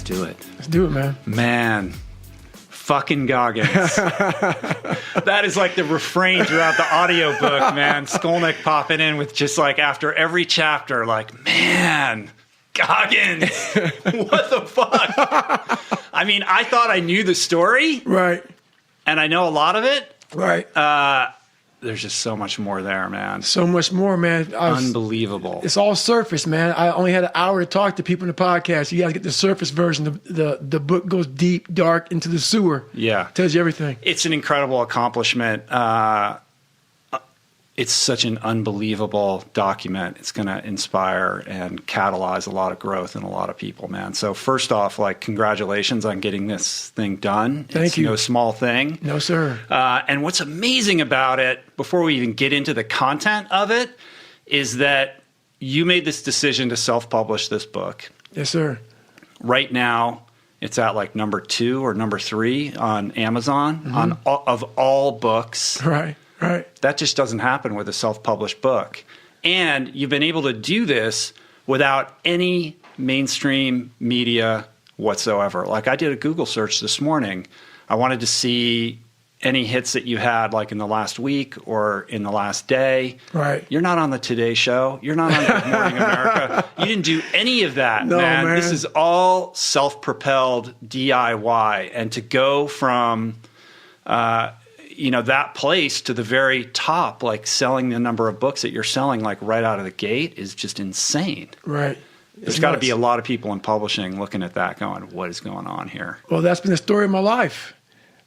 do it. Let's do it, man. Man. Fucking Goggins. That is like the refrain throughout the audiobook, man. Skolnick popping in with just like after every chapter, like, man, Goggins, what the fuck? I mean, I thought I knew the story. Right. And I know a lot of it. Right. There's just so much more there, man. So much more, man. Unbelievable. It's all surface, man. I only had an hour to talk to people in the podcast. You guys get the surface version. The book goes deep, dark into the sewer. Yeah. Tells you everything. It's an incredible accomplishment. It's such an unbelievable document. It's going to inspire and catalyze a lot of growth in a lot of people, man. So first off, like, congratulations on getting this thing done. Thank you. It's no small thing. No, sir. And what's amazing about it, before we even get into the content of it, is that you made this decision to self-publish this book. Yes, sir. Right now, it's at like number 2 or number 3 on Amazon of all books. Right. Right. That just doesn't happen with a self-published book. And you've been able to do this without any mainstream media whatsoever. Like, I did a Google search this morning. I wanted to see any hits that you had, like in the last week or in the last day. Right. You're not on the Today Show. You're not on Good Morning America. You didn't do any of that, No, man. This is all self-propelled DIY. And to go from that place to the very top, like selling the number of books that you're selling, like right out of the gate, is just insane. Right. There's got to be a lot of people in publishing looking at that going, what is going on here? Well, that's been the story of my life.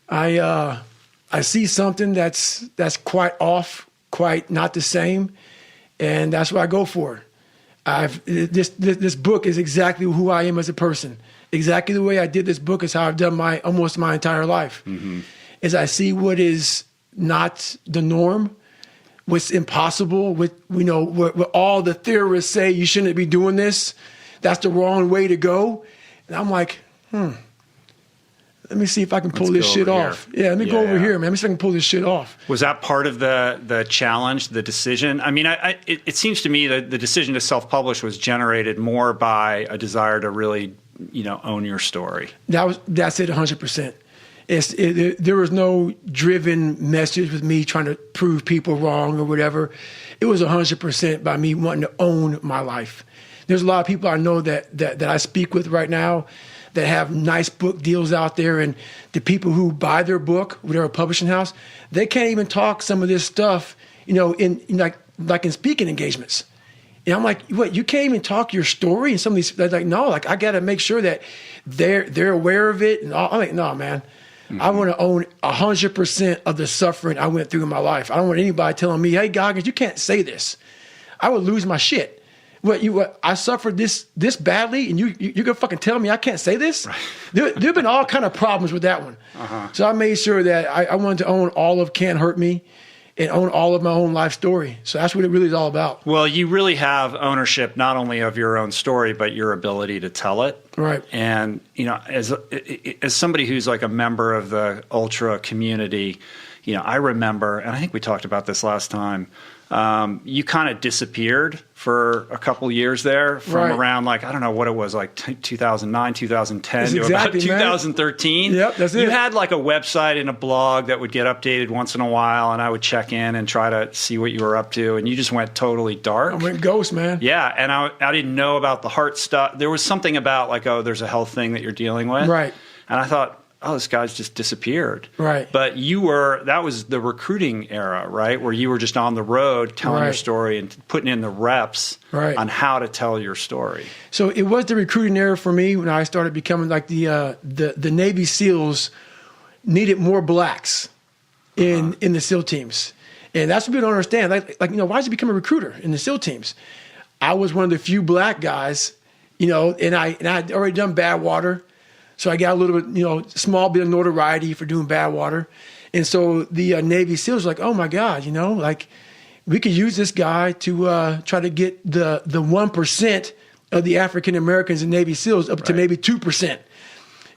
I see something that's quite off, quite not the same, and that's what I go for. This book is exactly who I am as a person. Exactly the way I did this book is how I've done almost my entire life. Mm-hmm. Is I see what is not the norm, what's impossible, what all the theorists say you shouldn't be doing this. That's the wrong way to go. And I'm like, let me see if I can pull this shit off. Yeah, let me go over here, man. Let me see if I can pull this shit off. Was that part of the challenge, the decision? I mean, it seems to me that the decision to self-publish was generated more by a desire to really, own your story. That's it, 100%. There was no driven message with me trying to prove people wrong or whatever. It was 100% by me wanting to own my life. There's a lot of people I know that I speak with right now that have nice book deals out there, and the people who buy their book with their publishing house, they can't even talk some of this stuff, in like in speaking engagements. And I'm like, what? You can't even talk your story? And some of these, they're like, no, like I got to make sure that they're aware of it. And I'm like, no, man. Mm-hmm. I want to own 100% of the suffering I went through in my life. I don't want anybody telling me, hey, Goggins, you can't say this. I would lose my shit. What? I suffered this badly, and you're gonna fucking tell me I can't say this? Right. There've been all kind of problems with that one. Uh-huh. So I made sure that I wanted to own all of Can't Hurt Me and own all of my own life story. So that's what it really is all about. Well, you really have ownership not only of your own story, but your ability to tell it. Right. And, as somebody who's like a member of the ultra community, I remember, and I think we talked about this last time, you kind of disappeared for a couple years there from around like, I don't know what it was, like 2009, 2010 to about 2013. Yep, that's it. You had like a website and a blog that would get updated once in a while, and I would check in and try to see what you were up to, and you just went totally dark. I went ghost, man. Yeah, and I didn't know about the heart stuff. There was something about like, oh, there's a health thing that you're dealing with. Right. And I thought, oh, this guy's just disappeared. Right. But that was the recruiting era, right? Where you were just on the road telling your story and putting in the reps on how to tell your story. So it was the recruiting era for me when I started becoming like the Navy SEALs needed more blacks in the SEAL teams. And that's what people don't understand. Like why did you become a recruiter in the SEAL teams? I was one of the few black guys, and I had already done Badwater. So I got a little bit, small bit of notoriety for doing Badwater. And so the Navy SEALs were like, oh my God, like we could use this guy to try to get the 1% of the African Americans in Navy SEALs up to maybe 2%.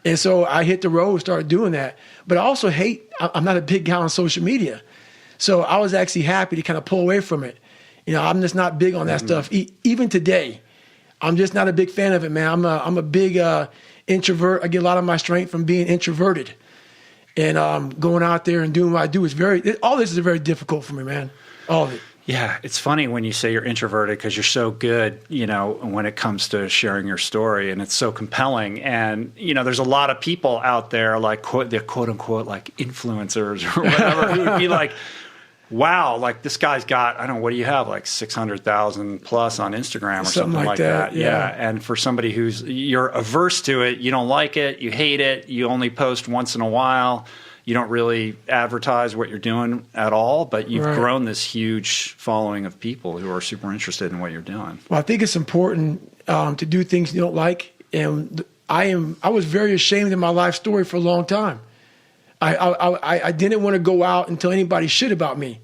And so I hit the road and started doing that. But I also I'm not a big guy on social media. So I was actually happy to kind of pull away from it. I'm just not big on that stuff. Even today, I'm just not a big fan of it, man. I'm a big introvert. I get a lot of my strength from being introverted. And going out there and doing what I do is all this is very difficult for me, man. All of it. Yeah, it's funny when you say you're introverted because you're so good, when it comes to sharing your story, and it's so compelling. And, there's a lot of people out there like they're quote unquote like influencers or whatever who would be like, wow, like this guy's got, I don't know, what do you have? Like 600,000 plus on Instagram or something like that. Yeah. And for somebody you're averse to it, you don't like it, you hate it, you only post once in a while. You don't really advertise what you're doing at all, but you've grown this huge following of people who are super interested in what you're doing. Well, I think it's important to do things you don't like. And I was very ashamed of my life story for a long time. I didn't want to go out and tell anybody shit about me.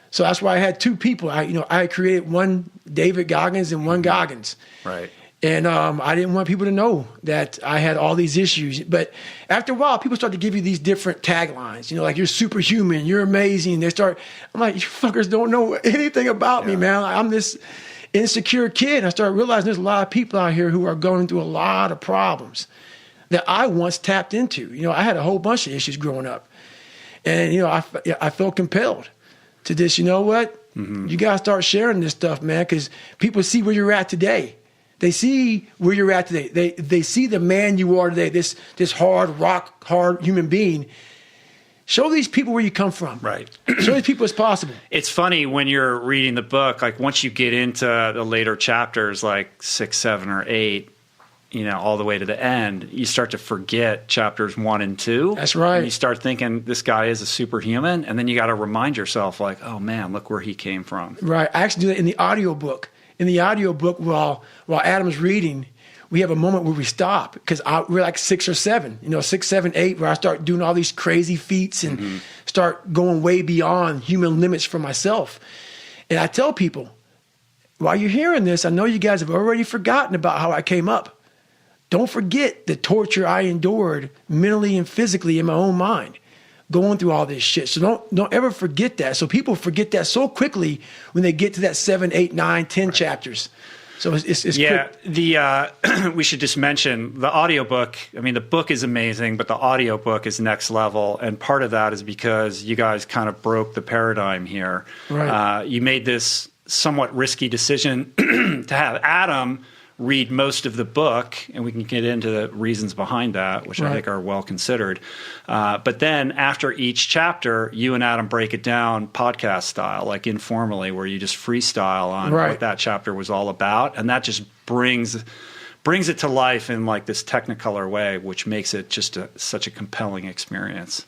So that's why I had two people. I created one David Goggins and one Goggins. Right. And I didn't want people to know that I had all these issues. But after a while, people start to give you these different taglines. Like you're superhuman, you're amazing. I'm like, you fuckers don't know anything about me, man. I'm this insecure kid. And I started realizing there's a lot of people out here who are going through a lot of problems that I once tapped into. I had a whole bunch of issues growing up. And, I felt compelled to this, you know what? Mm-hmm. You got to start sharing this stuff, man, because people see where you're at today. They see where you're at today. They see the man you are today, this rock hard human being. Show these people where you come from. Right. Show these people it's possible. It's funny when you're reading the book, like once you get into the later chapters, like 6, 7, or 8, all the way to the end, you start to forget chapters 1 and 2. That's right. And you start thinking this guy is a superhuman, and then you got to remind yourself, like, oh man, look where he came from. Right. I actually do that in the audiobook. In the audiobook, while Adam's reading, we have a moment where we stop because we're like 6 or 7, 6, 7, 8, where I start doing all these crazy feats and start going way beyond human limits for myself. And I tell people, while you're hearing this, I know you guys have already forgotten about how I came up. Don't forget the torture I endured mentally and physically in my own mind, going through all this shit. So don't ever forget that. So people forget that so quickly when they get to that 7, 8, 9, 10 chapters. So it's we should just mention the audiobook. I mean, the book is amazing, but the audiobook is next level. And part of that is because you guys kind of broke the paradigm here. Right. You made this somewhat risky decision to have Adam read most of the book, and we can get into the reasons behind that, which I think are well considered. But then after each chapter, you and Adam break it down podcast style, like informally, where you just freestyle on what that chapter was all about. And that just brings it to life in like this technicolor way, which makes it just such a compelling experience.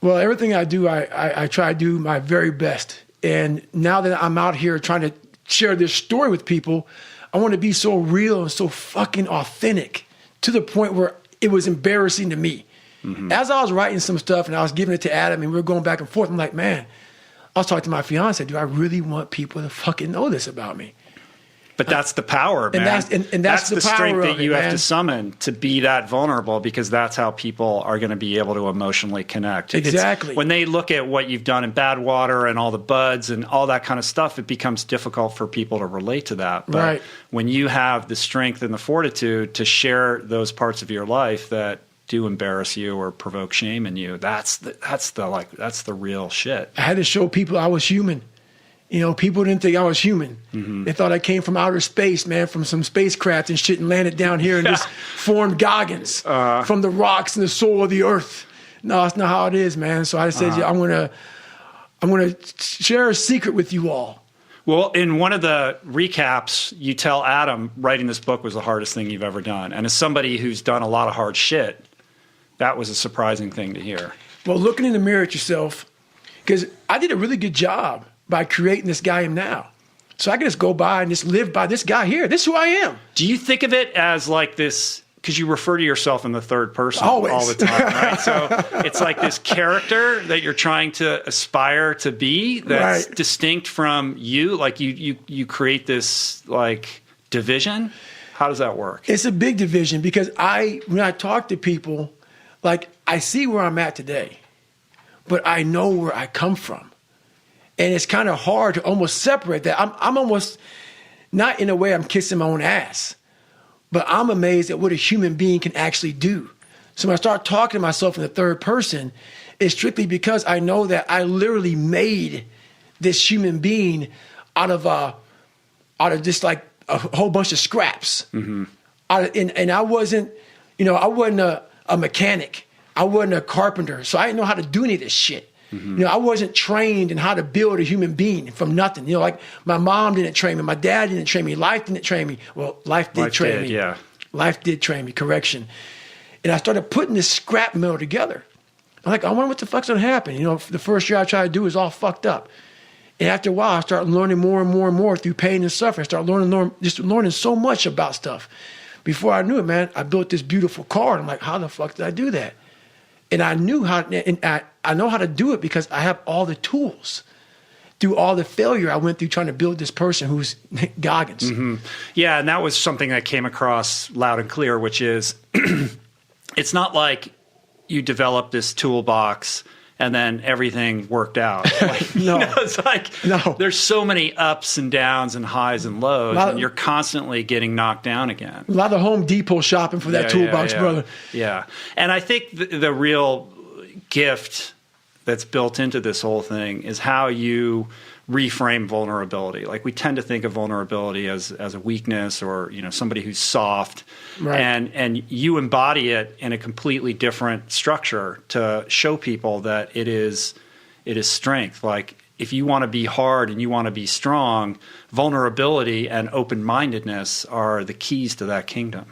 Well, everything I do, I try to do my very best. And now that I'm out here trying to share this story with people, I want to be so real and so fucking authentic to the point where it was embarrassing to me. Mm-hmm. As I was writing some stuff and I was giving it to Adam and we were going back and forth, I'm like, man, I was talking to my fiance, do I really want people to fucking know this about me? But that's the power, man. And that's the power strength that of you it, have to summon to be that vulnerable, because that's how people are going to be able to emotionally connect. Exactly. When they look at what you've done in Badwater and all the buds and all that kind of stuff, it becomes difficult for people to relate to that. But when you have the strength and the fortitude to share those parts of your life that do embarrass you or provoke shame in you, that's the real shit. I had to show people I was human. People didn't think I was human. Mm-hmm. They thought I came from outer space, man, from some spacecraft and shit, and landed down here and just formed Goggins from the rocks and the soul of the earth. No, that's not how it is, man. So I said, I'm gonna share a secret with you all. Well, in one of the recaps, you tell Adam writing this book was the hardest thing you've ever done. And as somebody who's done a lot of hard shit, that was a surprising thing to hear. Well, looking in the mirror at yourself, because I did a really good job by creating this guy I am now. So I can just go by and just live by this guy here. This is who I am. Do you think of it as like this, because you refer to yourself in the third person Always. All the time, right? So it's like this character that you're trying to aspire to be that's distinct from you. Like you create this like division. How does that work? It's a big division because when I talk to people, like I see where I'm at today, but I know where I come from. And it's kind of hard to almost separate that. I'm almost, not in a way I'm kissing my own ass, but I'm amazed at what a human being can actually do. So when I start talking to myself in the third person, it's strictly because I know that I literally made this human being out of just like a whole bunch of scraps. Mm-hmm. And I wasn't, I wasn't a mechanic. I wasn't a carpenter. So I didn't know how to do any of this shit. Mm-hmm. I wasn't trained in how to build a human being from nothing. Like my mom didn't train me. My dad didn't train me. Life didn't train me. Well, life did train me. Yeah. Life did train me, correction. And I started putting this scrap metal together. I'm like, I wonder what the fuck's gonna happen. The first year I tried to do was all fucked up. And after a while, I started learning more and more and more through pain and suffering. I started learning so much about stuff. Before I knew it, man, I built this beautiful car. And I'm like, how the fuck did I do that? And I knew how, and I know how to do it because I have all the tools. Through all the failure I went through trying to build this person who's Goggins. Mm-hmm. Yeah, and that was something that came across loud and clear, which is it's not like you develop this toolbox and then everything worked out. Like, No. It's like there's so many ups and downs and highs and lows, and you're constantly getting knocked down again. A lot of Home Depot shopping for that toolbox, brother. Yeah. And I think the real gift that's built into this whole thing is how you reframe vulnerability. Like, we tend to think of vulnerability as a weakness or, somebody who's soft. Right. And you embody it in a completely different structure to show people that it is strength. Like, if you want to be hard and you want to be strong, vulnerability and open-mindedness are the keys to that kingdom.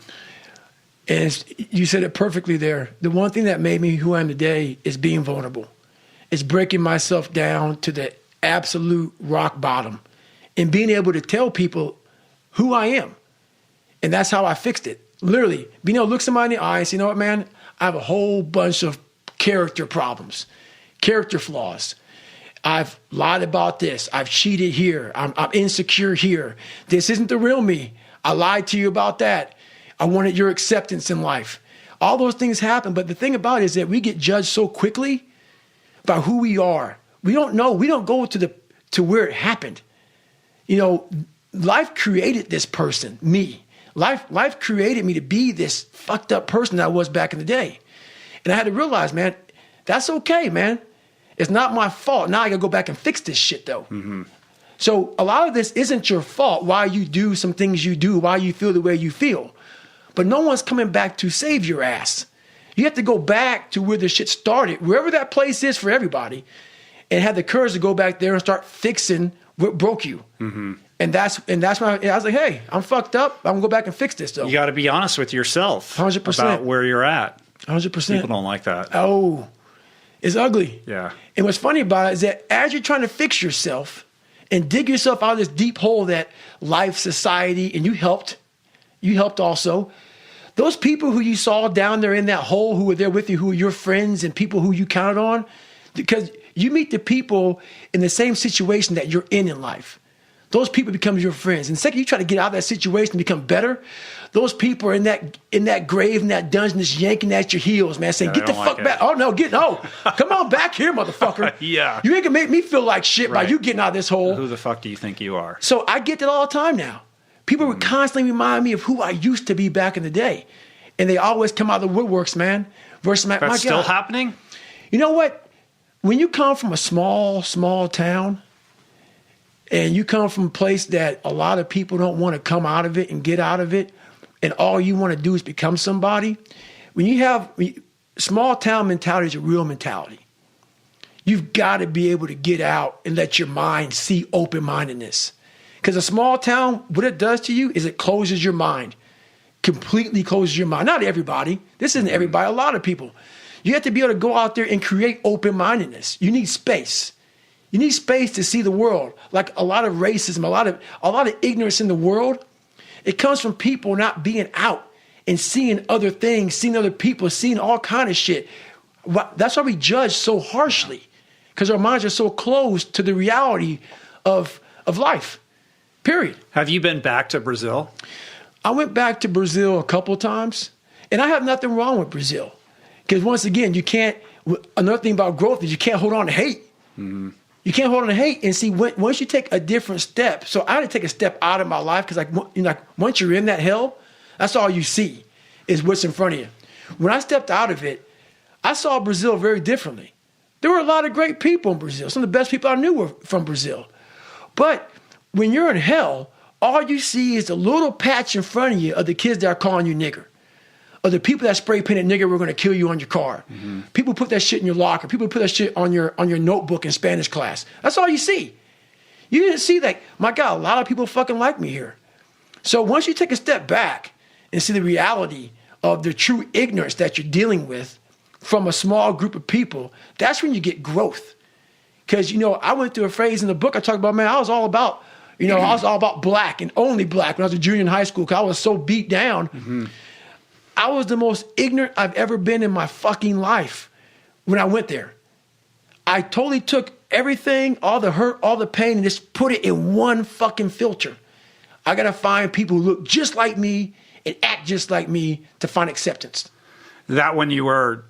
And you said it perfectly there. The one thing that made me who I am today is being vulnerable. It's breaking myself down to the absolute rock bottom and being able to tell people who I am. And that's how I fixed it. Literally, being able to look somebody in the eye and say, you know what, man, I have a whole bunch of character problems, character flaws. I've lied about this. I've cheated here. I'm insecure here. This isn't the real me. I lied to you about that. I wanted your acceptance in life. All those things happen. But the thing about it is that we get judged so quickly by who we are. We don't know. We don't go to where it happened. Life created this person, me. Life created me to be this fucked up person that I was back in the day. And I had to realize, man, that's okay, man. It's not my fault. Now I gotta go back and fix this shit, though. Mm-hmm. So a lot of this isn't your fault, why you do some things you do, why you feel the way you feel. But no one's coming back to save your ass. You have to go back to where the shit started, wherever that place is for everybody, and have the courage to go back there and start fixing what broke you. Mm-hmm. And that's when I was like, hey, I'm fucked up. I'm gonna go back and fix this, though. You got to be honest with yourself 100% about where you're at. 100%. People don't like that. Oh, it's ugly. Yeah. And what's funny about it is that as you're trying to fix yourself and dig yourself out of this deep hole that life, society, and you helped also, those people who you saw down there in that hole who were there with you, who were your friends and people who you counted on, because you meet the people in the same situation that you're in life. Those people become your friends. And the second you try to get out of that situation and become better, those people are in that grave, in that dungeon, just yanking at your heels, man, saying, get the fuck back. Oh, no, come on back here, motherfucker. Yeah. You ain't gonna make me feel like shit by you getting out of this hole. Who the fuck do you think you are? So I get that all the time now. People would constantly remind me of who I used to be back in the day. And they always come out of the woodworks, man. Versus my That's still God. happening? You know what? When you come from a small town, and you come from a place that a lot of people don't want to come out of it and get out of it, and all you want to do is become somebody, when you have small town mentality is a real mentality. You've got to be able to get out and let your mind see open-mindedness. Because a small town, what it does to you is it closes your mind, completely closes your mind. Not everybody. This isn't everybody. A lot of people. You have to be able to go out there and create open-mindedness. You need space. You need space to see the world. Like a lot of racism, a lot of ignorance in the world, it comes from people not being out and seeing other things, seeing other people, seeing all kind of shit. That's why we judge so harshly, because our minds are so closed to the reality of life, period. Have you been back to Brazil? I went back to Brazil a couple of times, and I have nothing wrong with Brazil. Because once again, another thing about growth is you can't hold on to hate. Mm-hmm. You can't hold on to hate. And see, once you take a different step, so I had to take a step out of my life because once you're in that hell, That's all you see is what's in front of you. When I stepped out of it, I saw Brazil very differently. There were a lot of great people in Brazil. Some of the best people I knew were from Brazil. But when you're in hell, all you see is a little patch in front of you of the kids that are calling you nigger. Of the people that spray painted nigger were going to kill you on your car. Mm-hmm. People put that shit in your locker. People put that shit on your notebook in Spanish class. That's all you see. You didn't see that, my God, a lot of people fucking like me here. So once you take a step back and see the reality of the true ignorance that you're dealing with from a small group of people, that's when you get growth. Because, I went through a phase in the book I talked about, man, I was all about black and only black when I was a junior in high school because I was so beat down. Mm-hmm. I was the most ignorant I've ever been in my fucking life when I went there. I totally took everything, all the hurt, all the pain, and just put it in one fucking filter. I got to find people who look just like me and act just like me to find acceptance. That when you were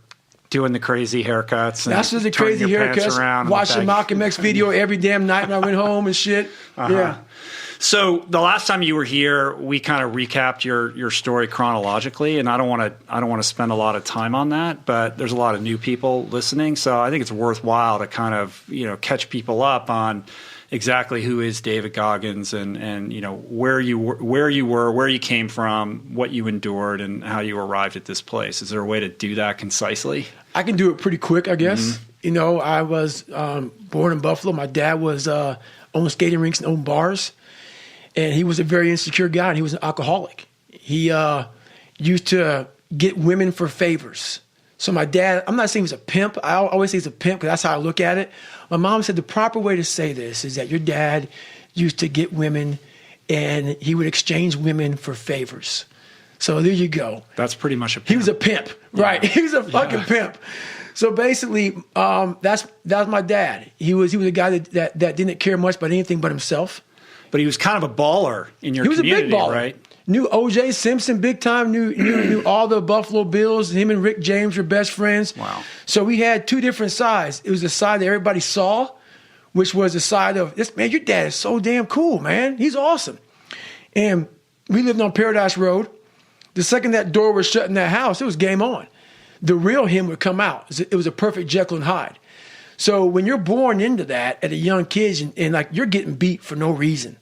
doing the crazy haircuts. And that's the crazy haircuts. Watching Malcolm X video every damn night when I went home and shit. Uh-huh. Yeah. So the last time you were here, we kind of recapped your story chronologically, and I don't want to spend a lot of time on that, but there's a lot of new people listening, so I think it's worthwhile to kind of catch people up on exactly who is David Goggins and where you were, where you came from, what you endured, and how you arrived at this place. Is there a way to do that concisely? I can do it pretty quick, I guess. Mm-hmm. I was born in Buffalo. My dad was owned skating rinks and owned bars. And he was a very insecure guy, and he was an alcoholic. He used to get women for favors. So my dad, I'm not saying he was a pimp. I always say he's a pimp because that's how I look at it. My mom said the proper way to say this is that your dad used to get women, and he would exchange women for favors. So there you go. That's pretty much a pimp. He was a pimp, right? He was a fucking pimp. So basically, that's my dad. He was a guy that didn't care much about anything but himself. But he was kind of a baller in your community, a big baller. Right? Knew O.J. Simpson big time, knew all the Buffalo Bills. Him and Rick James were best friends. Wow. So we had two different sides. It was the side that everybody saw, which was the side of, this man, your dad is so damn cool, man. He's awesome. And we lived on Paradise Road. The second that door was shut in that house, it was game on. The real him would come out. It was a perfect Jekyll and Hyde. So when you're born into that at a young kid and like you're getting beat for no reason,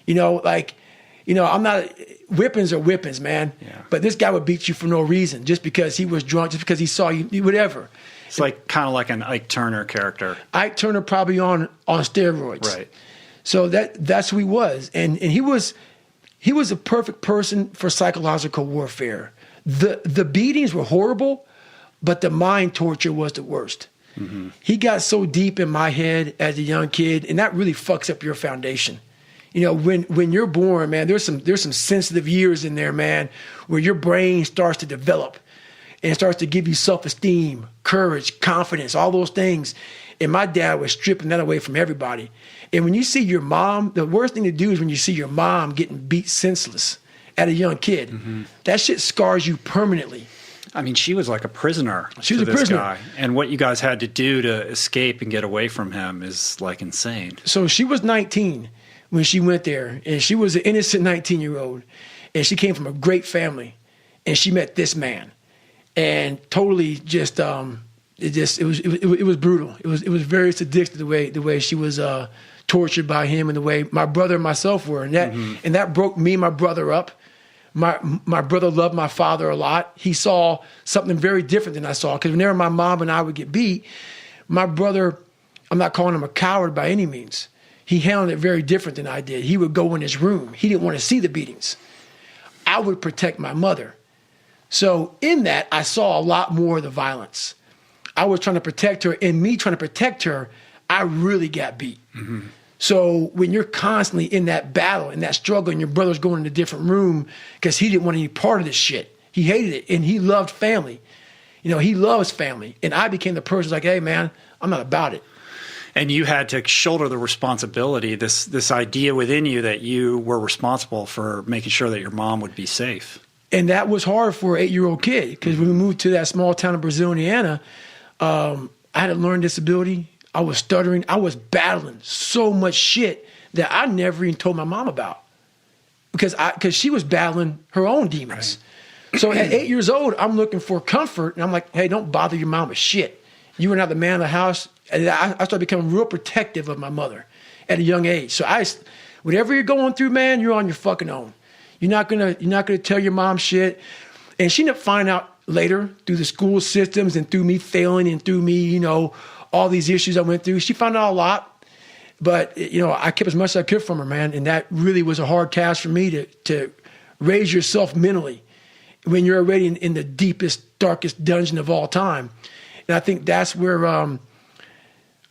I'm not, whippings are whippings, man. Yeah. But this guy would beat you for no reason, just because he was drunk, just because he saw you, whatever. It's kind of like an Ike Turner character. Ike Turner probably on steroids. Right. So that's who he was. And he was a perfect person for psychological warfare. The beatings were horrible, but the mind torture was the worst. Mm-hmm. He got so deep in my head as a young kid, and that really fucks up your foundation. When you're born, man, there's some sensitive years in there, man, where your brain starts to develop and starts to give you self-esteem, courage, confidence, all those things. And my dad was stripping that away from everybody. And when you see your mom, the worst thing to do is when you see your mom getting beat senseless at a young kid. Mm-hmm. That shit scars you permanently. I mean, she was like a prisoner. She was a prisoner. Guy. And what you guys had to do to escape and get away from him is like insane. So she was 19 when she went there, and she was an innocent 19-year-old, and she came from a great family, and she met this man, and totally just it was brutal. It was very sadistic the way she was tortured by him, and the way my brother and myself were, and that broke me and my brother up. My brother loved my father a lot. He saw something very different than I saw, because whenever my mom and I would get beat, my brother, I'm not calling him a coward by any means. He handled it very different than I did. He would go in his room. He didn't want to see the beatings. I would protect my mother. So in that, I saw a lot more of the violence. I was trying to protect her. And me trying to protect her, I really got beat. Mm-hmm. So when you're constantly in that battle, in that struggle, and your brother's going in a different room because he didn't want any part of this shit. He hated it, and he loved family. He loves family. And I became the person like, hey, man, I'm not about it. And you had to shoulder the responsibility, this idea within you that you were responsible for making sure that your mom would be safe. And that was hard for an 8-year-old kid, because when we moved to that small town of Brazil, Indiana, I had a learning disability. I was stuttering. I was battling so much shit that I never even told my mom about. because she was battling her own demons. Right. So at 8 years old, I'm looking for comfort, and I'm like, hey, don't bother your mom with shit. You were not the man of the house. And I started becoming real protective of my mother at a young age. So whatever you're going through, man, you're on your fucking own. You're not gonna tell your mom shit. And she ended up finding out later through the school systems and through me failing and through me, all these issues I went through. She found out a lot, but I kept as much as I could from her, man. And that really was a hard task for me to raise yourself mentally when you're already in the deepest, darkest dungeon of all time. And I think that's where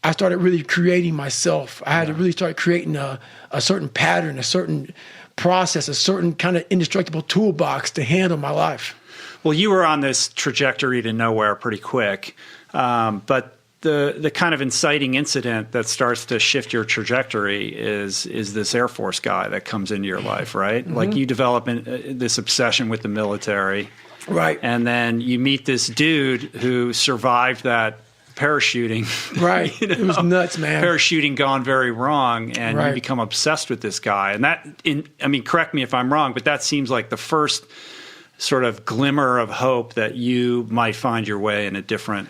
I started really creating myself. I had to really start creating a certain pattern, a certain process, a certain kind of indestructible toolbox to handle my life. Well, you were on this trajectory to nowhere pretty quick, but the kind of inciting incident that starts to shift your trajectory is this Air Force guy that comes into your life, right? Mm-hmm. Like you develop this obsession with the military. Right. And then you meet this dude who survived that parachuting. Right. It was nuts, man. Parachuting gone very wrong, and you become obsessed with this guy. And correct me if I'm wrong, but that seems like the first sort of glimmer of hope that you might find your way in a different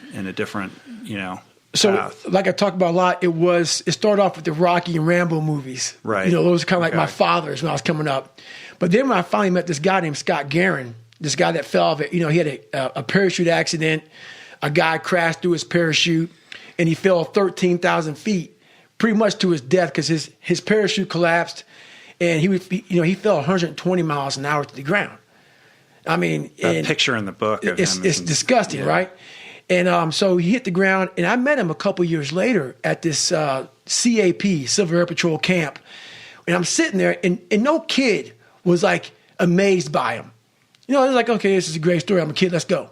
So, path. Like I talked about a lot, it started off with the Rocky and Rambo movies. Right. Those are kind of like my fathers when I was coming up. But then when I finally met this guy named Scott Guerin, this guy that fell off, he had a parachute accident. A guy crashed through his parachute, and he fell 13,000 feet, pretty much to his death because his parachute collapsed, and he fell 120 miles an hour to the ground. I mean, that picture in the book of it's him disgusting, right? And so he hit the ground, and I met him a couple years later at this CAP, Civil Air Patrol camp, and I'm sitting there, and no kid was like amazed by him. It was like, okay, this is a great story. I'm a kid. Let's go.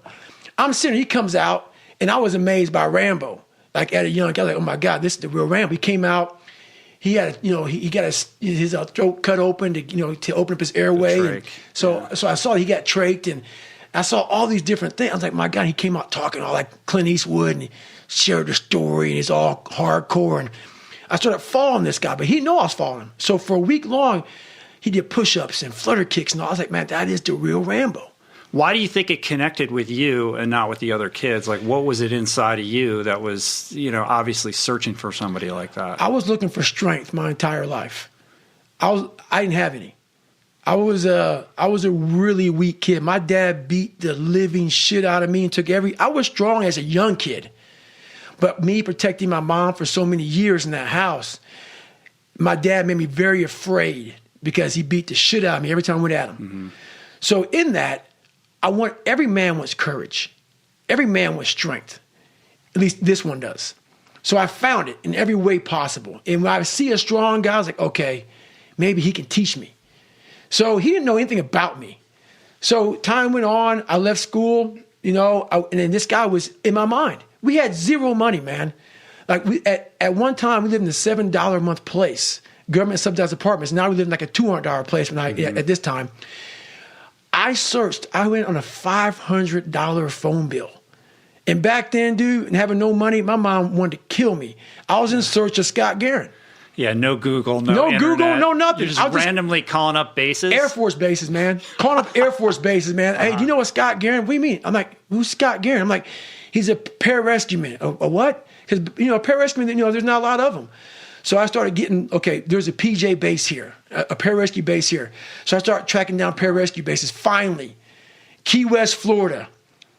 I'm sitting. He comes out, and I was amazed by Rambo. Like at a young guy, like, oh my God, this is the real Rambo. He came out. He had, he got his throat cut open to open up his airway. And so I saw he got trached, and I saw all these different things. I was like, my God, he came out talking all like Clint Eastwood, and he shared the story, and he's all hardcore. And I started following this guy, but he didn't know I was following him. So for a week long, he did push-ups and flutter kicks, and all. I was like, man, that is the real Rambo. Why do you think it connected with you and not with the other kids? Like, what was it inside of you that was, obviously searching for somebody like that? I was looking for strength my entire life. I didn't have any. I was a really weak kid. My dad beat the living shit out of me and took I was strong as a young kid. But me protecting my mom for so many years in that house, my dad made me very afraid because he beat the shit out of me every time I went at him. Mm-hmm. So in that, every man wants courage. Every man wants strength. At least this one does. So I found it in every way possible. And when I see a strong guy, I was like, okay, maybe he can teach me. So he didn't know anything about me. So time went on. I left school, and then this guy was in my mind. We had zero money, man. Like at one time, we lived in a $7 a month place, government subsidized apartments. Now we live in like a $200 place at this time. I went on a $500 phone bill. And back then, dude, and having no money, my mom wanted to kill me. I was in search of Scott Guerin. Yeah, no Google, no internet. Google, no nothing. You're just randomly calling up bases? Air Force bases, man. Calling up Air Force bases, man. Hey, do you know what Scott Guerin? What do you mean? I'm like, who's Scott Guerin? I'm like, he's a pararescueman. A what? Because, a pararescueman, there's not a lot of them. So I started getting, there's a PJ base here, a pararescue base here. So I started tracking down pararescue bases. Finally, Key West, Florida.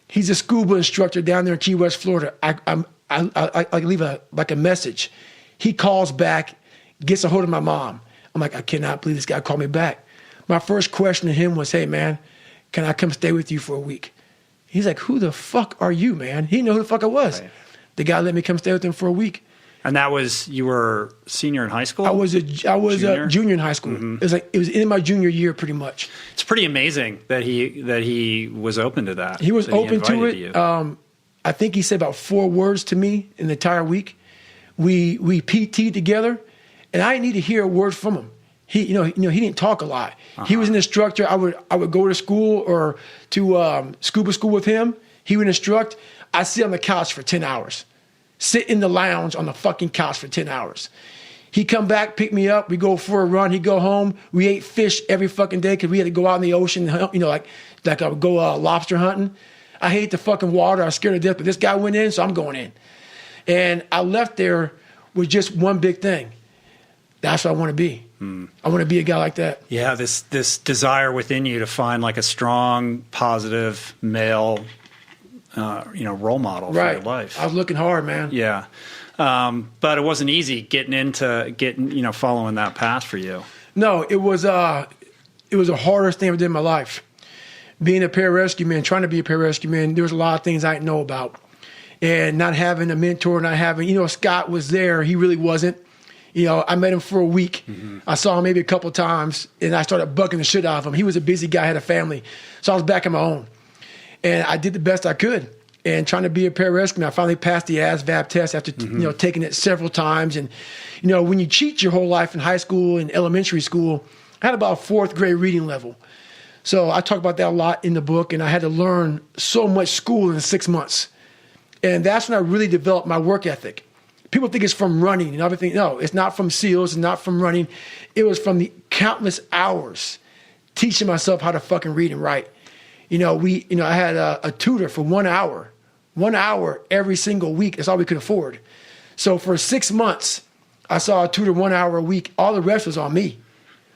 He's a scuba instructor down there in Key West, Florida. I leave a message. He calls back, gets a hold of my mom. I'm like, I cannot believe this guy called me back. My first question to him was, hey, man, can I come stay with you for a week? He's like, who the fuck are you, man? He didn't know who the fuck I was. Right. The guy let me come stay with him for a week. And that was, you were senior in high school? I was a junior in high school. Mm-hmm. It was in my junior year, pretty much. It's pretty amazing that he was open to that. He was open to it. I think he said about 4 words to me in the entire week. We PT'd together, and I didn't need to hear a word from him. He didn't talk a lot. Uh-huh. He was an instructor. I would go to school or to scuba school with him. He would instruct. I'd sit on the couch for 10 hours. Sit in the lounge on the fucking couch for 10 hours. He'd come back, pick me up. We go for a run. He'd go home. We ate fish every fucking day because we had to go out in the ocean, like I would go lobster hunting. I hate the fucking water. I was scared to death, but this guy went in, so I'm going in. And I left there with just one big thing. That's what I want to be. I want to be a guy like that. Yeah, this desire within you to find like a strong, positive male, role model for your life. I was looking hard, man. Yeah, but it wasn't easy getting following that path for you. No, it was the hardest thing I did in my life. Being a pararescue man, trying to be a pararescue man, there was a lot of things I didn't know about, and not having a mentor, not having Scott was there, he really wasn't. I met him for a week. Mm-hmm. I saw him maybe a couple of times, and I started bucking the shit out of him. He was a busy guy, had a family. So I was back on my own. And I did the best I could. And trying to be a pararescue, I finally passed the ASVAB test after taking it several times. And, when you cheat your whole life in high school and elementary school, I had about a fourth grade reading level. So I talk about that a lot in the book, and I had to learn so much school in 6 months. And that's when I really developed my work ethic. People think it's from running and everything. No, it's not from SEALs. It's not from running. It was from the countless hours teaching myself how to fucking read and write. I had a tutor for 1 hour every single week. That's all we could afford. So for 6 months, I saw a tutor 1 hour a week. All the rest was on me.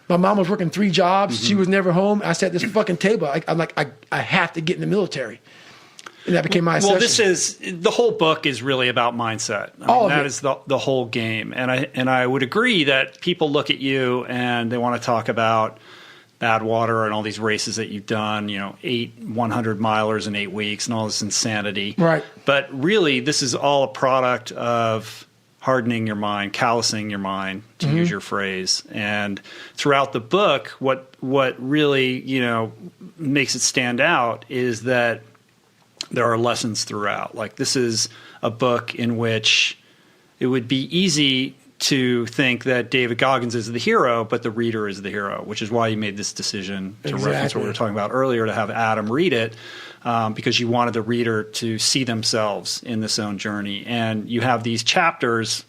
My mom was working 3 jobs. Mm-hmm. She was never home. I sat at this fucking table. I'm like, I have to get in the military. And that became my obsession. The whole book is really about mindset. That is the whole game. And I would agree that people look at you and they want to talk about Badwater and all these races that you've done, 8 100-milers in 8 weeks and all this insanity. Right. But really, this is all a product of hardening your mind, callousing your mind, to use your phrase. And throughout the book, what really, makes it stand out is that there are lessons throughout. Like, this is a book in which it would be easy to think that David Goggins is the hero, but the reader is the hero, which is why you made this decision to reference what we were talking about earlier, to have Adam read it, because you wanted the reader to see themselves in this own journey. And you have these chapters,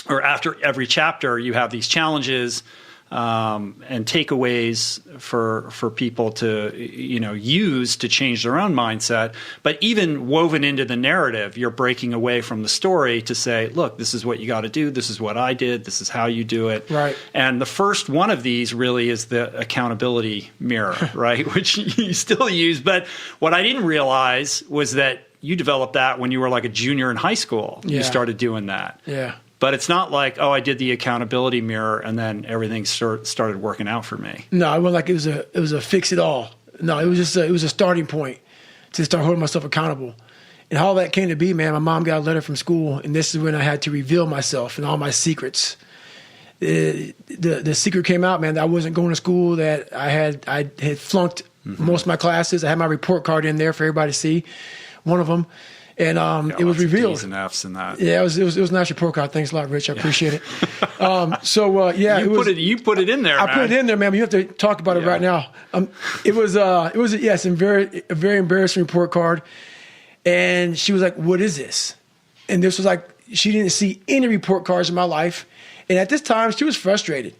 or after every chapter, you have these challenges and takeaways for people to use to change their own mindset. But even woven into the narrative, you're breaking away from the story to say, look, this is what you got to do. This is what I did. This is how you do it. Right. And the first one of these really is the accountability mirror, right, which you still use. But what I didn't realize was that you developed that when you were like a junior in high school. Yeah. You started doing that. Yeah. But it's not like, I did the accountability mirror and then everything started working out for me. No, I wasn't like it was a fix it all. No, it was just it was a starting point to start holding myself accountable. And how that came to be, man, my mom got a letter from school, and this is when I had to reveal myself and all my secrets. The secret came out, man, that I wasn't going to school, that I had flunked most of my classes. I had my report card in there for everybody to see, one of them. And it was revealed. D's and F's in that. Yeah, it was a nice report card. Thanks a lot, Rich. I appreciate it. You put it in there. I put it in there, man. But you have to talk about it right now. It was a very embarrassing report card. And she was like, "What is this?" And this was like, she didn't see any report cards in my life. And at this time, she was frustrated.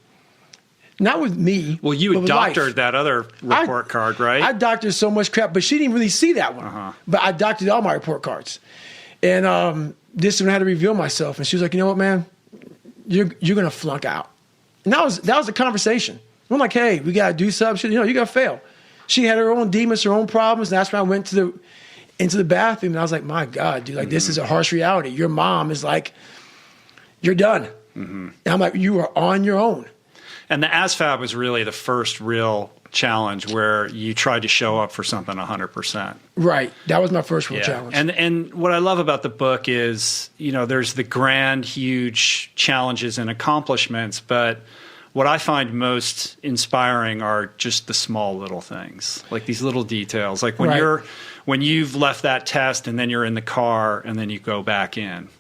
Not with me. Well, you had doctored that other report card, right? I doctored so much crap, but she didn't really see that one. Uh-huh. But I doctored all my report cards. And this one I had to reveal myself. And she was like, "You know what, man? You're going to flunk out." And that was the conversation. I'm like, "Hey, we got to do something." She said, "You got to fail." She had her own demons, her own problems. And that's when I went into the bathroom. And I was like, "My God, dude, like this is a harsh reality. Your mom is like, you're done." Mm-hmm. And I'm like, "You are on your own." And the ASVAB was really the first real challenge where you tried to show up for something 100%. Right. That was my first real challenge. And what I love about the book is, there's the grand, huge challenges and accomplishments, but what I find most inspiring are just the small little things, like these little details, like when you've left that test and then you're in the car and then you go back in.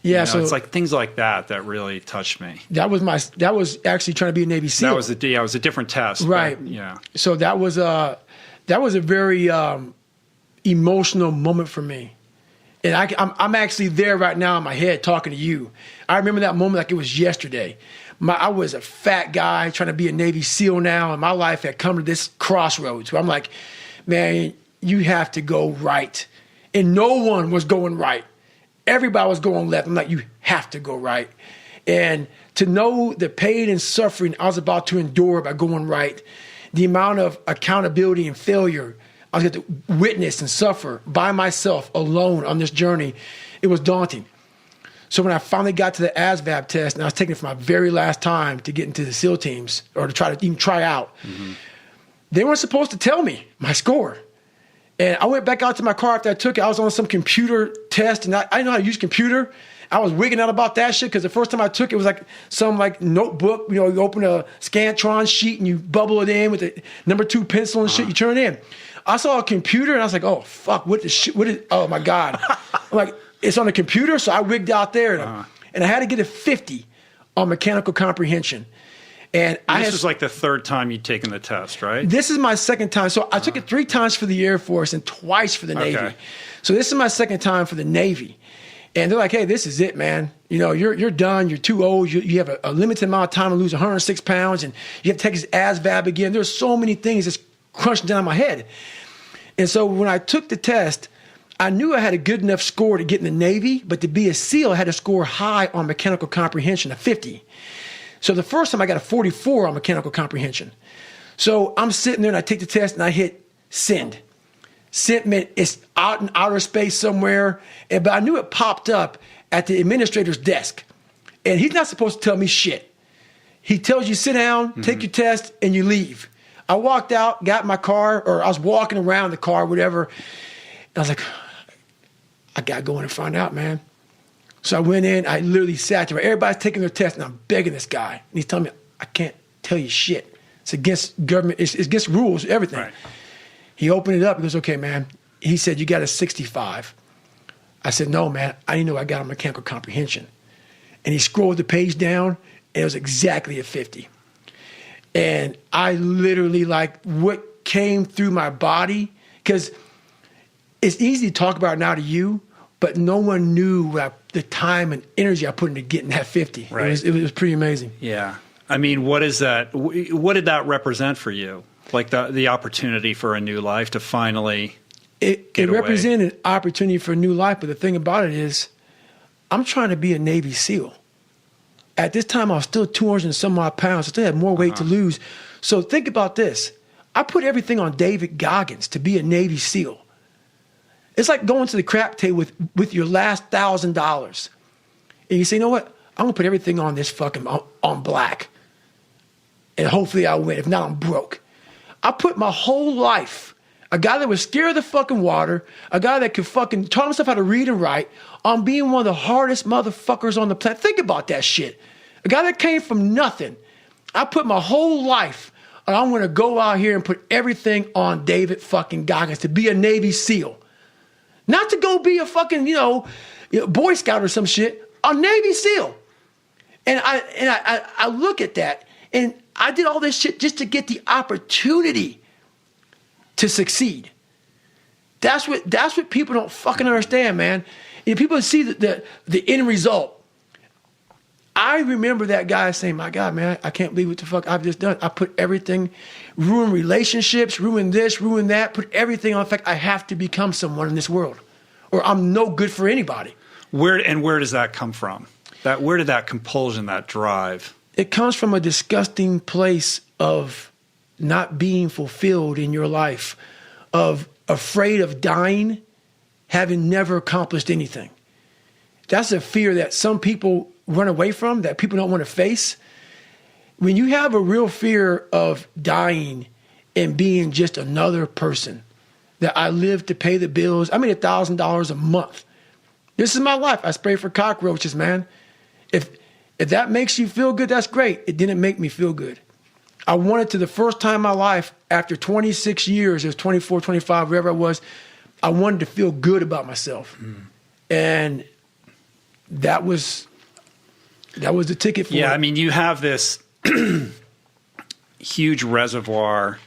Yeah, so it's like things like that really touched me. That was actually trying to be a Navy SEAL. It was a different test. Right. But, yeah. So that was a very emotional moment for me. And I'm actually there right now in my head talking to you. I remember that moment like it was yesterday. I was a fat guy trying to be a Navy SEAL now, and my life had come to this crossroads where I'm like, man, you have to go right. And no one was going right. Everybody was going left. I'm like, you have to go right. And to know the pain and suffering I was about to endure by going right, the amount of accountability and failure I was going to witness and suffer by myself alone on this journey, it was daunting. So when I finally got to the ASVAB test, and I was taking it for my very last time to get into the SEAL teams or to try to even try out, they weren't supposed to tell me my score. And I went back out to my car after I took it. I was on some computer test, and I didn't know how to use computer. I was wigging out about that shit because the first time I took it was like some like notebook. You know, you open a Scantron sheet and you bubble it in with the number 2 pencil and shit. You turn it in. I saw a computer and I was like, oh, fuck, what the shit? What is, oh, my God. I'm like, it's on the computer? So I wigged out there and I had to get a 50 on mechanical comprehension. And this was like the third time you'd taken the test, right? This is my second time. So I took it 3 times for the Air Force and twice for the Navy. So this is my second time for the Navy. And they're like, hey, this is it, man. You know, you're done. You're too old. You have a limited amount of time to lose 106 pounds, and you have to take his ASVAB again. There's so many things that's crunching down my head. And so when I took the test, I knew I had a good enough score to get in the Navy, but to be a SEAL, I had to score high on mechanical comprehension, a 50. So the first time I got a 44 on mechanical comprehension. So I'm sitting there and I take the test and I hit send. Send meant it's out in outer space somewhere, but I knew it popped up at the administrator's desk. And he's not supposed to tell me shit. He tells you sit down, take your test, and you leave. I walked out, got in my car, or I was walking around the car, whatever. And I was like, I got to go in and find out, man. So I went in, I literally sat there. Everybody's taking their test, and I'm begging this guy. And he's telling me, I can't tell you shit. It's against government, it's against rules, everything. Right. He opened it up, he goes, okay, man. He said, you got a 65. I said, no, man, I didn't know I got a mechanical comprehension. And he scrolled the page down, and it was exactly a 50. And I literally, like, what came through my body, because it's easy to talk about now to you, but no one knew the time and energy I put into getting that 50. Right. It was pretty amazing. Yeah. I mean, what is that? What did that represent for you? Like the opportunity for a new life to finally get away? Represented an opportunity for a new life, but the thing about it is I'm trying to be a Navy SEAL. At this time, I was still 200 and some odd pounds. I still had more weight to lose. So think about this. I put everything on David Goggins to be a Navy SEAL. It's like going to the crap table with your last $1,000. And you say, you know what? I'm going to put everything on this fucking, on black. And hopefully I win. If not, I'm broke. I put my whole life, a guy that was scared of the fucking water, a guy that could fucking taught himself how to read and write, on being one of the hardest motherfuckers on the planet. Think about that shit. A guy that came from nothing. I put my whole life, and I'm going to go out here and put everything on David fucking Goggins to be a Navy SEAL. Not to go be a fucking, Boy Scout or some shit. A Navy SEAL. And I look at that, and I did all this shit just to get the opportunity to succeed. That's what people don't fucking understand, man. If people see the end result. I remember that guy saying, my God, man, I can't believe what the fuck I've just done. I put everything, ruin relationships, ruin this, ruin that, put everything on. In fact, I have to become someone in this world, or I'm no good for anybody. Where does that come from? Where did that compulsion, that drive? It comes from a disgusting place of not being fulfilled in your life, of afraid of dying, having never accomplished anything. That's a fear that some people run away from, that people don't want to face. When you have a real fear of dying and being just another person, that I live to pay the bills, I made $1,000 a month. This is my life. I spray for cockroaches, man. If that makes you feel good, that's great. It didn't make me feel good. I wanted to, the first time in my life, after 26 years, it was 24, 25, wherever I was, I wanted to feel good about myself. And that was the ticket for it. Yeah, I mean, you have this huge reservoir,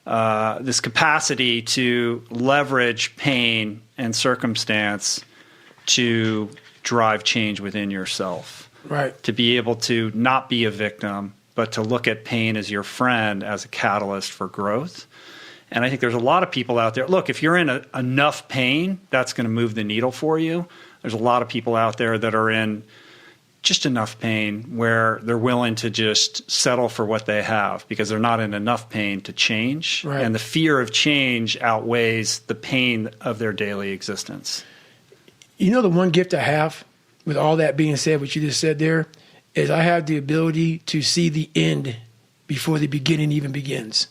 this capacity to leverage pain and circumstance to drive change within yourself. Right. To be able to not be a victim, but to look at pain as your friend, as a catalyst for growth. And I think there's a lot of people out there. Look, if you're in enough pain, that's going to move the needle for you. There's a lot of people out there that are in just enough pain where they're willing to just settle for what they have because they're not in enough pain to change. Right. And the fear of change outweighs the pain of their daily existence. You know, the one gift I have, with all that being said, what you just said there, is I have the ability to see the end before the beginning even begins.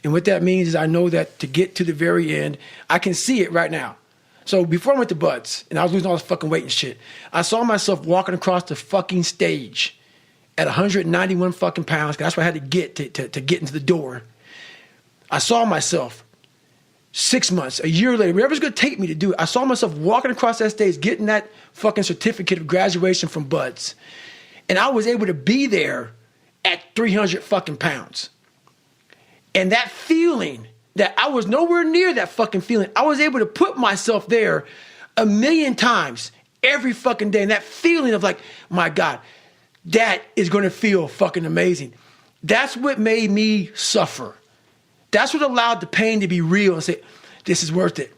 And what that means is I know that to get to the very end, I can see it right now. So before I went to Buds and I was losing all this fucking weight and shit, I saw myself walking across the fucking stage at 191 fucking pounds. 'Cause that's what I had to get to get into the door. I saw myself 6 months, a year later, whatever's going to take me to do it. I saw myself walking across that stage, getting that fucking certificate of graduation from Buds. And I was able to be there at 300 fucking pounds. And that feeling that I was nowhere near that fucking feeling, I was able to put myself there 1,000,000 times every fucking day. And that feeling of like, my God, that is going to feel fucking amazing. That's what made me suffer. That's what allowed the pain to be real and say, this is worth it.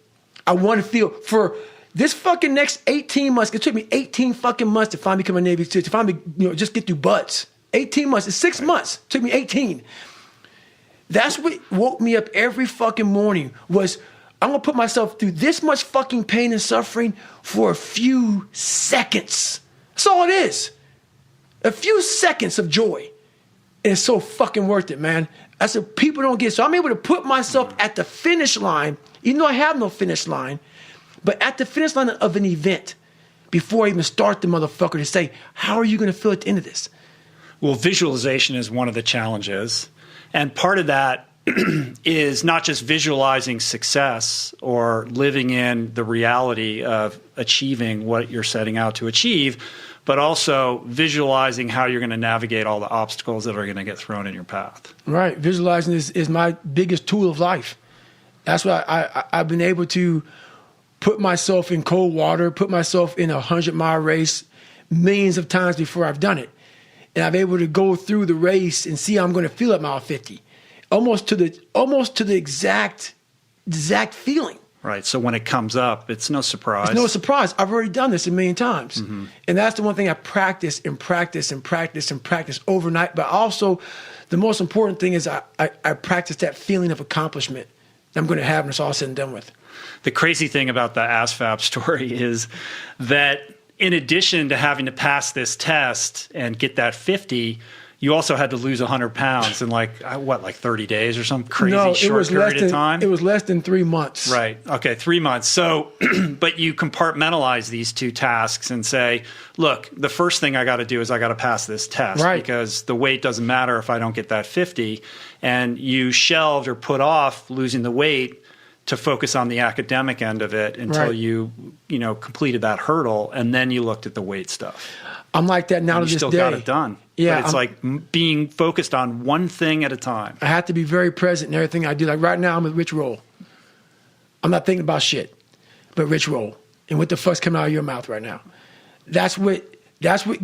I want to feel for this fucking next 18 months. It took me 18 fucking months to finally become a Navy SEAL, to finally, just get through Buds. 18 months. It's 6 months. It took me 18. That's what woke me up every fucking morning was I'm going to put myself through this much fucking pain and suffering for a few seconds. That's all it is. A few seconds of joy. And it's so fucking worth it, man. That's what people don't get. So I'm able to put myself at the finish line, even though I have no finish line, but at the finish line of an event before I even start the motherfucker to say, how are you going to feel at the end of this? Well, visualization is one of the challenges. And part of that is not just visualizing success or living in the reality of achieving what you're setting out to achieve, but also visualizing how you're going to navigate all the obstacles that are going to get thrown in your path. Right. Visualizing is my biggest tool of life. That's why I've been able to put myself in cold water, put myself in a 100-mile race millions of times before I've done it. And I'm able to go through the race and see how I'm going to feel at mile 50, almost to the exact feeling. Right. So when it comes up, it's no surprise. It's no surprise. I've already done this 1,000,000 times. Mm-hmm. And that's the one thing I practice and practice and practice and practice overnight. But also, the most important thing is I practice that feeling of accomplishment that I'm going to have when it's all said and done with. The crazy thing about the ASVAB story is that in addition to having to pass this test and get that 50, you also had to lose 100 pounds in like 30 days or some crazy short period of time? It was less than 3 months. Right. Okay, 3 months. So, but you compartmentalize these two tasks and say, look, the first thing I got to do is I got to pass this test because the weight doesn't matter if I don't get that 50. And you shelved or put off losing the weight to focus on the academic end of it until you completed that hurdle, and then you looked at the weight stuff. I'm like that now to this day. You still got it done. Yeah, but it's like being focused on one thing at a time. I have to be very present in everything I do. Like right now, I'm with Rich Roll. I'm not thinking about shit, but Rich Roll. And what the fuck's coming out of your mouth right now? That's what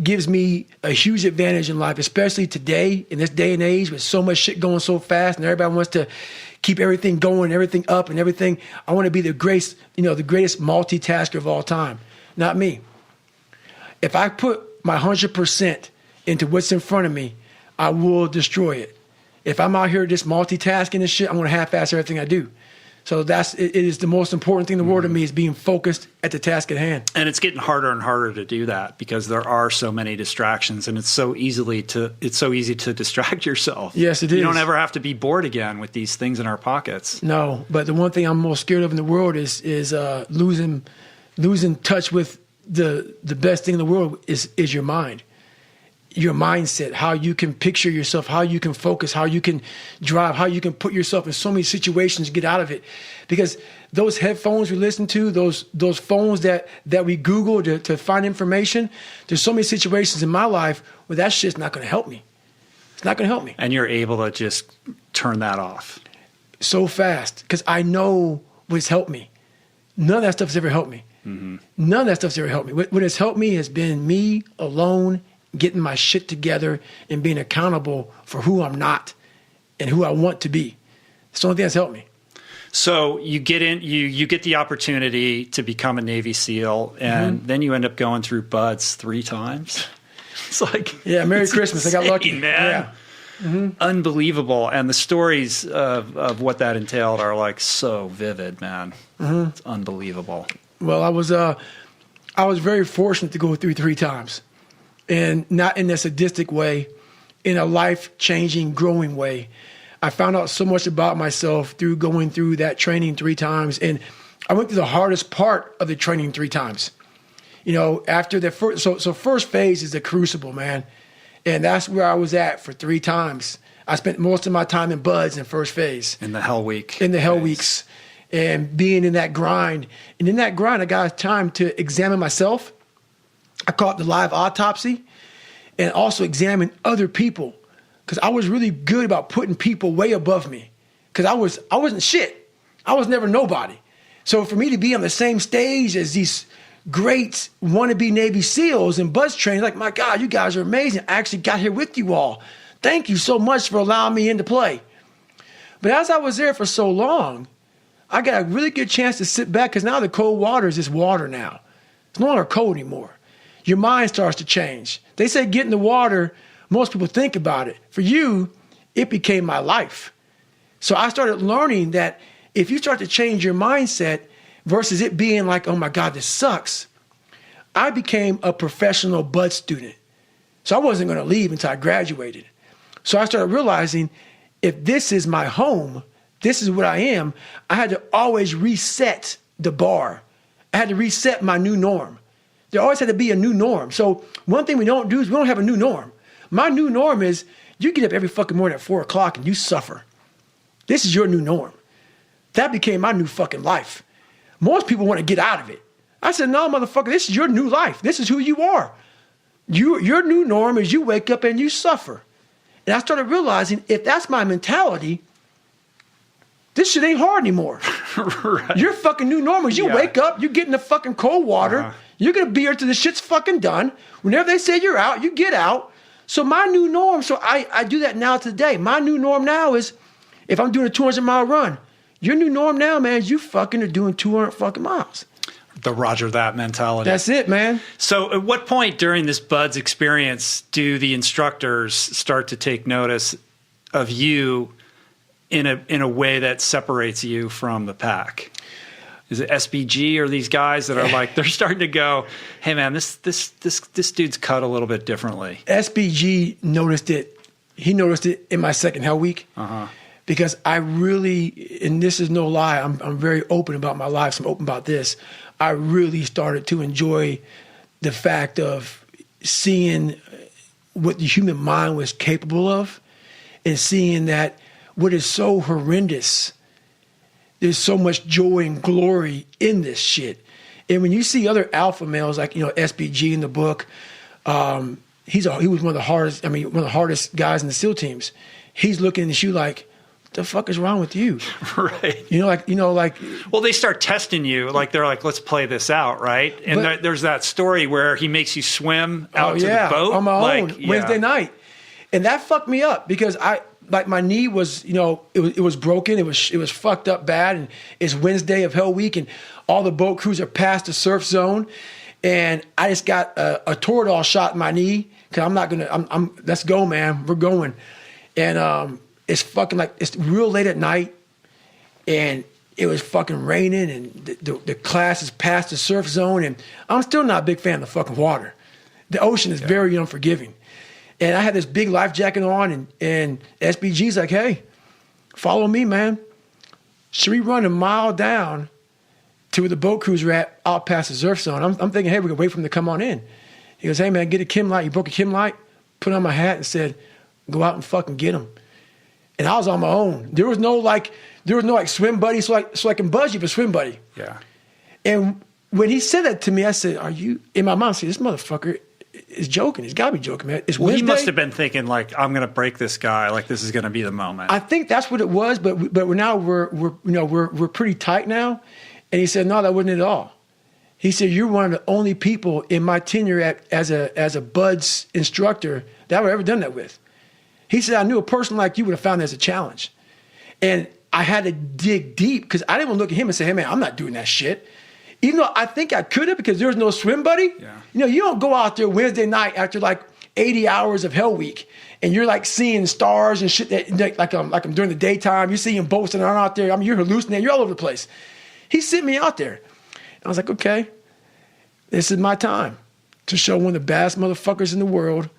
gives me a huge advantage in life, especially today, in this day and age, with so much shit going so fast, and everybody wants to keep everything going, everything up, and everything. I want to be the greatest multitasker of all time. Not me. If I put my 100% into what's in front of me, I will destroy it. If I'm out here just multitasking and shit, I'm going to half-ass everything I do. So it is the most important thing in the world to me, is being focused at the task at hand. And it's getting harder and harder to do that because there are so many distractions, and it's so easy to distract yourself. Yes, it is. You don't ever have to be bored again with these things in our pockets. No, but the one thing I'm most scared of in the world is losing touch with the best thing in the world is your mind. Your mindset, how you can picture yourself, how you can focus, how you can drive, how you can put yourself in so many situations to get out of it. Because those headphones we listen to, those phones that we Google to find information, there's so many situations in my life where that shit's not going to help me. It's not going to help me. And you're able to just turn that off. So fast, because I know what's helped me. None of that stuff has ever helped me. None of that stuff's ever helped me. What has helped me has been me alone, getting my shit together and being accountable for who I'm not and who I want to be. It's the only thing that's helped me. So you get you get the opportunity to become a Navy SEAL, and then you end up going through BUD/S 3 times. It's like, yeah, Merry Christmas. Insane, I got lucky, man. Yeah. Unbelievable. And the stories of what that entailed are like so vivid, man. It's unbelievable. Well, I was very fortunate to go through 3 times, and not in a sadistic way, in a life-changing, growing way. I found out so much about myself through going through that training 3 times, and I went through the hardest part of the training 3 times. You know, after the first, so first phase is the crucible, man, and that's where I was at for 3 times. I spent most of my time in BUD/S in first phase. In the hell week. In the hell weeks. And being in that grind. And in that grind, I got time to examine myself. I call it the live autopsy. And also examine other people. Because I was really good about putting people way above me. Because I wasn't shit. I was never nobody. So for me to be on the same stage as these great wannabe Navy SEALs and BUD/S training, like, my God, you guys are amazing. I actually got here with you all. Thank you so much for allowing me into play. But as I was there for so long, I got a really good chance to sit back, because now the cold water is just water now. It's no longer cold anymore. Your mind starts to change. They say get in the water, most people think about it. For you, it became my life. So I started learning that if you start to change your mindset versus it being like, oh my God, this sucks, I became a professional BUD/S student. So I wasn't going to leave until I graduated. So I started realizing if this is my home, this is what I am, I had to always reset the bar. I had to reset my new norm. There always had to be a new norm. So one thing we don't do is we don't have a new norm. My new norm is you get up every fucking morning at 4 o'clock and you suffer. This is your new norm. That became my new fucking life. Most people want to get out of it. I said, no, motherfucker, this is your new life. This is who you are. Your new norm is you wake up and you suffer. And I started realizing if that's my mentality, this shit ain't hard anymore. Right. Your fucking new norm is you wake up, you get in the fucking cold water, you're going to be here till the shit's fucking done. Whenever they say you're out, you get out. So my new norm, so I do that now today. My new norm now is if I'm doing a 200-mile run, your new norm now, man, is you fucking are doing 200 fucking miles. The Roger that mentality. That's it, man. So at what point during this BUD/S experience do the instructors start to take notice of you in a way that separates you from the pack? Is it SBG or these guys that are like, they're starting to go, hey man, this dude's cut a little bit differently? SBG noticed it. He noticed it in my second hell week. Because I really, and this is no lie, I'm very open about my life, so I'm open about this. I really started to enjoy the fact of seeing what the human mind was capable of and seeing that what is so horrendous, there's so much joy and glory in this shit. And when you see other alpha males, like, you know, SBG in the book, he was one of the hardest guys in the SEAL teams. He's looking at you like, the fuck is wrong with you? Right. Like. Well, they start testing you. Like, they're like, let's play this out, right? And there's that story where he makes you swim out to the boat. On my own, Wednesday night. And that fucked me up because my knee was, it was broken. It was fucked up bad. And it's Wednesday of Hell Week and all the boat crews are past the surf zone. And I just got a Toradol shot in my knee because let's go, man. We're going. And, it's fucking like, it's real late at night and it was fucking raining and the class is past the surf zone and I'm still not a big fan of the fucking water. The ocean is very unforgiving. And I had this big life jacket on and SBG's like, hey, follow me, man. Should we run a mile down to where the boat crews were at out past the surf zone? I'm thinking, hey, we're going to wait for him to come on in. He goes, hey, man, get a Kim light. He broke a Kim light, put on my hat and said, go out and fucking get him. And I was on my own. There was no swim buddy, so I can buzz you for swim buddy. Yeah. And when he said that to me, I said, "Are you?" In my mind, I said, "This motherfucker is joking. He's got to be joking, man." It's Wednesday. He must have been thinking like, "I'm going to break this guy. Like this is going to be the moment." I think that's what it was. But we're pretty tight now. And he said, "No, that wasn't it at all." He said, you're one of the only people in my tenure as a BUD/S instructor that I've ever done that with. He said, I knew a person like you would have found that as a challenge. And I had to dig deep because I didn't want to look at him and say, hey, man, I'm not doing that shit. Even though I think I could have because there was no swim buddy. Yeah. You know, you don't go out there Wednesday night after like 80 hours of Hell Week and you're like seeing stars and shit that like I'm during the daytime. You're seeing boats that aren't out there. I mean, you're hallucinating. You're all over the place. He sent me out there. I was like, okay, this is my time to show one of the baddest motherfuckers in the world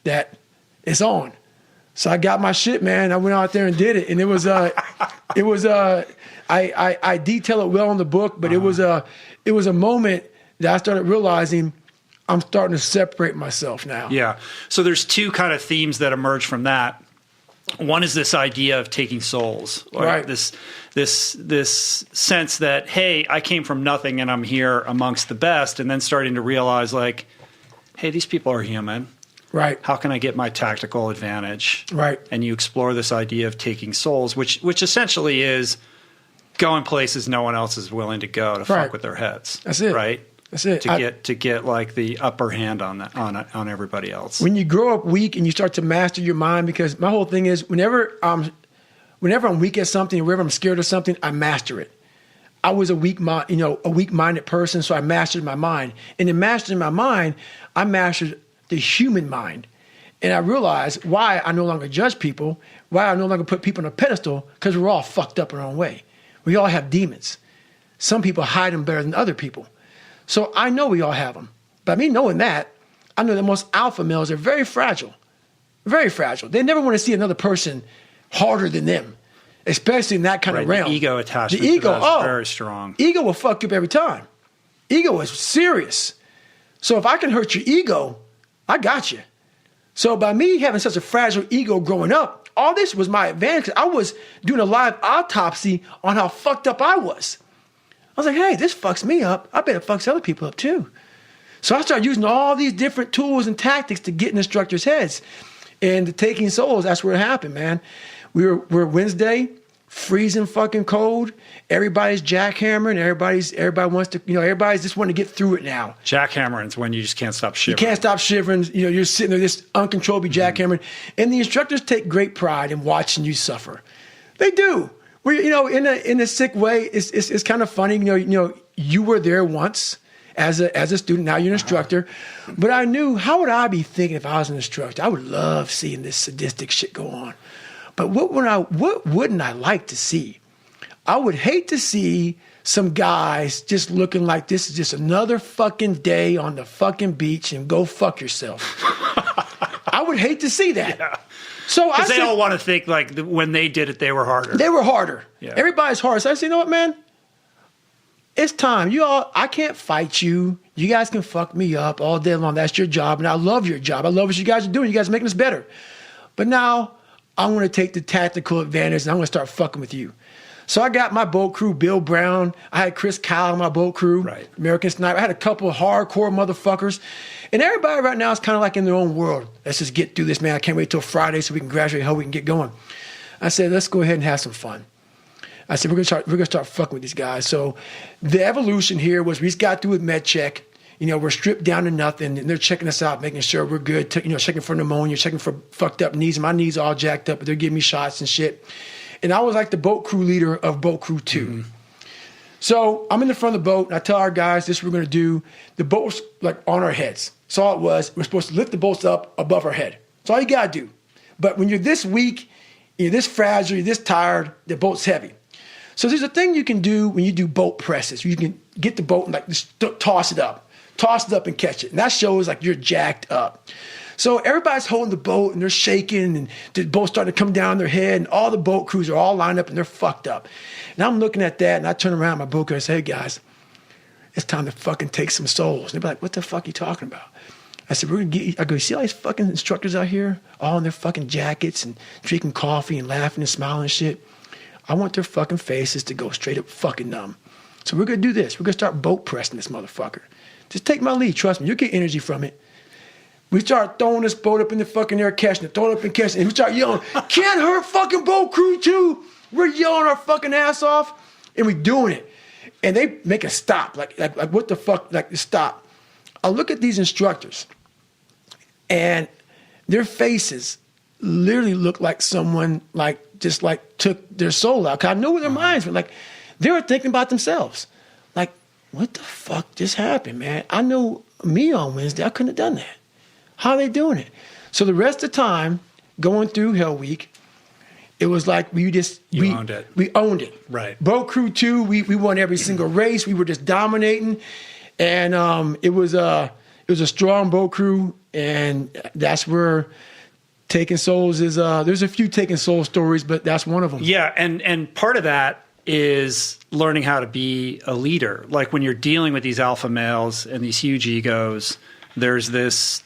that it's on. So I got my shit, man. I went out there and did it. And I detail it well in the book, but it was a moment that I started realizing I'm starting to separate myself now. Yeah. So there's two kind of themes that emerge from that. One is this idea of taking souls, right? This sense that, hey, I came from nothing and I'm here amongst the best, and then starting to realize like, hey, these people are human. Right. How can I get my tactical advantage? Right. And you explore this idea of taking souls, which essentially is going places no one else is willing to go to fuck with their heads. That's it. Right. That's it. To get like the upper hand on everybody else. When you grow up weak and you start to master your mind, because my whole thing is whenever I'm weak at something, whenever I'm scared of something, I master it. I was a weak-minded person, so I mastered my mind. And in mastering my mind, I mastered the human mind. And I realized why I no longer judge people, why I no longer put people on a pedestal, because we're all fucked up in our own way. We all have demons. Some people hide them better than other people. So I know we all have them. By me knowing that, I know that most alpha males are very fragile. Very fragile. They never want to see another person harder than them, especially in that kind of realm. The ego attachment. The ego, is very strong. Ego will fuck you up every time. Ego is serious. So if I can hurt your ego, I got you. So by me having such a fragile ego growing up, all this was my advantage. I was doing a live autopsy on how fucked up I was. I was like, hey, this fucks me up. I bet it fucks other people up too. So I started using all these different tools and tactics to get in instructors' heads. And the taking souls, that's where it happened, man. We're Wednesday, freezing fucking cold. Everybody's jackhammering. Everybody wants to, everybody's just wanting to get through it now. Jackhammering is when you just can't stop shivering. You can't stop shivering. You're sitting there, this uncontrollably jackhammering. And the instructors take great pride in watching you suffer. They do. In a sick way, it's kind of funny. You were there once as a student. Now you're an instructor. But I knew, how would I be thinking if I was an instructor? I would love seeing this sadistic shit go on. But what wouldn't I like to see? I would hate to see some guys just looking like this is just another fucking day on the fucking beach and go fuck yourself. I would hate to see that. Yeah. So because they all want to think like when they did it, they were harder. They were harder. Yeah. Everybody's hard. So I said, you know what, man? It's time. I can't fight you. You guys can fuck me up all day long. That's your job. And I love your job. I love what you guys are doing. You guys are making us better. But now I'm going to take the tactical advantage and I'm going to start fucking with you. So I got my boat crew, Bill Brown. I had Chris Kyle on my boat crew, right. American Sniper. I had a couple of hardcore motherfuckers. And everybody right now is kind of like in their own world. Let's just get through this, man. I can't wait till Friday so we can graduate, how we can get going. I said, let's go ahead and have some fun. I said, we're gonna start fucking with these guys. So the evolution here was we just got through with med check. We're stripped down to nothing, and they're checking us out, making sure we're good. Checking for pneumonia, checking for fucked up knees. My knees all jacked up, but they're giving me shots and shit. And I was like the boat crew leader of boat crew 2. Mm-hmm. So I'm in the front of the boat, and I tell our guys, this is what we're gonna do. The boat was like on our heads. So all it was, we're supposed to lift the boats up above our head. That's all you gotta do. But when you're this weak, you're this fragile, you're this tired, the boat's heavy. So there's a thing you can do when you do boat presses. You can get the boat and like just toss it up and catch it. And that shows like you're jacked up. So everybody's holding the boat and they're shaking and the boat's starting to come down their head and all the boat crews are all lined up and they're fucked up. And I'm looking at that and I turn around my boat crew and say, hey guys, it's time to fucking take some souls. And they'd be like, what the fuck are you talking about? I said, I go, you see all these fucking instructors out here, all in their fucking jackets and drinking coffee and laughing and smiling and shit. I want their fucking faces to go straight up fucking numb. So we're going to do this. We're going to start boat pressing this motherfucker. Just take my lead. Trust me. You'll get energy from it. We start throwing this boat up in the fucking air, catching it, throwing it up and catching it. And we start yelling, can't hurt fucking boat crew too. We're yelling our fucking ass off and we're doing it. And they make a stop, like what the fuck, like stop. I look at these instructors, and their faces literally look like someone just took their soul out. 'Cause I know where their minds were. Like, they were thinking about themselves. Like, what the fuck just happened, man? I know me on Wednesday, I couldn't have done that. How are they doing it? So the rest of the time, going through Hell Week, it was like we owned it. We owned it. Right. Boat Crew 2, we won every single race. We were just dominating. And it was a strong boat crew, and that's where Taking Souls is. There's a few Taking Souls stories, but that's one of them. Yeah, and part of that is learning how to be a leader. Like when you're dealing with these alpha males and these huge egos, there's this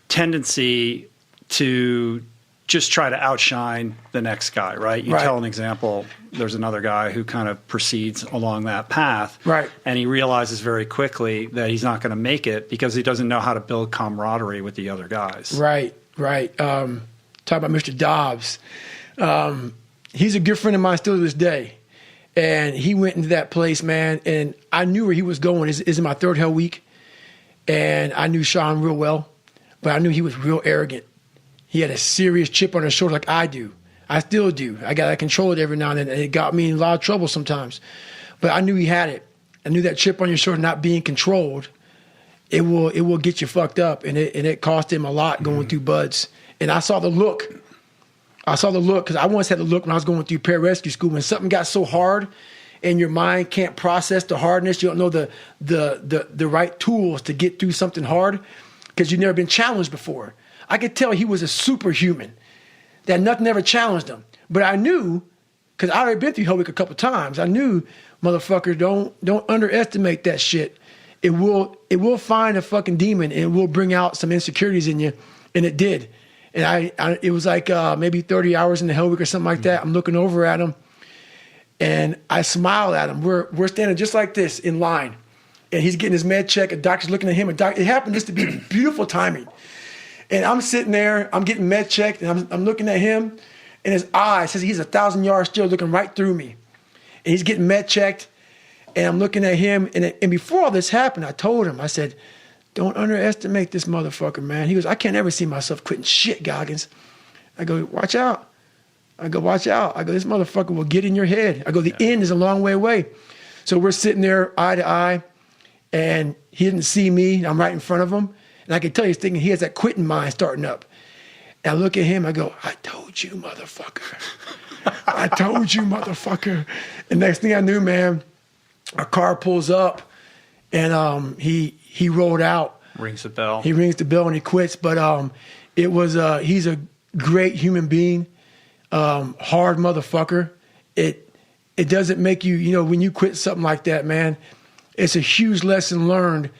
tendency to just try to outshine the next guy, right? You tell an example, there's another guy who kind of proceeds along that path. Right. And he realizes very quickly that he's not going to make it because he doesn't know how to build camaraderie with the other guys. Right. Talk about Mr. Dobbs. He's a good friend of mine still to this day. And he went into that place, man, and I knew where he was going. It's in my third Hell Week. And I knew Sean real well, but I knew he was real arrogant. He had a serious chip on his shoulder like I do. I still do. I got to control it every now and then, and it got me in a lot of trouble sometimes. But I knew he had it. I knew that chip on your shoulder not being controlled, it will get you fucked up, and it cost him a lot going through buds. And I saw the look. Because I once had the look when I was going through pararescue school. When something got so hard and your mind can't process the hardness, you don't know the right tools to get through something hard because you've never been challenged before. I could tell he was a superhuman, that nothing ever challenged him. But I knew, because I already been through Hell Week a couple times, I knew, motherfucker, don't underestimate that shit. It will find a fucking demon and it will bring out some insecurities in you, and it did. And it was like maybe 30 hours in the Hell Week or something like that. I'm looking over at him, and I smile at him. We're standing just like this in line, and he's getting his med check. A doctor's looking at him. It happened just to be beautiful timing. And I'm sitting there, I'm getting med checked, and I'm looking at him, and his eye says he's 1,000 yards still looking right through me. And he's getting med checked, and I'm looking at him, and before all this happened, I told him, I said, don't underestimate this motherfucker, man. He goes, I can't ever see myself quitting shit, Goggins. I go, watch out. I go, this motherfucker will get in your head. I go, the end is a long way away. So we're sitting there eye to eye, and he didn't see me. I'm right in front of him. And I can tell he's thinking he has that quitting mind starting up. And I look at him, I go, I told you, motherfucker. I told you, motherfucker. And next thing I knew, man, a car pulls up, and he rolled out. Rings the bell. He rings the bell and he quits. But it was he's a great human being, hard motherfucker. It doesn't make you, when you quit something like that, man, it's a huge lesson learned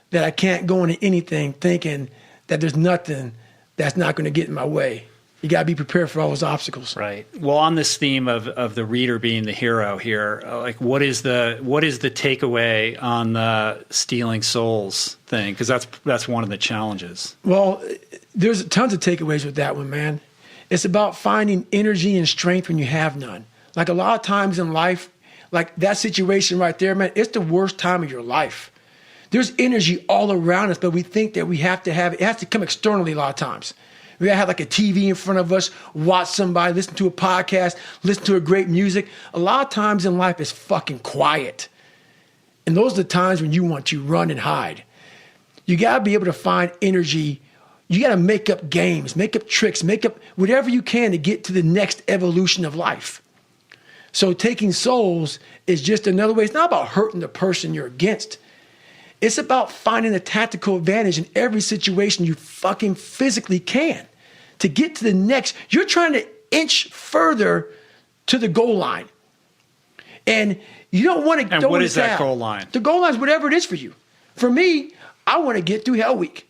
that I can't go into anything thinking that there's nothing that's not going to get in my way. You got to be prepared for all those obstacles. Right. Well, on this theme of the reader being the hero here, like what is the takeaway on the stealing souls thing? Because that's one of the challenges. Well, there's tons of takeaways with that one, man. It's about finding energy and strength when you have none. Like a lot of times in life, like that situation right there, man, it's the worst time of your life. There's energy all around us, but we think that we have to have it. It has to come externally a lot of times. We gotta have like a TV in front of us, watch somebody, listen to a podcast, listen to a great music. A lot of times in life, it's fucking quiet. And those are the times when you want to run and hide. You gotta be able to find energy. You gotta make up games, make up tricks, make up whatever you can to get to the next evolution of life. So taking souls is just another way. It's not about hurting the person you're against. It's about finding a tactical advantage in every situation you fucking physically can to get to the next. You're trying to inch further to the goal line. And you don't want to. And what is that goal line? The goal line is whatever it is for you. For me, I want to get through Hell Week.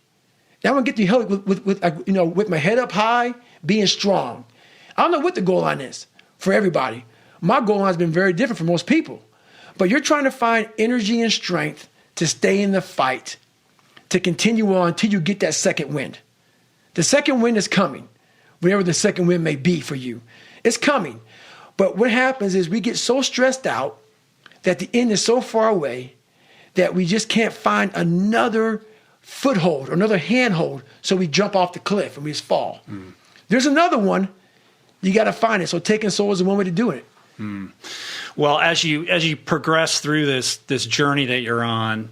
And I want to get through Hell Week with my head up high, being strong. I don't know what the goal line is for everybody. My goal line has been very different for most people. But you're trying to find energy and strength to stay in the fight, to continue on until you get that second wind. The second wind is coming, whatever the second wind may be for you. It's coming. But what happens is we get so stressed out that the end is so far away that we just can't find another foothold or another handhold, so we jump off the cliff and we just fall. There's another one. You got to find it. So taking soul is the one way to do it. Well, as you progress through this journey that you're on,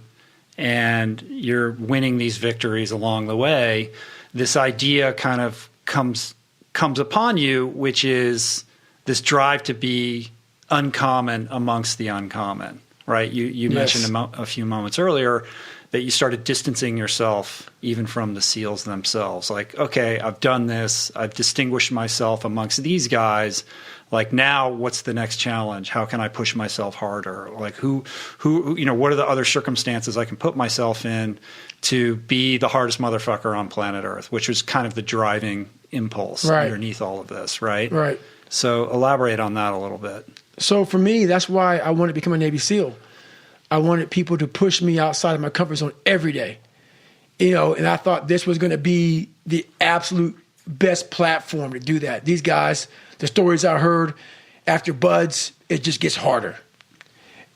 and you're winning these victories along the way, this idea kind of comes upon you, which is this drive to be uncommon amongst the uncommon, right? You mentioned a few moments earlier that you started distancing yourself even from the SEALs themselves. Like, okay, I've done this. I've distinguished myself amongst these guys. Like, now what's the next challenge? How can I push myself harder? Like, who, what are the other circumstances I can put myself in to be the hardest motherfucker on planet Earth, which was kind of the driving impulse underneath all of this, right? Right. So elaborate on that a little bit. So for me, that's why I wanted to become a Navy SEAL. I wanted people to push me outside of my comfort zone every day, and I thought this was going to be the absolute best platform to do that. These guys, the stories I heard after BUD/S, it just gets harder.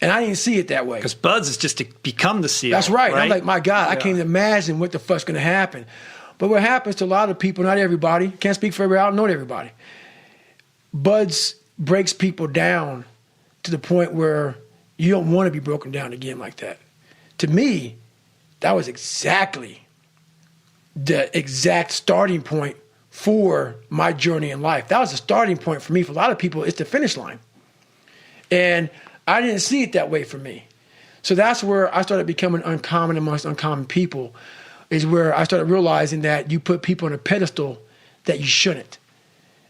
And I didn't see it that way. Because BUD/S is just to become the SEAL. That's right. I'm like, my God, I can't even imagine what the fuck's going to happen. But what happens to a lot of people, not everybody, can't speak for everybody, I don't know everybody. BUD/S breaks people down to the point where you don't want to be broken down again like that. To me, that was exactly the exact starting point for my journey in life. That was the starting point for me. For a lot of people, it's the finish line. And I didn't see it that way for me. So that's where I started becoming uncommon amongst uncommon people, is where I started realizing that you put people on a pedestal that you shouldn't.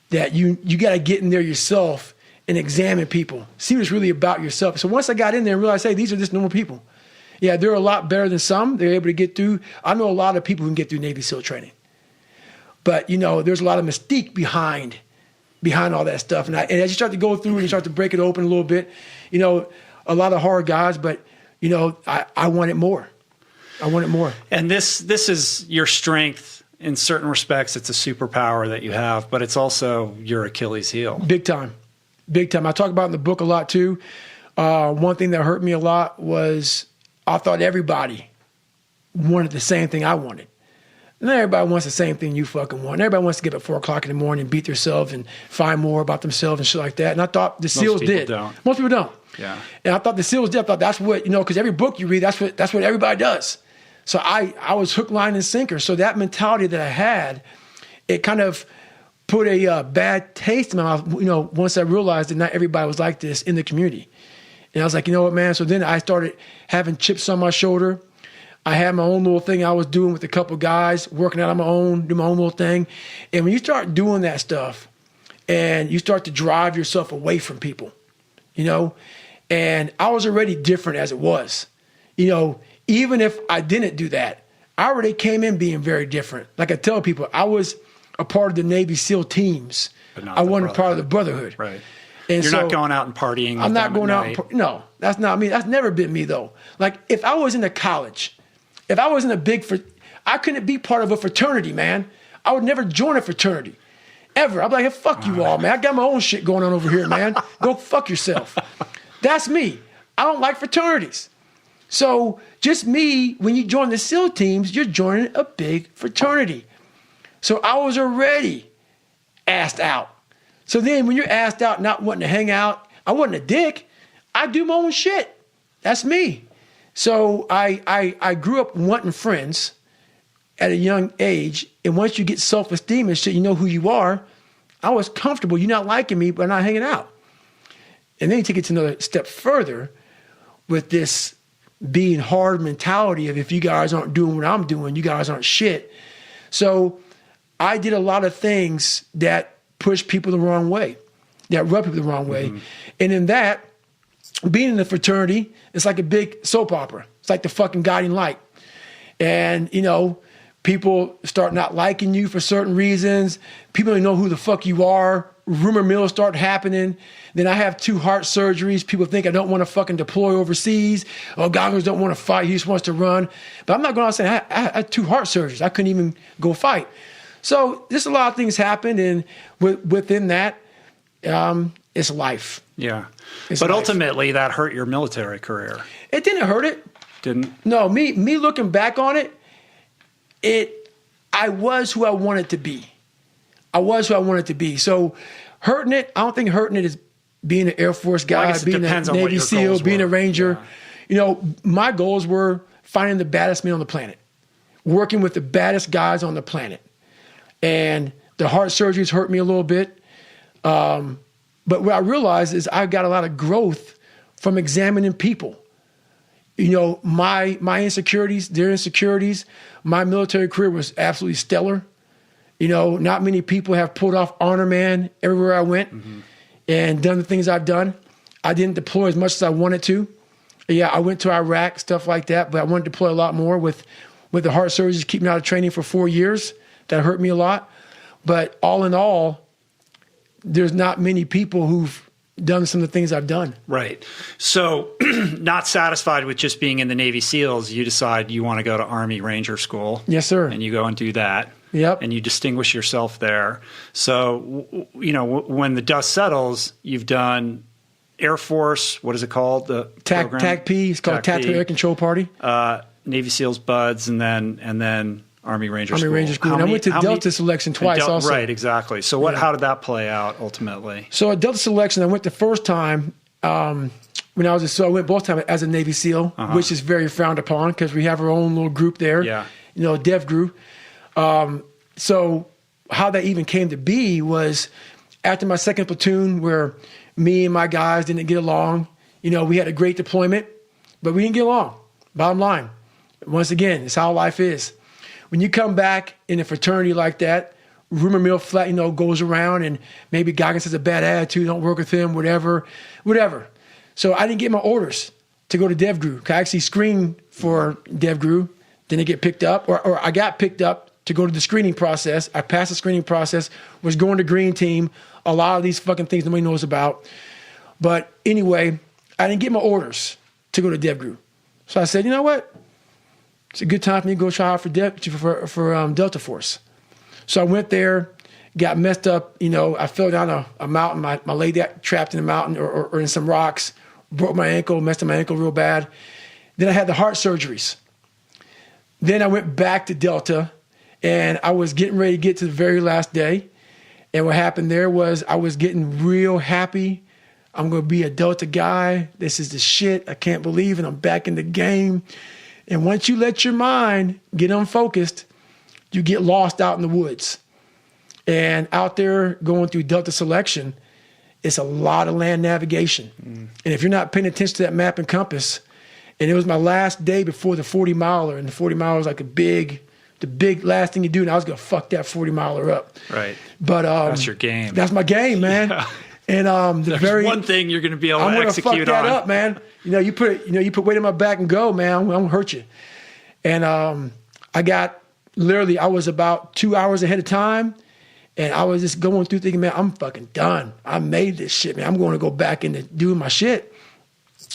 That you got to get in there yourself and examine people. See what it's really about yourself. So once I got in there and realized, hey, these are just normal people. Yeah, they're a lot better than some. They're able to get through. I know a lot of people who can get through Navy SEAL training. But, there's a lot of mystique behind all that stuff. And as you start to go through and you start to break it open a little bit, a lot of hard guys, but, I wanted more. I wanted more. And this is your strength. In certain respects, it's a superpower that you have, but it's also your Achilles heel. Big time. Big time. I talk about it in the book a lot, too. One thing that hurt me a lot was I thought everybody wanted the same thing I wanted. Not everybody wants the same thing you fucking want. Everybody wants to get up at 4 o'clock in the morning and beat themselves and find more about themselves and shit like that. And I thought the SEALs did. Most people don't. Yeah. And I thought the SEALs did. I thought that's what, because every book you read, that's what everybody does. So I was hook, line, and sinker. So that mentality that I had, it kind of put a bad taste in my mouth, once I realized that not everybody was like this in the community. And I was like, you know what, man? So then I started having chips on my shoulder. I had my own little thing I was doing with a couple guys, working out on my own, doing my own little thing. And when you start doing that stuff and you start to drive yourself away from people, and I was already different as it was, even if I didn't do that, I already came in being very different. Like I tell people, I was a part of the Navy SEAL teams. I wasn't part of the brotherhood. Right. And You're not going out and partying. I'm not going out. No, that's not me. That's never been me, though. Like, if I was in a college, if I was in I couldn't be part of a fraternity, man. I would never join a fraternity. Ever. I'd be like, hey, fuck you all, man. I got my own shit going on over here, man. Go fuck yourself. That's me. I don't like fraternities. So just me, when you join the SEAL teams, you're joining a big fraternity. So I was already asked out. So then when you're asked out, not wanting to hang out, I wasn't a dick. I do my own shit. That's me. So I grew up wanting friends at a young age. And once you get self-esteem and shit, you know who you are. I was comfortable. You're not liking me, but I'm not hanging out. And then you take it to another step further with this being hard mentality of, if you guys aren't doing what I'm doing, you guys aren't shit. So I did a lot of things that pushed people the wrong way, that rubbed people the wrong way. And in that, being in the fraternity, it's like a big soap opera. It's like the fucking guiding light. And, people start not liking you for certain reasons. People don't know who the fuck you are. Rumor mills start happening. Then I have 2 heart surgeries. People think I don't want to fucking deploy overseas. Oh, Goggins don't want to fight. He just wants to run. But I'm not going out saying I had 2 heart surgeries. I couldn't even go fight. So just a lot of things happened. And within that, it's life. Yeah. It's But life. ultimately, that hurt your military career, It didn't hurt it. didn't? No, me looking back on it, I was who I wanted to be. I was who I wanted to be. So hurting it, I don't think hurting it is being an Air Force guy, I guess it being a depends on what Navy your SEAL, goals being a were. Ranger. Yeah. You know, my goals were finding the baddest men on the planet, working with the baddest guys on the planet. And the heart surgeries hurt me a little bit. But what I realized is I got a lot of growth from examining people. You know, my insecurities, their insecurities, my military career was absolutely stellar. You know, not many people have pulled off honor man everywhere I went and done the things I've done. I didn't deploy as much as I wanted to. Yeah, I went to Iraq, stuff like that, but I wanted to deploy a lot more with the heart surgeries keeping me out of training for 4 years. That hurt me a lot. But all in all, there's not many people who've done some of the things I've done. Right. So not satisfied with just being in the Navy SEALs, you decide you want to go to Army Ranger School. Yes, sir. And you go and do that. Yep. And you distinguish yourself there. So, you know, when the dust settles, you've done Air Force, what is it called? The program? TACP, it's called Tactical Air Control Party. Navy SEALs buds, and then Army Ranger School. Army Ranger School. And I went to Delta selection twice also. Right, exactly. So how did that play out ultimately? So at Delta selection, I went the first time when I was I went both times as a Navy SEAL, which is very frowned upon because we have our own little group there. Yeah. You know, Dev group. So how that even came to be was after my second platoon where me and my guys didn't get along. You know, we had a great deployment, but we didn't get along. Bottom line. Once again, it's how life is. When you come back in a fraternity like that, rumor mill flat, you know, goes around and maybe Goggins has a bad attitude, don't work with him, whatever. So I didn't get my orders to go to DevGru. I actually screened for DevGru, didn't get picked up, or I got picked up to go to the screening process. I passed the screening process, was going to Green Team, a lot of these fucking things nobody knows about. But anyway, I didn't get my orders to go to DevGru. So I said, you know what? It's a good time for me to go try out for Delta Force. So I went there, got messed up. You know, I fell down a mountain. My leg got trapped in a mountain or in some rocks, broke my ankle, messed up my ankle real bad. Then I had the heart surgeries. Then I went back to Delta, and I was getting ready to get to the very last day. And what happened there was I was getting real happy. I'm going to be a Delta guy. This is the shit. I can't believe it. I'm back in the game. And once you let your mind get unfocused, you get lost out in the woods. And out there going through Delta selection, it's a lot of land navigation. And if you're not paying attention to that map and compass, and it was my last day before the 40-miler, and the 40-miler was like the big last thing you do, and I was going to fuck that 40-miler up. Right. But that's your game. That's my game, man. Yeah. And There's one thing you're going to be able to execute on. I'm going to fuck that up, man. You put weight on my back and go, man. I'm going to hurt you. And I was about 2 hours ahead of time, and I was just going through thinking, man, I'm fucking done. I made this shit, man. I'm going to go back into doing my shit.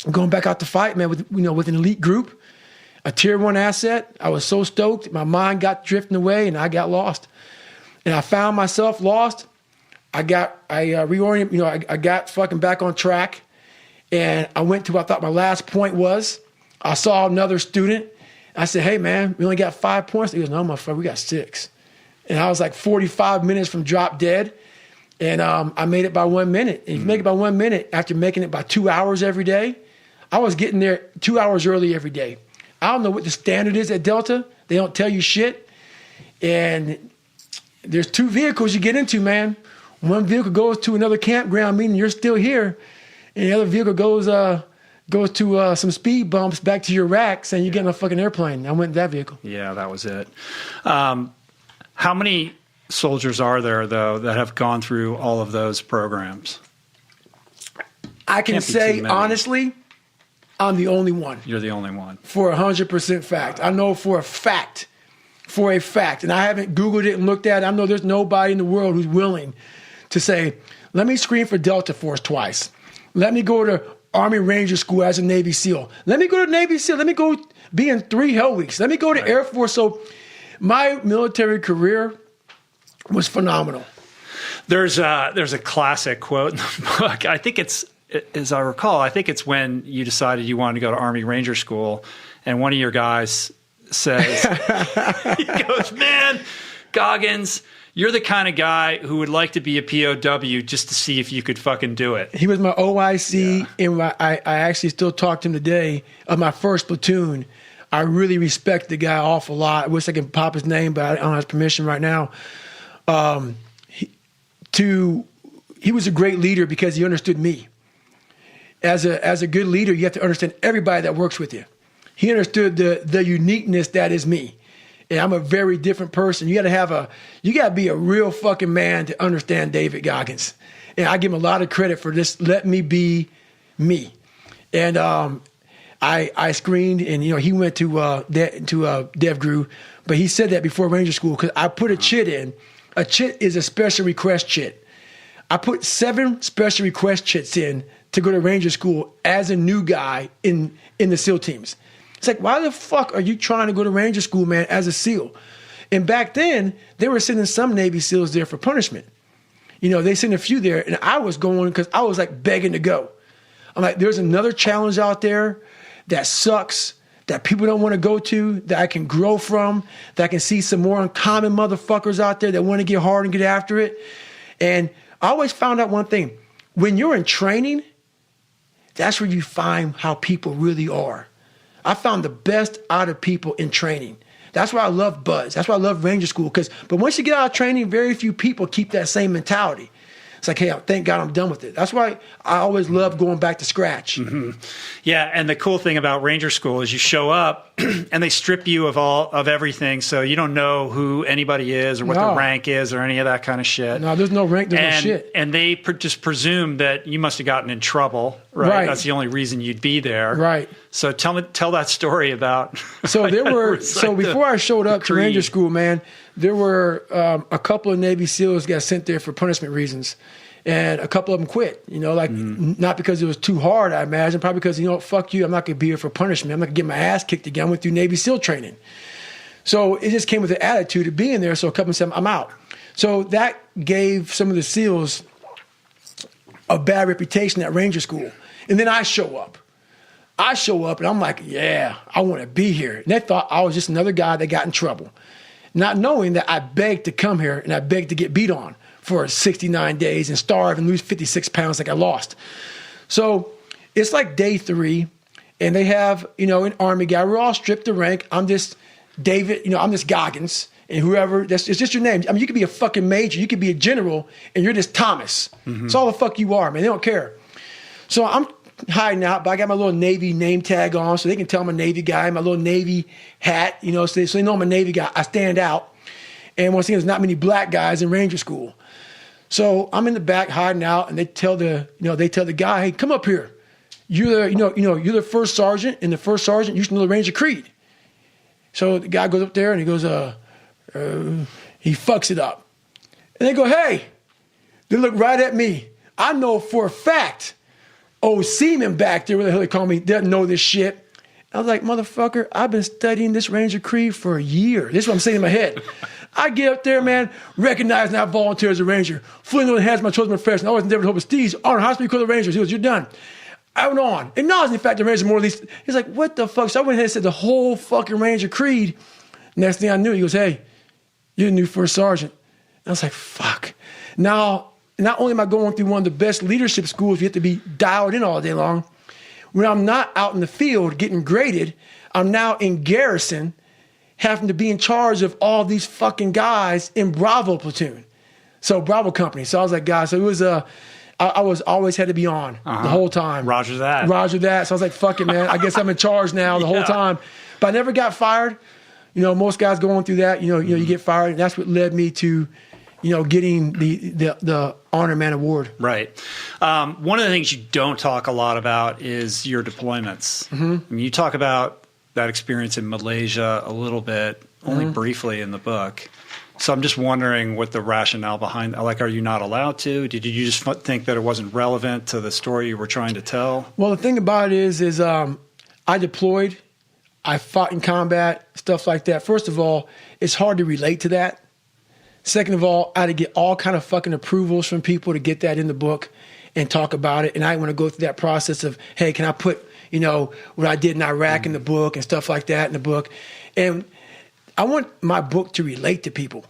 I'm going back out to fight, man, with an elite group, a tier 1 asset. I was so stoked. My mind got drifting away, and I got lost. And I found myself lost. I reoriented, I got fucking back on track, and I went to what I thought my last point was. I saw another student. I said, hey, man, we only got 5 points. He goes, no, motherfucker, we got 6. And I was like 45 minutes from drop dead, and I made it by 1 minute. And if you make it by 1 minute after making it by 2 hours every day, I was getting there 2 hours early every day. I don't know what the standard is at Delta. They don't tell you shit. And there's 2 vehicles you get into, man. One vehicle goes to another campground, meaning you're still here. And the other vehicle goes to some speed bumps back to your rack, saying you're getting a fucking airplane. I went in that vehicle. Yeah, that was it. How many soldiers are there, though, that have gone through all of those programs? I can say, honestly, I'm the only one. You're the only one. For 100% fact. I know for a fact. And I haven't Googled it and looked at it. I know there's nobody in the world who's willing to say, let me screen for Delta Force twice. Let me go to Army Ranger School as a Navy SEAL. Let me go to Navy SEAL. Let me go be in 3 Hell Weeks. Let me go to Air Force. So my military career was phenomenal. There's a classic quote in the book. I think it's as I recall, I think it's when you decided you wanted to go to Army Ranger School, and one of your guys says, he goes, man, Goggins, you're the kind of guy who would like to be a POW just to see if you could fucking do it. He was my OIC, and I actually still talk to him today of my first platoon. I really respect the guy awful lot. I wish I could pop his name, but I don't have his permission right now. He was a great leader because he understood me. As a good leader, you have to understand everybody that works with you. He understood the uniqueness that is me. And I'm a very different person. You gotta be a real fucking man to understand David Goggins. And I give him a lot of credit for this. Let me be me. And I screened, and he went to DevGru, but he said that before Ranger School because I put a chit in. A chit is a special request chit. I put 7 special request chits in to go to Ranger School as a new guy in the SEAL teams. It's like, why the fuck are you trying to go to Ranger School, man, as a SEAL? And back then, they were sending some Navy SEALs there for punishment. They sent a few there, and I was going because I was like begging to go. I'm like, there's another challenge out there that sucks, that people don't want to go to, that I can grow from, that I can see some more uncommon motherfuckers out there that want to get hard and get after it. And I always found out one thing. When you're in training, that's where you find how people really are. I found the best out of people in training. That's why I love Buzz. That's why I love Ranger School. But once you get out of training, very few people keep that same mentality. It's like, hey, thank God I'm done with it. That's why I always love going back to scratch. Mm-hmm. Yeah, and the cool thing about Ranger School is you show up and they strip you of everything, so you don't know who anybody is or what their rank is or any of that kind of shit. No, there's no rank, there's no shit. And they just presume that you must have gotten in trouble, right? That's the only reason you'd be there. Right. So tell that story about. So before I showed up to Ranger School, man, there were a couple of Navy SEALs got sent there for punishment reasons, and a couple of them quit. Not because it was too hard, I imagine, probably because fuck you, I'm not gonna be here for punishment. I'm not gonna get my ass kicked again. I went through Navy SEAL training, so it just came with the attitude of being there. So a couple of them said, I'm out. So that gave some of the SEALs a bad reputation at Ranger School, and then I show up and I'm like, yeah, I want to be here. And they thought I was just another guy that got in trouble, not knowing that I begged to come here and I begged to get beat on for 69 days and starve and lose 56 pounds like I lost. So it's like day 3, and they have, an Army guy. We're all stripped to rank. I'm just David, I'm just Goggins, and whoever, it's just your name. I mean, you could be a fucking major, you could be a general, and you're just Thomas. Mm-hmm. That's all the fuck you are, man. They don't care. So I'm hiding out, but I got my little Navy name tag on, so they can tell I'm a Navy guy. My little Navy hat, so they know I'm a Navy guy. I stand out. And once again, there's not many black guys in Ranger School. So I'm in the back hiding out, and they tell the guy, hey, come up here. You're the first sergeant, and the first sergeant, you should know the Ranger Creed. So the guy goes up there and he goes, he fucks it up. And they go, hey, they look right at me. I know for a fact, seaman back there, what the hell they call me, doesn't know this shit. I was like, motherfucker, I've been studying this Ranger Creed for a year. This is what I'm saying in my head. I get up there, man, recognize and I volunteer as a Ranger. Fully know the hands of my chosen profession. I always endeavored to hope of steeds. Honor, hospital, call the Rangers. He goes, you're done. I went on. Acknowledging the fact the Rangers are more at least. He's like, what the fuck? So I went ahead and said the whole fucking Ranger Creed. Next thing I knew, he goes, hey, you're the new first sergeant. And I was like, fuck. Now, not only am I going through one of the best leadership schools, you have to be dialed in all day long. When I'm not out in the field getting graded, I'm now in garrison, having to be in charge of all these fucking guys in Bravo platoon. So Bravo company. So I was like, guys, so it was I was always had to be on the whole time. Roger that. So I was like, fuck it, man. I guess I'm in charge now the whole time. But I never got fired. Most guys going through that, you get fired. And that's what led me to, getting the Honor Man Award. Right. One of the things you don't talk a lot about is your deployments. Mm-hmm. I mean, you talk about that experience in Malaysia a little bit, only briefly in the book. So I'm just wondering what the rationale behind, like, are you not allowed to? Did you just think that it wasn't relevant to the story you were trying to tell? Well, the thing about it is I deployed, I fought in combat, stuff like that. First of all, it's hard to relate to that. Second of all, I had to get all kind of fucking approvals from people to get that in the book. and talk about it. And I want to go through that process of, hey, can I put, what I did in Iraq in the book and stuff like that in the book? And I want my book to relate to people.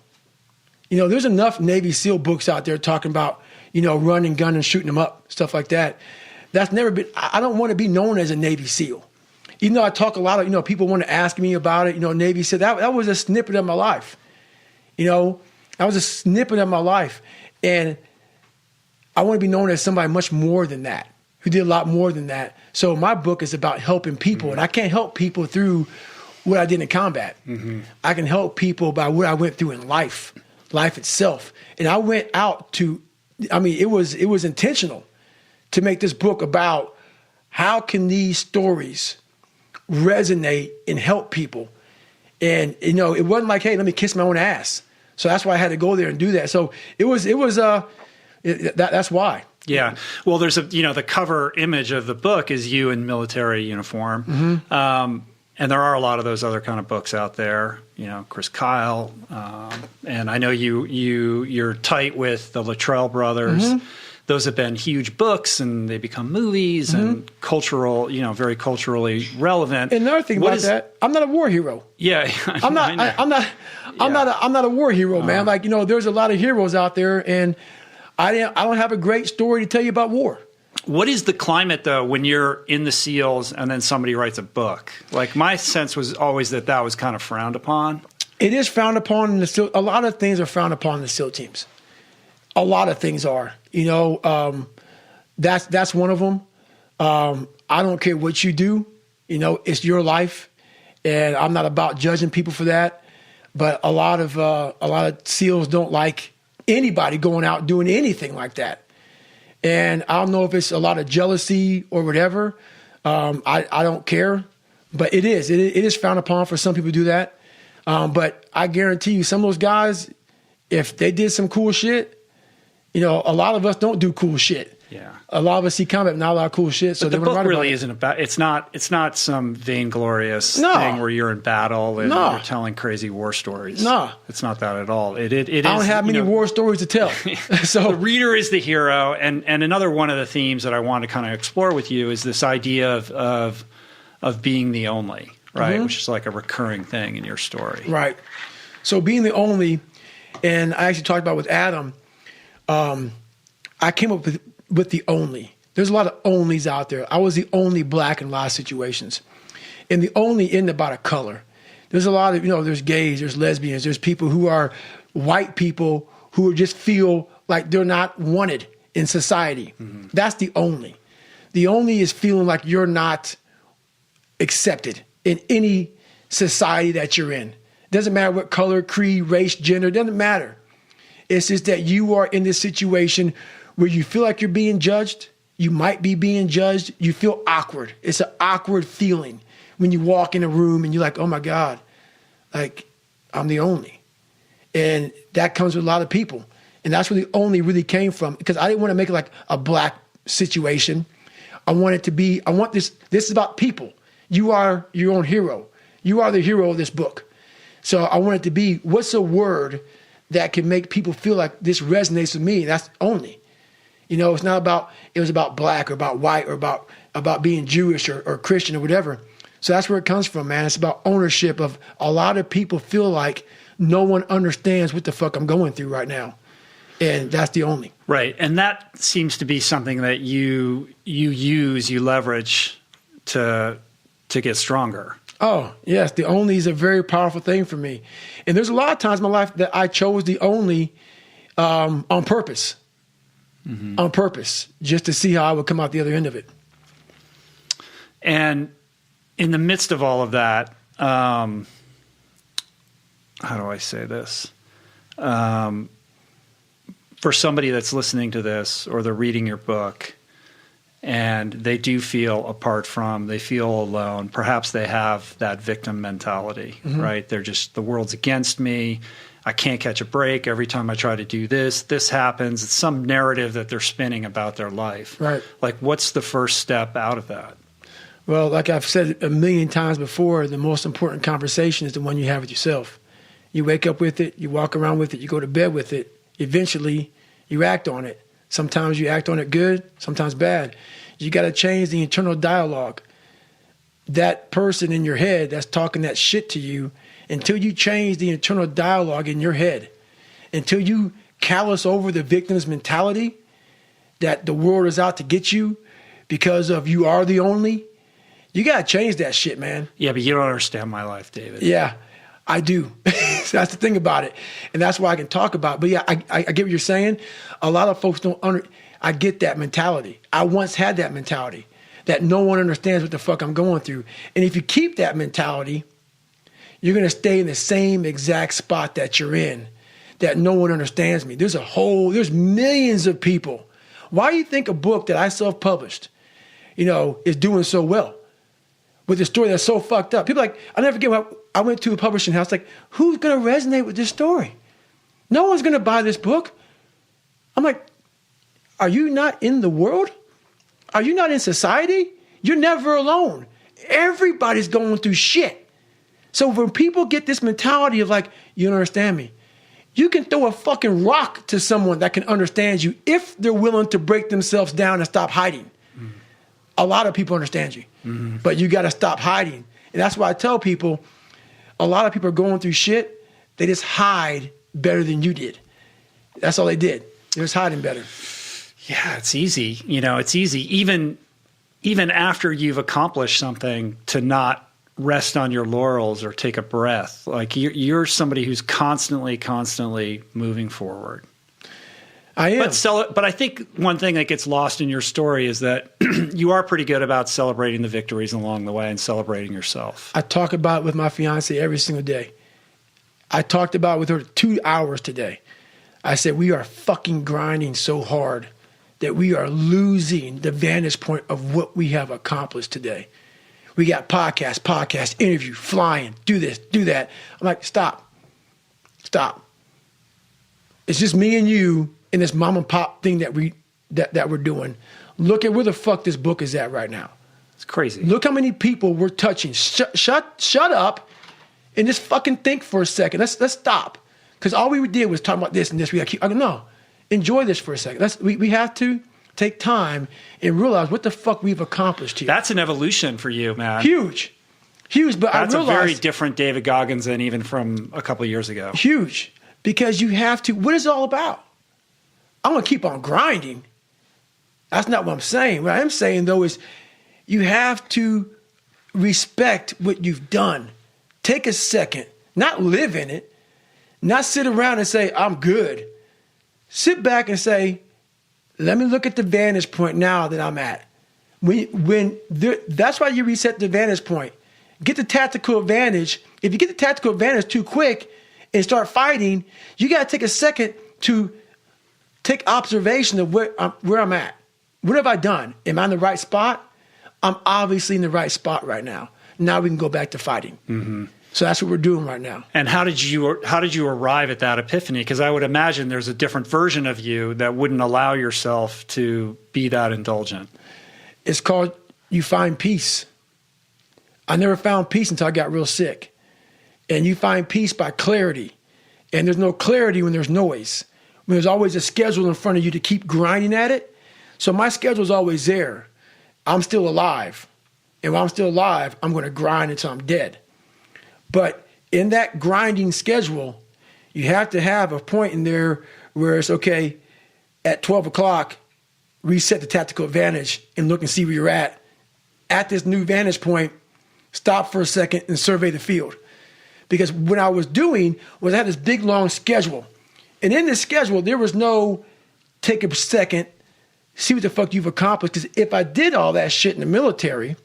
There's enough Navy SEAL books out there talking about, running, gunning, shooting them up, stuff like that. That's never been, I don't want to be known as a Navy SEAL. Even though I talk a lot of, people want to ask me about it, Navy SEAL, that was a snippet of my life. That was a snippet of my life. And I want to be known as somebody much more than that, who did a lot more than that. So my book is about helping people. And I can't help people through what I did in combat. I can help people by what I went through in life itself. And I went out to, it was intentional to make this book about how can these stories resonate and help people. And, it wasn't like, hey, let me kiss my own ass. So that's why I had to go there and do that. So that's why. Yeah. Well, there's the cover image of the book is you in military uniform. And there are a lot of those other kind of books out there, Chris Kyle. And I know you're tight with the Luttrell brothers. Those have been huge books and they become movies and cultural, very culturally relevant. And another thing about that, I'm not a war hero. Yeah. I'm not a war hero, man. Like, there's a lot of heroes out there and I don't have a great story to tell you about war. What is the climate, though, when you're in the SEALs and then somebody writes a book? Like, my sense was always that was kind of frowned upon. It is frowned upon in the SEAL. A lot of things are frowned upon in the SEAL teams. A lot of things are. That's one of them. I don't care what you do. It's your life, and I'm not about judging people for that. But a lot of SEALs don't like anybody going out doing anything like that. And I don't know if it's a lot of jealousy or whatever. I don't care, but it is frowned upon for some people to do that. But I guarantee you, some of those guys, if they did some cool shit, a lot of us don't do cool shit. Yeah. A lot of us see combat, not a lot of cool shit. So but the book really isn't about. It's not some vainglorious thing where you're in battle and you're telling crazy war stories. No, it's not that at all. It is. I don't have many war stories to tell. So the reader is the hero, and another one of the themes that I want to kind of explore with you is this idea of being the only, right? Which is like a recurring thing in your story, right? So being the only, and I actually talked about with Adam. I came up with the only. There's a lot of onlys out there. I was the only black in a lot of situations. And the only isn't about a color. There's a lot of, there's gays, there's lesbians, there's people who are white people who just feel like they're not wanted in society. That's the only. The only is feeling like you're not accepted in any society that you're in. Doesn't matter what color, creed, race, gender, doesn't matter. It's just that you are in this situation where you feel like you're being judged. You might be being judged. You feel awkward. It's an awkward feeling when you walk in a room and you're like, oh my God, like I'm the only. And that comes with a lot of people. And that's where the only really came from, because I didn't want to make it like a black situation. I want this is about people. You are your own hero. You are the hero of this book. So I want it to be, what's a word that can make people feel like this resonates with me? That's only. It's not about, it was about black or about white or about being Jewish or Christian or whatever. So that's where it comes from, man. It's about ownership of a lot of people feel like no one understands what the fuck I'm going through right now. And that's the only. Right. And that seems to be something that you leverage to get stronger. Oh, yes. The only is a very powerful thing for me. And there's a lot of times in my life that I chose the only on purpose. On purpose, just to see how I would come out the other end of it. And in the midst of all of that, how do I say this? For somebody that's listening to this or they're reading your book and they do feel apart from, they feel alone, perhaps they have that victim mentality, right? They're just, the world's against me. I can't catch a break. Every time I try to do this happens. It's some narrative that they're spinning about their life. Right. Like, what's the first step out of that? Well, like I've said a million times before, the most important conversation is the one you have with yourself. You wake up with it, you walk around with it, you go to bed with it. Eventually, you act on it. Sometimes you act on it good, sometimes bad. You got to change the internal dialogue. That person in your head that's talking that shit to you, until you change the internal dialogue in your head, until you callous over the victim's mentality that the world is out to get you because of you are the only, you got to change that shit, man. Yeah, but you don't understand my life, David. Yeah, I do. So that's the thing about it. And that's why I can talk about it. But yeah, I get what you're saying. A lot of folks I get that mentality. I once had that mentality that no one understands what the fuck I'm going through. And if you keep that mentality, you're going to stay in the same exact spot that you're in, that no one understands me. There's millions of people. Why do you think a book that I self-published, is doing so well with a story that's so fucked up? People like, I'll never forget, I went to a publishing house, like, who's going to resonate with this story? No one's going to buy this book. I'm like, are you not in the world? Are you not in society? You're never alone. Everybody's going through shit. So when people get this mentality of like, you don't understand me, you can throw a fucking rock to someone that can understand you if they're willing to break themselves down and stop hiding. Mm-hmm. A lot of people understand you, but you got to stop hiding. And that's why I tell people, a lot of people are going through shit. They just hide better than you did. That's all they did. They're just hiding better. Yeah, it's easy. It's easy even after you've accomplished something to not rest on your laurels or take a breath. Like you're somebody who's constantly moving forward. I am. But I think one thing that gets lost in your story is that you are pretty good about celebrating the victories along the way and celebrating yourself. I talk about it with my fiance every single day. I talked about it with her 2 hours today. I said, we are fucking grinding so hard that we are losing the vantage point of what we have accomplished today. We got podcast, interview, flying, do this, do that. I'm like, stop. It's just me and you in this mom and pop thing that we're doing. Look at where the fuck this book is at right now. It's crazy. Look how many people we're touching. Shut up and just fucking think for a second. Let's stop. Because all we did was talk about this and this. We got to keep. No, enjoy this for a second. We have to take time and realize what the fuck we've accomplished here. That's an evolution for you, man. Huge. But that's a very different David Goggins than even from a couple of years ago. Huge. Because you have to. What is it all about? I'm going to keep on grinding. That's not what I'm saying. What I'm saying, though, is you have to respect what you've done. Take a second. Not live in it. Not sit around and say, I'm good. Sit back and say, let me look at the vantage point now that I'm at. That's why you reset the vantage point. Get the tactical advantage. If you get the tactical advantage too quick and start fighting, you got to take a second to take observation of where I'm at. What have I done? Am I in the right spot? I'm obviously in the right spot right now. Now we can go back to fighting. Mm-hmm. So that's what we're doing right now. And how did you arrive at that epiphany? Because I would imagine there's a different version of you that wouldn't allow yourself to be that indulgent. It's called you find peace. I never found peace until I got real sick. And you find peace by clarity. And there's no clarity when there's noise. When there's always a schedule in front of you to keep grinding at it. So my schedule's always there. I'm still alive. And while I'm still alive, I'm going to grind until I'm dead. But in that grinding schedule, you have to have a point in there where it's okay, at 12 o'clock, reset the tactical advantage and look and see where you're at. At this new vantage point, stop for a second and survey the field. Because what I was doing was I had this big, long schedule. And in this schedule, there was no take a second, see what the fuck you've accomplished. Because if I did all that shit in the military,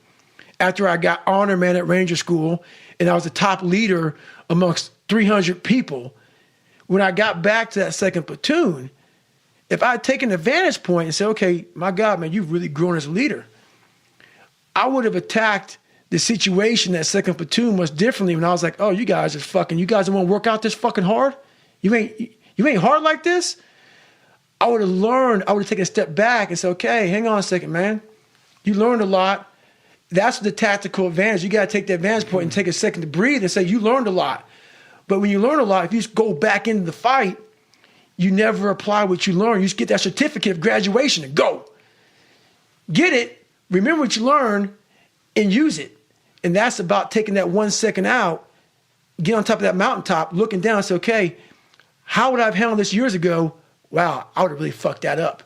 after I got honor man at Ranger School, and I was the top leader amongst 300 people, when I got back to that second platoon, if I had taken a vantage point and said, okay, my God, man, you've really grown as a leader, I would have attacked the situation that second platoon much differently when I was like, oh, you guys don't want to work out this fucking hard? You ain't hard like this? I would have taken a step back and said, okay, hang on a second, man. You learned a lot. That's the tactical advantage. You got to take the advantage point and take a second to breathe and say, you learned a lot. But when you learn a lot, if you just go back into the fight, you never apply what you learn. You just get that certificate of graduation and go. Get it, remember what you learned, and use it. And that's about taking that 1 second out, get on top of that mountaintop, looking down and say, okay, how would I have handled this years ago? Wow, I would have really fucked that up.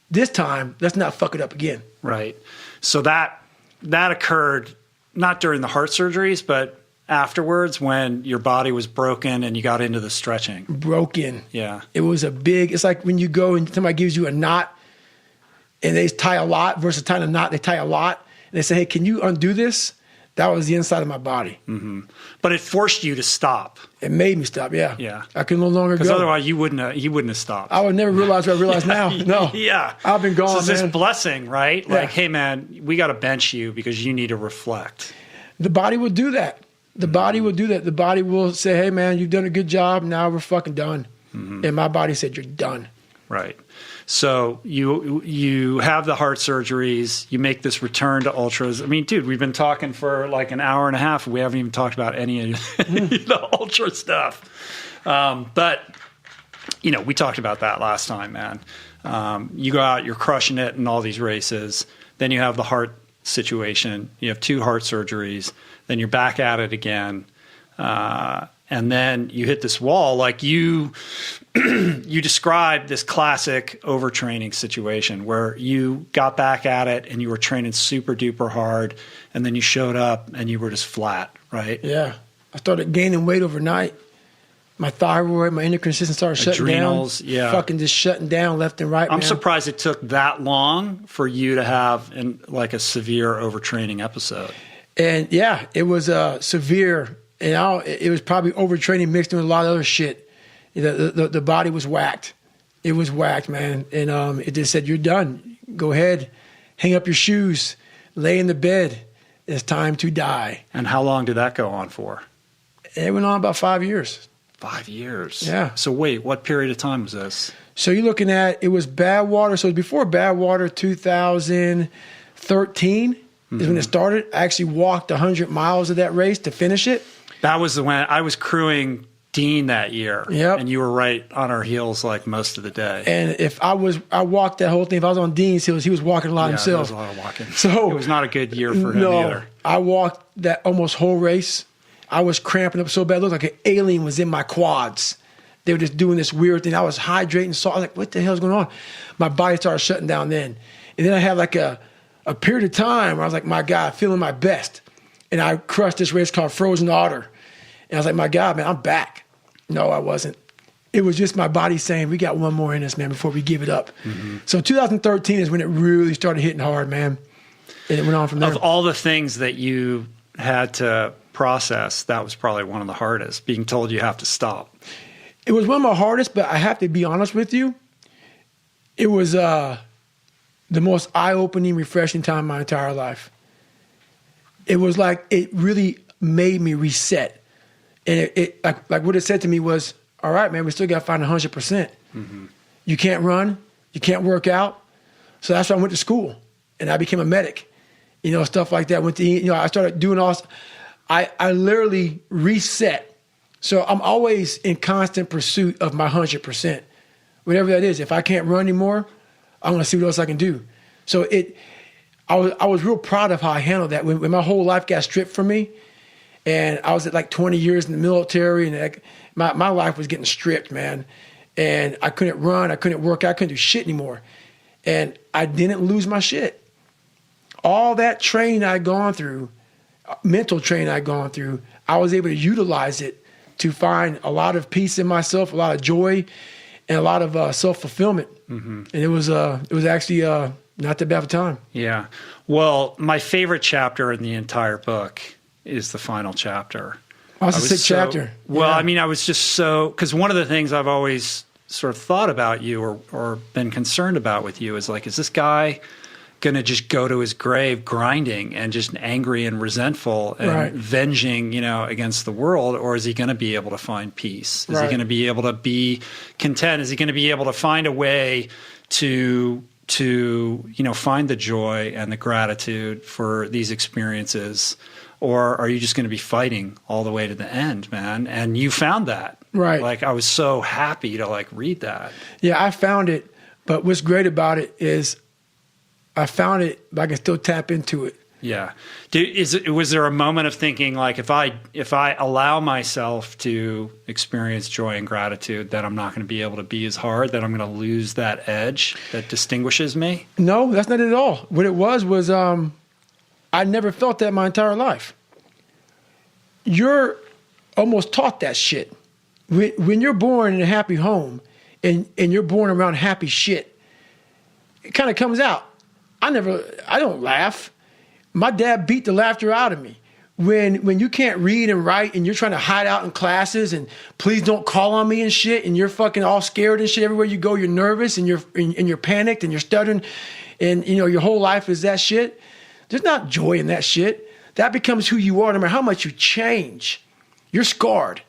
This time, let's not fuck it up again. Right. So that occurred not during the heart surgeries, but afterwards when your body was broken and you got into the stretching. Broken. Yeah. It was it's like when you go and somebody gives you a knot and they tie a lot versus tying a knot, they tie a lot. And they say, hey, can you undo this? That was the inside of my body. Mm-hmm. But it forced you to stop. It made me stop, yeah. Yeah. I could no longer go. Because otherwise you wouldn't have stopped. I would never realize what I realized now. No. Yeah. I've been gone, so it's man. this blessing, right? Yeah. Like, hey, man, we got to bench you because you need to reflect. The body will do that. The body will do that. The body will say, hey, man, you've done a good job. Now we're fucking done. Mm-hmm. And my body said, you're done. Right. So you have the heart surgeries. You make this return to ultras. I mean, dude, we've been talking for like an hour and a half. We haven't even talked about any of the ultra stuff. But, we talked about that last time, man. You go out, you're crushing it in all these races. Then you have the heart situation. You have 2 heart surgeries. Then you're back at it again. And then you hit this wall. Like you described this classic overtraining situation where you got back at it and you were training super duper hard. And then you showed up and you were just flat, right? Yeah. I started gaining weight overnight. My thyroid, my endocrine system started shutting Adrenals, down. Yeah. Fucking just shutting down left and right, I'm man. surprised it took that long for you to have a severe overtraining episode. And yeah, it was severe. And it was probably overtraining mixed in with a lot of other shit. The body was whacked. It was whacked, man. And it just said, you're done. Go ahead, hang up your shoes, lay in the bed. It's time to die. And how long did that go on for? It went on about 5 years. 5 years? Yeah. So wait, what period of time was this? So you're looking at, it was Badwater. So it was before Badwater, 2013 is when it started. I actually walked 100 miles of that race to finish it. That was when I was crewing Dean that year. Yep. And you were right on our heels like most of the day. And if I walked that whole thing. If I was on Dean's heels, he was walking a lot himself. There was a lot of walking. So it was not a good year for him either. I walked that almost whole race. I was cramping up so bad. It looked like an alien was in my quads. They were just doing this weird thing. I was hydrating salt. I was like, what the hell's going on? My body started shutting down then. And then I had like a period of time where I was like, my God, feeling my best. And I crushed this race called Frozen Otter. And I was like, my God, man, I'm back. No, I wasn't. It was just my body saying, we got one more in us, man, before we give it up. Mm-hmm. So 2013 is when it really started hitting hard, man. And it went on from there. Of all the things that you had to process, that was probably one of the hardest, being told you have to stop. It was one of my hardest, but I have to be honest with you. It was the most eye-opening, refreshing time of my entire life. It was like it really made me reset. And it like what it said to me was, all right, man, we still got to find 100%. Mm-hmm. You can't run. You can't work out. So that's why I went to school. And I became a medic. Stuff like that. I started doing all. I literally reset. So I'm always in constant pursuit of my 100%. Whatever that is. If I can't run anymore, I want to see what else I can do. So I was real proud of how I handled that. When my whole life got stripped from me, and I was at like 20 years in the military, and my life was getting stripped, man. And I couldn't run, I couldn't work out, I couldn't do shit anymore. And I didn't lose my shit. All that training I'd gone through, mental training I'd gone through, I was able to utilize it to find a lot of peace in myself, a lot of joy, and a lot of self-fulfillment. Mm-hmm. And it was actually not that bad of a time. Yeah. Well, my favorite chapter in the entire book is the final chapter. Oh, it's a sick chapter. Well, yeah. I mean, I was just because one of the things I've always sort of thought about you or been concerned about with you is like, is this guy going to just go to his grave grinding and just angry and resentful and venging, against the world? Or is he going to be able to find peace? Is he going to be able to be content? Is he going to be able to find a way to to, find the joy and the gratitude for these experiences? Or are you just going to be fighting all the way to the end, man? And you found that. Right. Like, I was so happy to read that. Yeah, I found it. But what's great about it is I found it, but I can still tap into it. Yeah. Was there a moment of thinking, like, if I allow myself to experience joy and gratitude, that I'm not going to be able to be as hard, that I'm going to lose that edge that distinguishes me? No, that's not it at all. What it was I never felt that my entire life. You're almost taught that shit. When you're born in a happy home and you're born around happy shit, it kind of comes out. I don't laugh. My dad beat the laughter out of me. When you can't read and write and you're trying to hide out in classes and please don't call on me and shit, and you're fucking all scared and shit, everywhere you go you're nervous and you're panicked and you're stuttering, and your whole life is that shit. There's not joy in that shit. That becomes who you are. No matter how much you change, you're scarred.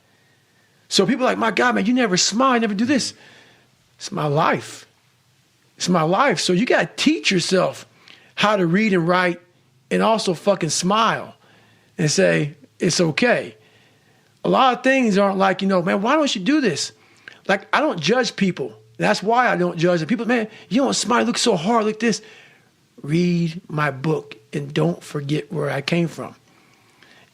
So people are like, my God, man, you never smile, you never do this. It's my life. It's my life. So you got to teach yourself how to read and write and also fucking smile and say, it's okay. A lot of things aren't like, man, why don't you do this? Like, I don't judge people. That's why I don't judge them. People, man, you don't smile, you look so hard like this. Read my book and don't forget where I came from.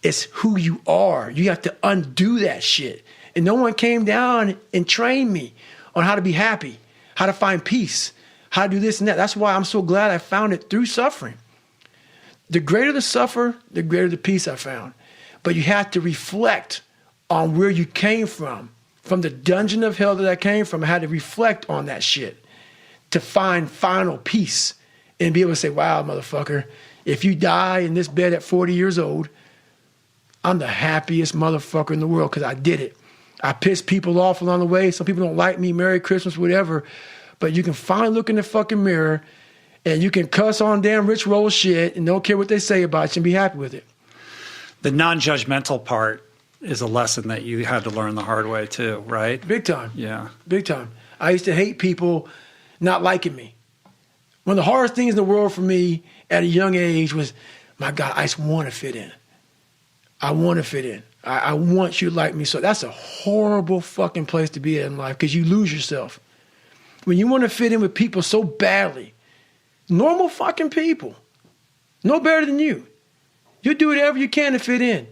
It's who you are. You have to undo that shit. And no one came down and trained me on how to be happy, how to find peace, how to do this and that. That's why I'm so glad I found it through suffering. The greater the suffer, the greater the peace I found. But you have to reflect on where you came from the dungeon of hell that I came from. I had to reflect on that shit to find final peace and be able to say, wow, motherfucker, if you die in this bed at 40 years old, I'm the happiest motherfucker in the world because I did it. I pissed people off along the way. Some people don't like me, Merry Christmas, whatever. But you can finally look in the fucking mirror and you can cuss on damn rich roll shit and don't care what they say about you and be happy with it. The non-judgmental part is a lesson that you had to learn the hard way too, right? Big time. Yeah. Big time. I used to hate people not liking me. One of the hardest things in the world for me at a young age was, my God, I just want to fit in. I want to fit in. I want you to like me. So that's a horrible fucking place to be in life because you lose yourself. When you want to fit in with people so badly, normal fucking people, no better than you. You do whatever you can to fit in. And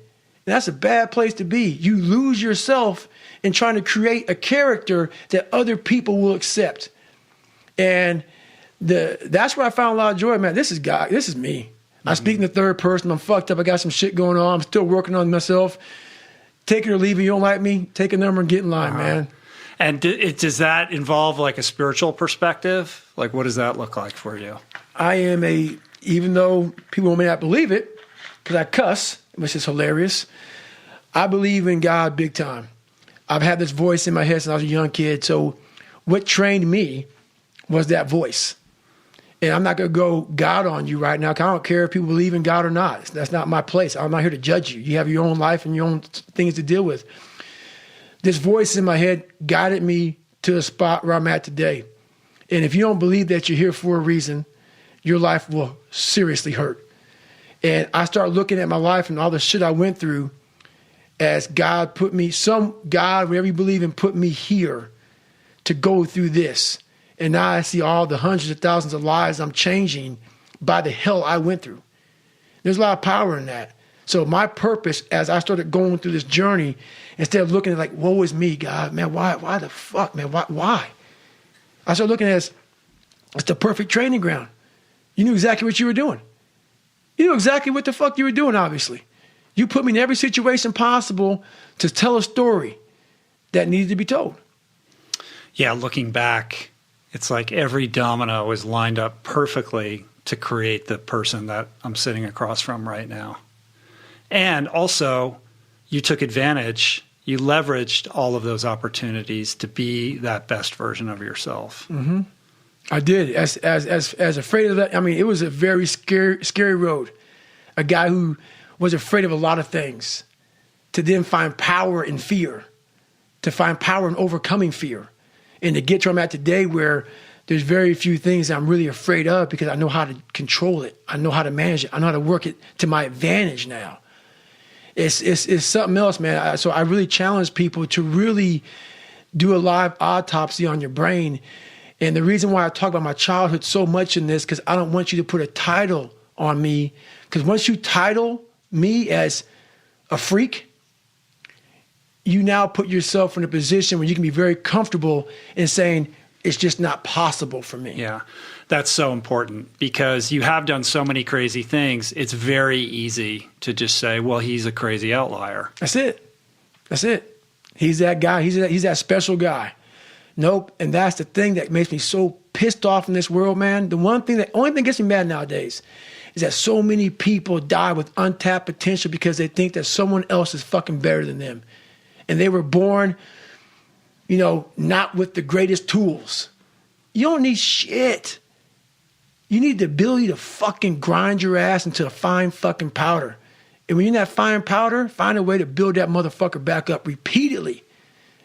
that's a bad place to be. You lose yourself in trying to create a character that other people will accept. And that's where I found a lot of joy, man. This is God. This is me. I speak in the third person. I'm fucked up. I got some shit going on. I'm still working on myself. Take it or leave it. You don't like me? Take a number and get in line, man. And does that involve like a spiritual perspective? Like, what does that look like for you? I am even though people may not believe it, because I cuss, which is hilarious, I believe in God big time. I've had this voice in my head since I was a young kid. So what trained me was that voice. And I'm not going to go God on you right now, because I don't care if people believe in God or not. That's not my place. I'm not here to judge you. You have your own life and your own things to deal with. This voice in my head guided me to the spot where I'm at today. And if you don't believe that you're here for a reason, your life will seriously hurt. And I start looking at my life and all the shit I went through as God put me, God, whatever you believe in, put me here to go through this. And now I see all the hundreds of thousands of lives I'm changing by the hell I went through. There's a lot of power in that. So my purpose as I started going through this journey, instead of looking at like, woe is me, God, man, why the fuck, man, why? I started looking at it as, it's the perfect training ground. You knew exactly what you were doing. You knew exactly what the fuck you were doing, obviously. You put me in every situation possible to tell a story that needed to be told. Yeah, looking back, it's like every domino is lined up perfectly to create the person that I'm sitting across from right now. And also, you took advantage, you leveraged all of those opportunities to be that best version of yourself. Mm-hmm. I did. As afraid of that, I mean, it was a very scary road. A guy who was afraid of a lot of things, to then find power in fear, to find power in overcoming fear, and to get to where I'm at today, where there's very few things that I'm really afraid of because I know how to control it. I know how to manage it. I know how to work it to my advantage now. It's something else, man. So I really challenge people to really do a live autopsy on your brain. And the reason why I talk about my childhood so much in this, because I don't want you to put a title on me. Because once you title me as a freak, you now put yourself in a position where you can be very comfortable in saying, it's just not possible for me. Yeah, that's so important because you have done so many crazy things. It's very easy to just say, well, he's a crazy outlier. That's it. That's it. He's that guy. He's that special guy. Nope. And that's the thing that makes me so pissed off in this world, man. The only thing that gets me mad nowadays is that so many people die with untapped potential because they think that someone else is fucking better than them. And they were born, not with the greatest tools. You don't need shit. You need the ability to fucking grind your ass into a fine fucking powder. And when you're in that fine powder, find a way to build that motherfucker back up repeatedly.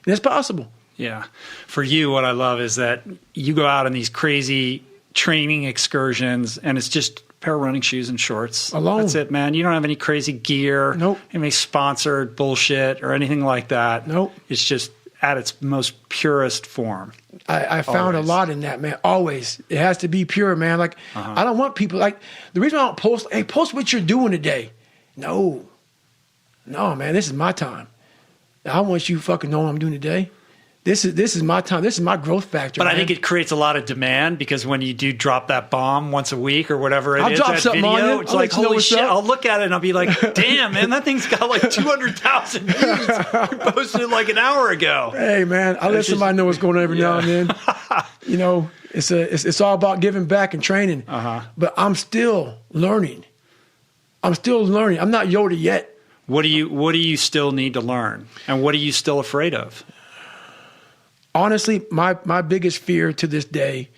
And it's possible. Yeah. For you, what I love is that you go out on these crazy training excursions and it's just a pair of running shoes and shorts. Alone. That's it, man. You don't have any crazy gear. Nope. Any sponsored bullshit or anything like that. Nope. It's just at its most purest form. I found Always. a lot in that, man. Always. It has to be pure, man. Like, I don't want people, like, the reason I don't post, hey, post what you're doing today. No, man, this is my time. I want you fucking know what I'm doing today. This is my time. This is my growth factor. But man. I think it creates a lot of demand because when you do drop that bomb once a week or whatever I'll is, drop that something video, on you. it's I'll like, let you know holy what's shit. up. I'll look at it and I'll be like, damn, man, that thing's got like 200,000 views. You posted it like an hour ago. Hey, man, I let somebody know what's going on every now and then. It's all about giving back and training. But I'm still learning. I'm not Yoda yet. What do you still need to learn? And what are you still afraid of? Honestly, my biggest fear to this day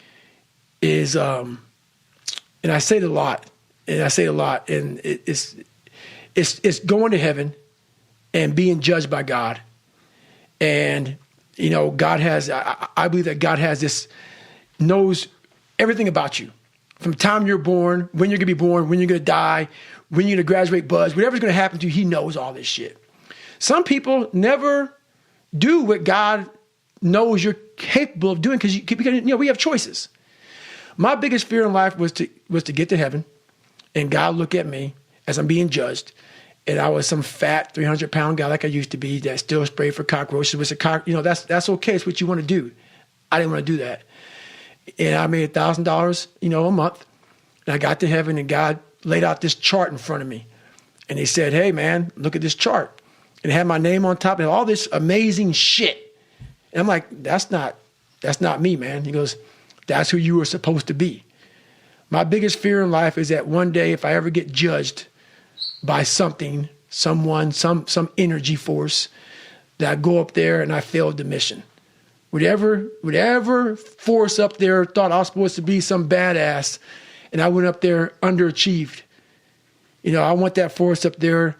is, and I say it a lot, and it's going to heaven and being judged by God. And, God has, I believe that God knows everything about you. From the time you're born, when you're going to be born, when you're going to die, when you're going to graduate, buzz, whatever's going to happen to you, he knows all this shit. Some people never do what God knows you're capable of doing because we have choices. My biggest fear in life was to get to heaven and God look at me as I'm being judged. And I was some fat 300-pound guy like I used to be that still sprayed for cockroaches. That's okay. It's what you want to do. I didn't want to do that. And I made $1,000, a month. And I got to heaven and God laid out this chart in front of me. And he said, hey, man, look at this chart. And it had my name on top and all this amazing shit. And I'm like, that's not me, man. He goes, that's who you were supposed to be. My biggest fear in life is that one day if I ever get judged by something, someone, some energy force, that I go up there and I failed the mission. Whatever force up there thought I was supposed to be some badass and I went up there underachieved. I want that force up there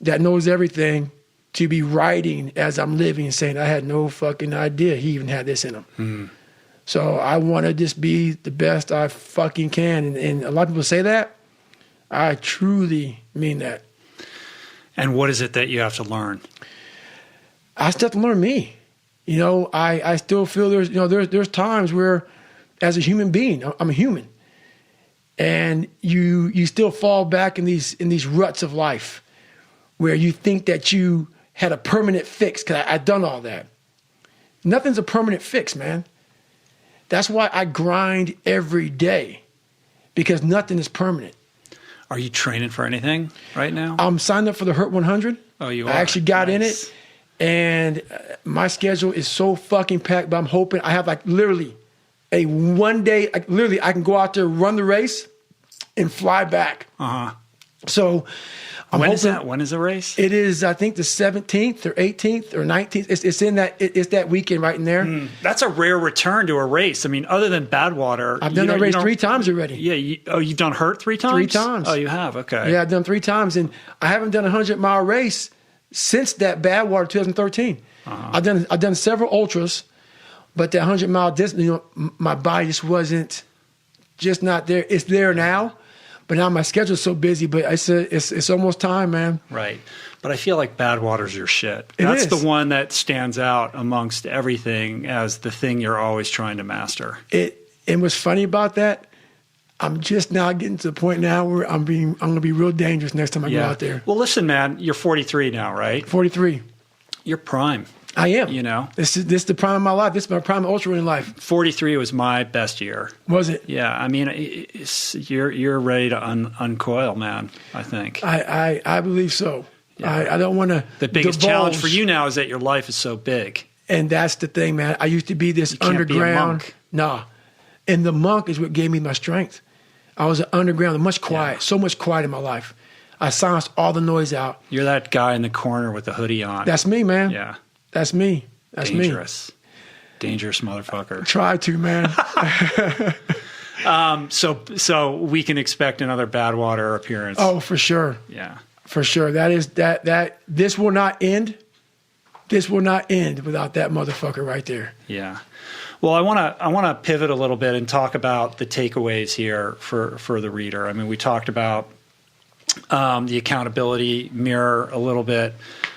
that knows everything to be writing as I'm living and saying, I had no fucking idea he even had this in him. Mm. So I want to just be the best I fucking can. And a lot of people say that. I truly mean that. And what is it that you have to learn? I still have to learn me. I still feel there's times where as a human being, I'm a human. And you still fall back in these ruts of life where you think that you had a permanent fix because I'd done all that. Nothing's a permanent fix, man. That's why I grind every day because nothing is permanent. Are you training for anything right now? I'm signed up for the Hurt 100. Oh, you are? I actually got in it. And my schedule is so fucking packed, but I'm hoping I have literally a one day, I can go out there, run the race and fly back. So when is that? When is the race? It is, I think, the 17th or 18th or 19th. It's in that. It's that weekend right in there. That's a rare return to a race. I mean, other than Badwater, I've done that race 3 times already. Yeah. You've done Hurt 3 times? 3 times. Oh, you have. Okay. Yeah, I've done 3 times, and I haven't done a 100-mile race since that Badwater 2013. I've done several ultras, But that 100-mile distance, my body just not there. It's there now, but now my schedule's so busy. But it's almost time, man. Right. But I feel like Badwater's your shit. It That's is. the one that stands out amongst everything as the thing you're always trying to master. And what's funny about that, I'm just now getting to the point now where I'm going to be real dangerous next time I go out there. Well, listen, man, you're 43 now, right? 43. You're prime. I am. You know? This is the prime of my life. This is my prime ultra running life. 43 was my best year. Was it? Yeah. I mean, you're ready to uncoil, man, I think. I believe so. Yeah. I don't want to The biggest challenge for you now is that your life is so big. And that's the thing, man. I used to be this underground. Be a monk. Nah. And the monk is what gave me my strength. I was an underground, so much quiet in my life. I silenced all the noise out. You're that guy in the corner with the hoodie on. That's me, man. Yeah. That's me. That's Dangerous. Dangerous motherfucker. Try to, man. So we can expect another Badwater appearance. Oh, for sure. Yeah. For sure. That this will not end. This will not end without that motherfucker right there. Yeah. Well, I want to pivot a little bit and talk about the takeaways here for the reader. I mean, we talked about the accountability mirror a little bit.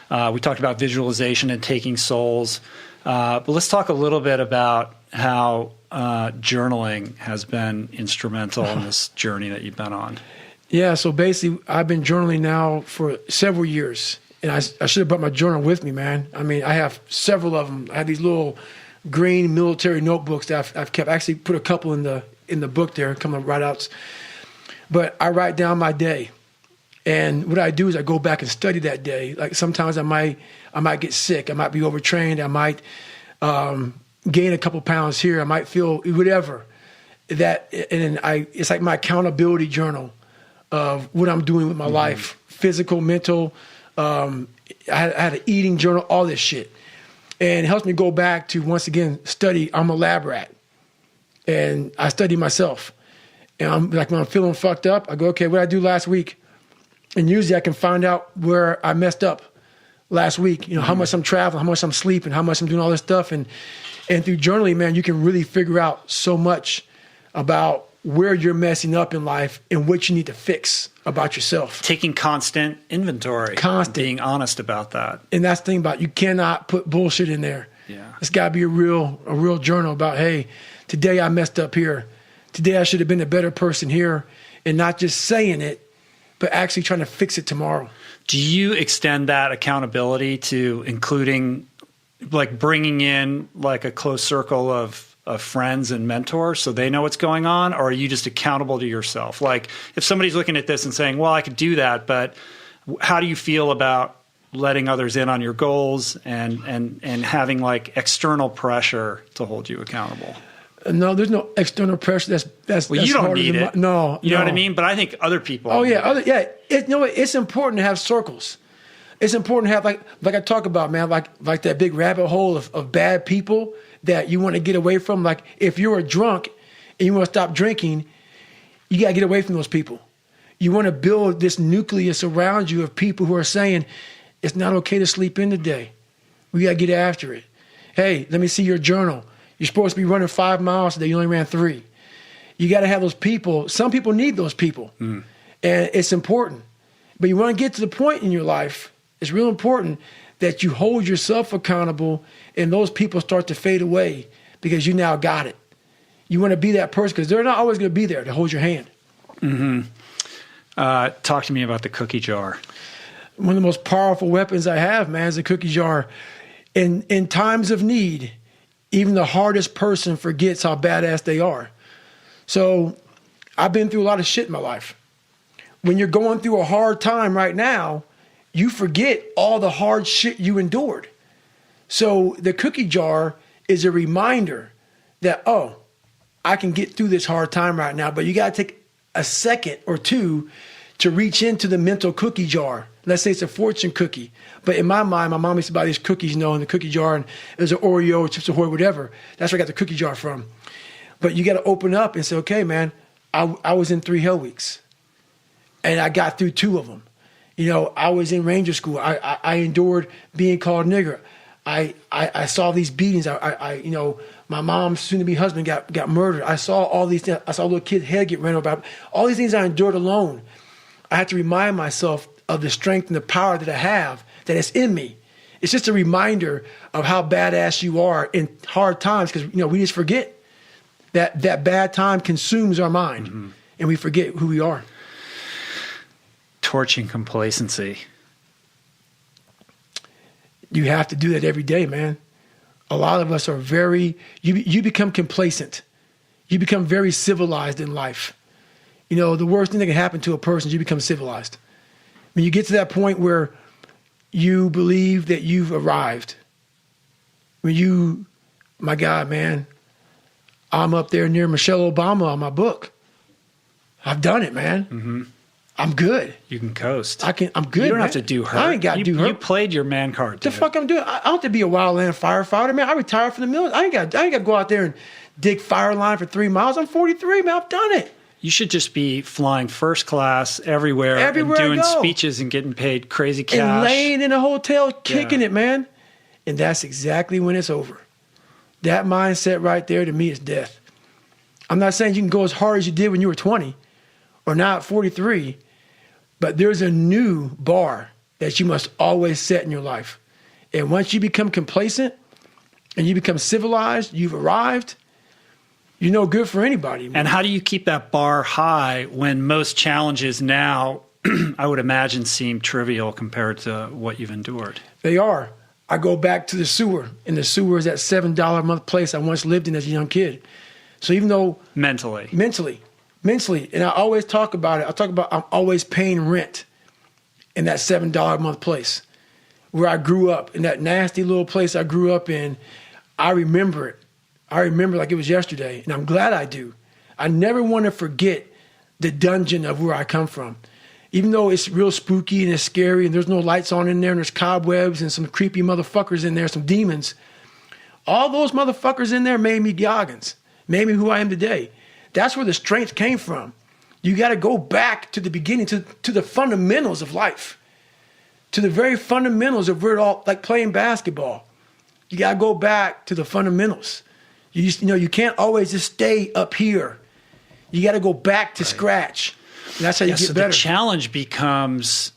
We talked about visualization and taking souls. But let's talk a little bit about how journaling has been instrumental in this journey that you've been on. Yeah, so basically, I've been journaling now for several years. And I should have brought my journal with me, man. I mean, I have several of them. I have these little green military notebooks that I've kept. I actually put a couple in the book there, a couple of write-outs. But I write down my day. And what I do is I go back and study that day. Like sometimes I might get sick. I might be overtrained. I might gain a couple pounds here. I might feel whatever. It's like my accountability journal of what I'm doing with my life, physical, mental. I had an eating journal, all this shit. And it helps me go back to, once again, study. I'm a lab rat. And I study myself. And I'm like, when I'm feeling fucked up, I go, okay, what did I do last week? And usually I can find out where I messed up last week. You know, how much I'm traveling, how much I'm sleeping, how much I'm doing all this stuff. And through journaling, man, you can really figure out so much about where you're messing up in life and what you need to fix about yourself. Taking constant inventory. Being honest about that. And that's the thing about it. You cannot put bullshit in there. Yeah. It's got to be a real journal about, hey, today I messed up here. Today I should have been a better person here. And not just saying it, but actually trying to fix it tomorrow. Do you extend that accountability to including, like, bringing in like a close circle of friends and mentors so they know what's going on? Or are you just accountable to yourself? Like, if somebody's looking at this and saying, well, I could do that, but how do you feel about letting others in on your goals and having like external pressure to hold you accountable? No, there's no external pressure. That's well, you don't need it. No, you know what I mean. But I think other people. Oh yeah, it's important to have circles. It's important to have like I talk about, man, like that big rabbit hole of bad people that you want to get away from. Like if you're a drunk and you want to stop drinking, you gotta get away from those people. You want to build this nucleus around you of people who are saying it's not okay to sleep in today. We gotta get after it. Hey, let me see your journal. You're supposed to be running 5 miles today. You only ran 3. You got to have those people. Some people need those people. And it's important. But you want to get to the point in your life, it's real important that you hold yourself accountable and those people start to fade away because you now got it. You want to be that person because they're not always going to be there to hold your hand. Talk to me about the cookie jar. One of the most powerful weapons I have, man, is a cookie jar. In times of need, even the hardest person forgets how badass they are. So I've been through a lot of shit in my life. When you're going through a hard time right now, you forget all the hard shit you endured. So the cookie jar is a reminder that, oh, I can get through this hard time right now, but you got to take a second or two to reach into the mental cookie jar. Let's say it's a fortune cookie. But in my mind, my mom used to buy these cookies, in the cookie jar, and there's an Oreo, Chips Ahoy, whatever. That's where I got the cookie jar from. But you got to open up and say, okay, man, I was in 3 hell weeks, and I got through 2 of them. I was in Ranger School. I endured being called nigger. I saw these beatings. My mom's soon-to-be husband got murdered. I saw all these things. I saw a little kid's head get ran over. All these things I endured alone. I had to remind myself of the strength and the power that I have, that it's in me. It's just a reminder of how badass you are in hard times, because we just forget that bad time consumes our mind, and we forget who we are. Torching complacency. You have to do that every day, man. A lot of us are you become complacent. You become very civilized in life. The worst thing that can happen to a person is you become civilized. When you get to that point where you believe that you've arrived, my God, man, I'm up there near Michelle Obama on my book. I've done it, man. Mm-hmm. I'm good. You can coast. I'm good. You don't man. have to do her. I ain't got to do her. You played your man card. The fuck I'm doing? I don't have to be a wildland firefighter, man. I retired from the military. I ain't got to go out there and dig fire line for 3 miles. I'm 43, man. I've done it. You should just be flying first class everywhere and doing speeches and getting paid crazy cash. And laying in a hotel, kicking it, man. And that's exactly when it's over. That mindset right there, to me, is death. I'm not saying you can go as hard as you did when you were 20 or now at 43, but there's a new bar that you must always set in your life. And once you become complacent and you become civilized, you've arrived, you're no good for anybody. Man. And how do you keep that bar high when most challenges now, I would imagine, seem trivial compared to what you've endured? They are. I go back to the sewer, and the sewer is that $7 a month place I once lived in as a young kid. So even though... Mentally, and I always talk about it. I talk about I'm always paying rent in that $7 a month place where I grew up, in that nasty little place I grew up in. I remember it. I remember like it was yesterday, and I'm glad I do. I never want to forget the dungeon of where I come from. Even though it's real spooky and it's scary and there's no lights on in there and there's cobwebs and some creepy motherfuckers in there, some demons, all those motherfuckers in there made me Goggins, made me who I am today. That's where the strength came from. You got to go back to the beginning, to the fundamentals of life, to the very fundamentals of where it all, like playing basketball. You got to go back to the fundamentals. You can't always just stay up here. You got to go back to scratch. And that's how you get better. The challenge becomes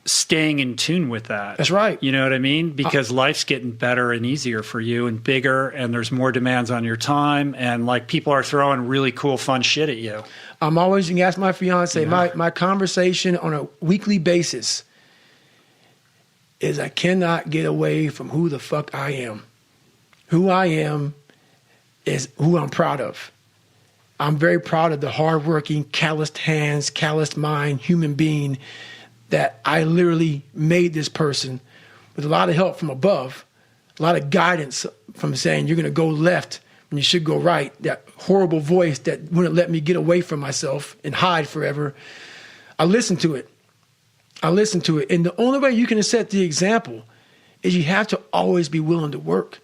staying in tune with that. That's right. You know what I mean? Because life's getting better and easier for you and bigger, and there's more demands on your time, and like people are throwing really cool, fun shit at you. I'm always going to ask my fiance, my conversation on a weekly basis is I cannot get away from who the fuck I am. Who I am is who I'm proud of. I'm very proud of the hardworking, calloused hands, calloused mind, human being that I literally made this person with a lot of help from above, a lot of guidance from saying you're going to go left when you should go right, that horrible voice that wouldn't let me get away from myself and hide forever. I listened to it. And the only way you can set the example is you have to always be willing to work.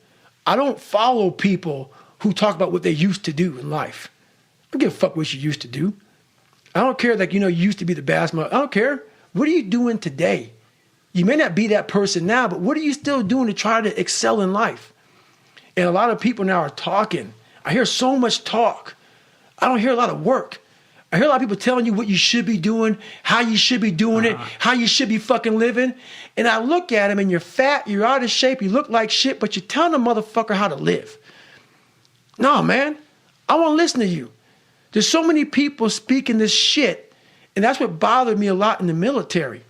I don't follow people who talk about what they used to do in life. I don't give a fuck what you used to do. I don't care that, you used to be the best mother. I don't care. What are you doing today? You may not be that person now, but what are you still doing to try to excel in life? And a lot of people now are talking. I hear so much talk. I don't hear a lot of work. I hear a lot of people telling you what you should be doing, how you should be doing it, how you should be fucking living. And I look at them and you're fat, you're out of shape, you look like shit, but you're telling a motherfucker how to live. No, man, I want to listen to you. There's so many people speaking this shit, and that's what bothered me a lot in the military.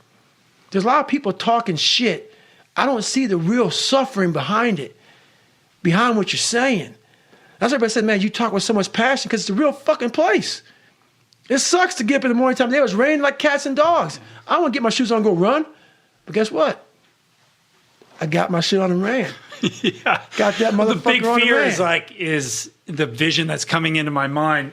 There's a lot of people talking shit. I don't see the real suffering behind it, behind what you're saying. That's why everybody said, man, you talk with so much passion because it's a real fucking place. It sucks to get up in the morning time. It was raining like cats and dogs. I want to get my shoes on and go run, but guess what? I got my shit on and ran. Yeah. Got that motherfucker on and ran. The big fear is the vision that's coming into my mind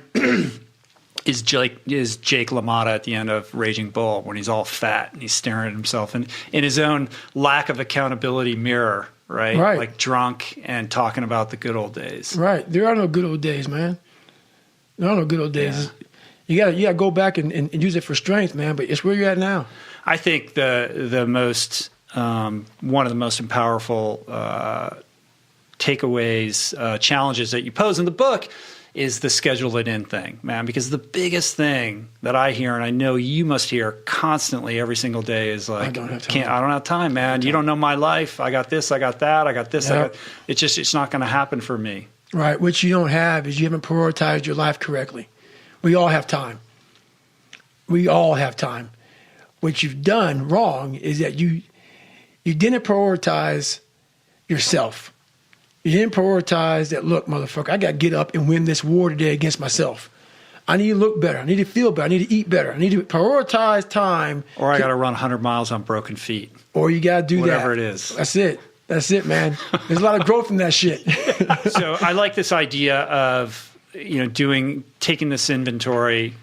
is Jake LaMotta at the end of Raging Bull when he's all fat and he's staring at himself and in his own lack of accountability mirror, right? Like drunk and talking about the good old days. Right. There are no good old days, man. There are no good old days. Yeah. You gotta go back and use it for strength, man, but it's where you're at now. I think the most one of the most powerful takeaways, challenges that you pose in the book is the schedule it in thing, man, because the biggest thing that I hear, and I know you must hear constantly every single day, is like, I don't have time, man. You don't know my life. I got this, I got that, I got this. Yep. It's not going to happen for me. Right. What you don't have is you haven't prioritized your life correctly. We all have time. We all have time. What you've done wrong is that you didn't prioritize yourself. You didn't prioritize that, look, motherfucker, I got to get up and win this war today against myself. I need to look better. I need to feel better. I need to eat better. I need to prioritize time. Or I got to run 100 miles on broken feet. Or you got to do whatever it is. That's it. That's it, man. There's a lot of growth in that shit. So I like this idea of, taking this inventory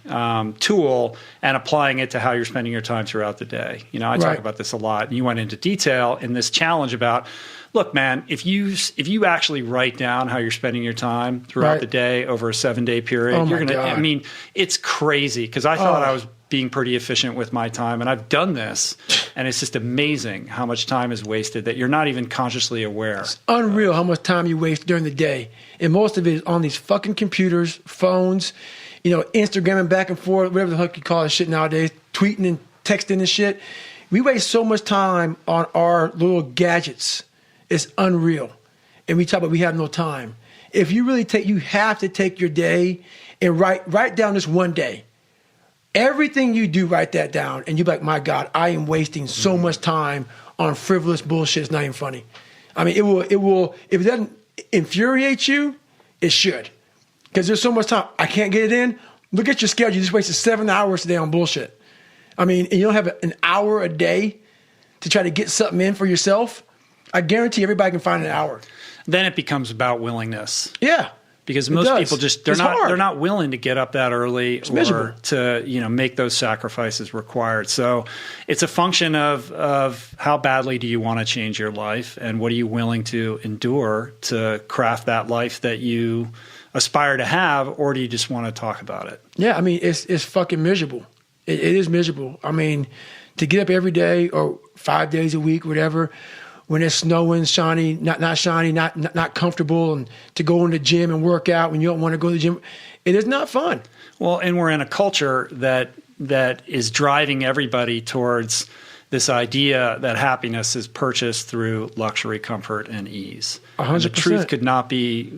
tool and applying it to how you're spending your time throughout the day. I talk about this a lot. And you went into detail in this challenge about, look, man, if you actually write down how you're spending your time throughout the day over a 7-day period, you're going to, it's crazy because I thought I was being pretty efficient with my time, and I've done this, and it's just amazing how much time is wasted that you're not even consciously aware. It's unreal how much time you waste during the day, and most of it is on these fucking computers, phones, Instagramming back and forth, whatever the fuck you call this shit nowadays, tweeting and texting and shit. We waste so much time on our little gadgets. It's unreal, and we talk about we have no time. If you really you have to take your day and write down this one day. Everything you do, write that down, and you're like, my God, I am wasting so much time on frivolous bullshit. It's not even funny. It will, if it doesn't infuriate you, it should. Because there's so much time. I can't get it in. Look at your schedule. You just wasted 7 hours today on bullshit. And you don't have an hour a day to try to get something in for yourself. I guarantee everybody can find an hour. Then it becomes about willingness. Yeah. Because most people they're not willing to get up that early or to make those sacrifices required. So it's a function of how badly do you want to change your life, and what are you willing to endure to craft that life that you aspire to have, or do you just want to talk about it? Yeah, it's fucking miserable. It is miserable. To get up every day or 5 days a week, whatever. When it's snowing, shiny, not shiny, not comfortable, and to go in the gym and work out when you don't want to go to the gym, it is not fun. Well, and we're in a culture that is driving everybody towards this idea that happiness is purchased through luxury, comfort, and ease. 100%. And the truth could not be,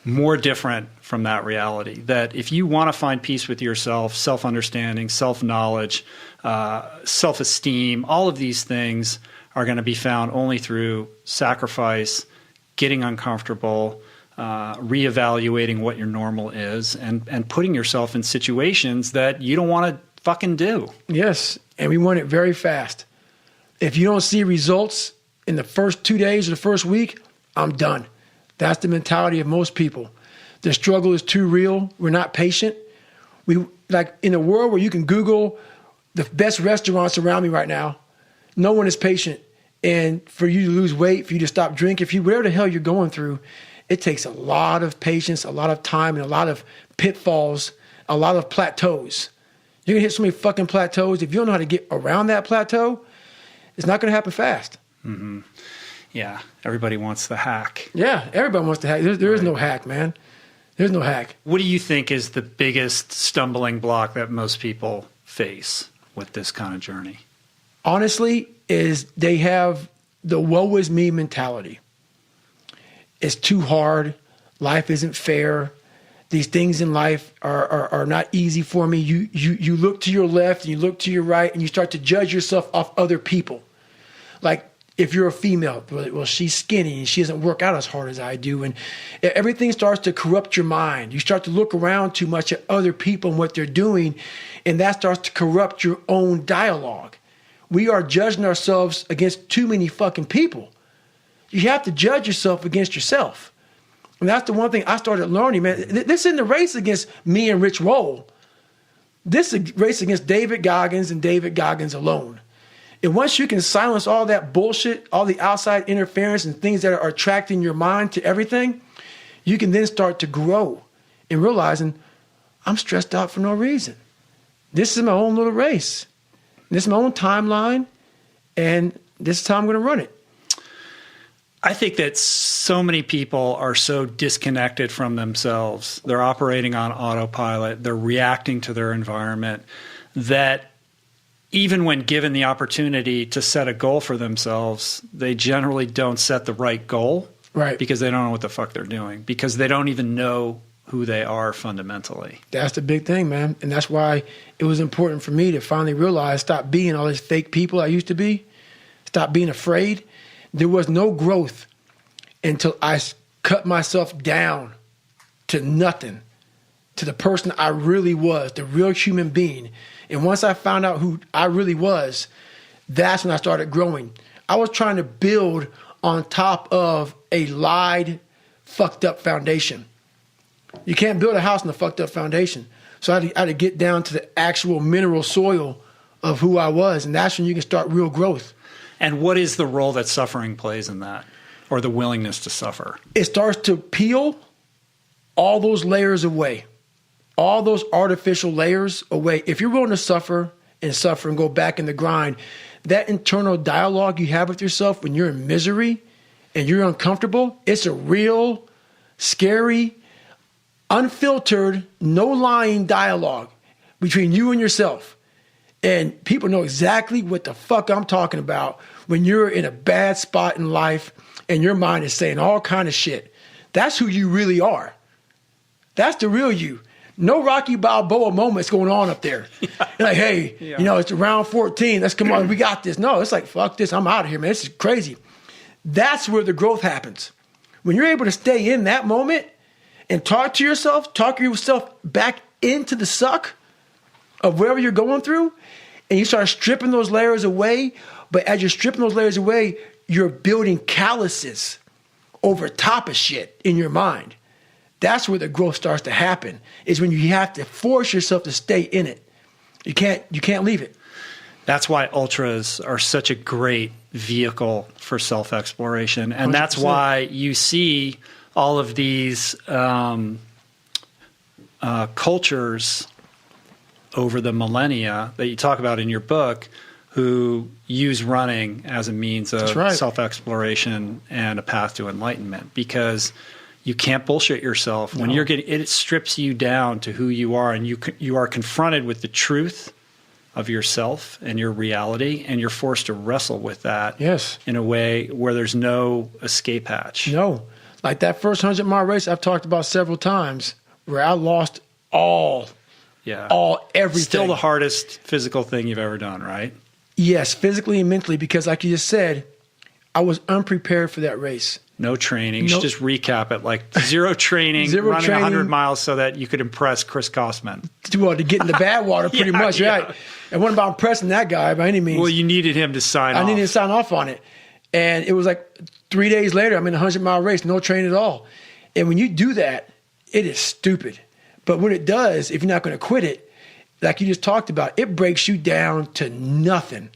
more different from that reality. That if you want to find peace with yourself, self-understanding, self-knowledge, self-esteem, all of these things are going to be found only through sacrifice, getting uncomfortable, reevaluating what your normal is, and putting yourself in situations that you don't want to fucking do. Yes, and we want it very fast. If you don't see results in the first 2 days or the first week, I'm done. That's the mentality of most people. The struggle is too real. We're not patient. We in a world where you can Google the best restaurants around me right now, no one is patient. And for you to lose weight, for you to stop drinking, whatever the hell you're going through, it takes a lot of patience, a lot of time, and a lot of pitfalls, a lot of plateaus. You're going to hit so many fucking plateaus. If you don't know how to get around that plateau, it's not going to happen fast. Mm-hmm. Yeah, everybody wants the hack. Yeah, everybody wants the hack. There is no hack, man. There's no hack. What do you think is the biggest stumbling block that most people face with this kind of journey? Honestly, is they have the woe is me mentality. It's too hard. Life isn't fair. These things in life are not easy for me. You look to your left and you look to your right and you start to judge yourself off other people. Like if you're a female, well, she's skinny and she doesn't work out as hard as I do. And everything starts to corrupt your mind. You start to look around too much at other people and what they're doing, and that starts to corrupt your own dialogue. We are judging ourselves against too many fucking people. You have to judge yourself against yourself. And that's the one thing I started learning, man. This isn't a race against me and Rich Roll. This is a race against David Goggins and David Goggins alone. And once you can silence all that bullshit, all the outside interference and things that are attracting your mind to everything, you can then start to grow and realizing I'm stressed out for no reason. This is my own little race. This is my own timeline, and this is how I'm going to run it. I think that so many people are so disconnected from themselves. They're operating on autopilot. They're reacting to their environment that even when given the opportunity to set a goal for themselves, they generally don't set the right goal. Right. Because they don't know what the fuck they're doing. Because they don't even know who they are fundamentally. That's the big thing, man. And that's why it was important for me to finally realize, stop being all these fake people I used to be. Stop being afraid. There was no growth until I cut myself down to nothing, to the person I really was, the real human being. And once I found out who I really was, that's when I started growing. I was trying to build on top of a lied, fucked up foundation. You can't build a house on a fucked up foundation. So I had to get down to the actual mineral soil of who I was. And that's when you can start real growth. And what is the role that suffering plays in that, or the willingness to suffer? It starts to peel all those layers away, all those artificial layers away. If you're willing to suffer and go back in the grind, that internal dialogue you have with yourself when you're in misery and you're uncomfortable, it's a real, scary, unfiltered, no lying dialogue between you and yourself. And people know exactly what the fuck I'm talking about when you're in a bad spot in life and your mind is saying all kind of shit. That's who you really are. That's the real you. No Rocky Balboa moments going on up there. Yeah. You're like, hey, it's round 14. Let's come on. We got this. No, it's like, fuck this. I'm out of here, man. This is crazy. That's where the growth happens. When you're able to stay in that moment and talk yourself back into the suck of wherever you're going through, and you start stripping those layers away. But as you're stripping those layers away, you're building calluses over top of shit in your mind. That's where the growth starts to happen, is when you have to force yourself to stay in it. You can't leave it. That's why ultras are such a great vehicle for self-exploration. And 100%. That's why you see all of these cultures over the millennia that you talk about in your book who use running as a means of self-exploration and a path to enlightenment, because you can't bullshit yourself. When you're it strips you down to who you are, and you are confronted with the truth of yourself and your reality, and you're forced to wrestle with that in a way where there's no escape hatch. No. Like that first 100-mile race I've talked about several times, where I lost everything. Still the hardest physical thing you've ever done, right? Yes, physically and mentally, because like you just said, I was unprepared for that race. No training. You should just recap it. Like zero training, running 100 miles so that you could impress Chris Kosman. To get in the bad water, pretty much, right? It wasn't about impressing that guy by any means. Well, you needed him to sign off. I needed to sign off on it. And it was like 3 days later, I'm in a 100-mile race, no training at all. And when you do that, it is stupid. But what it does, if you're not going to quit it, like you just talked about, it breaks you down to nothing.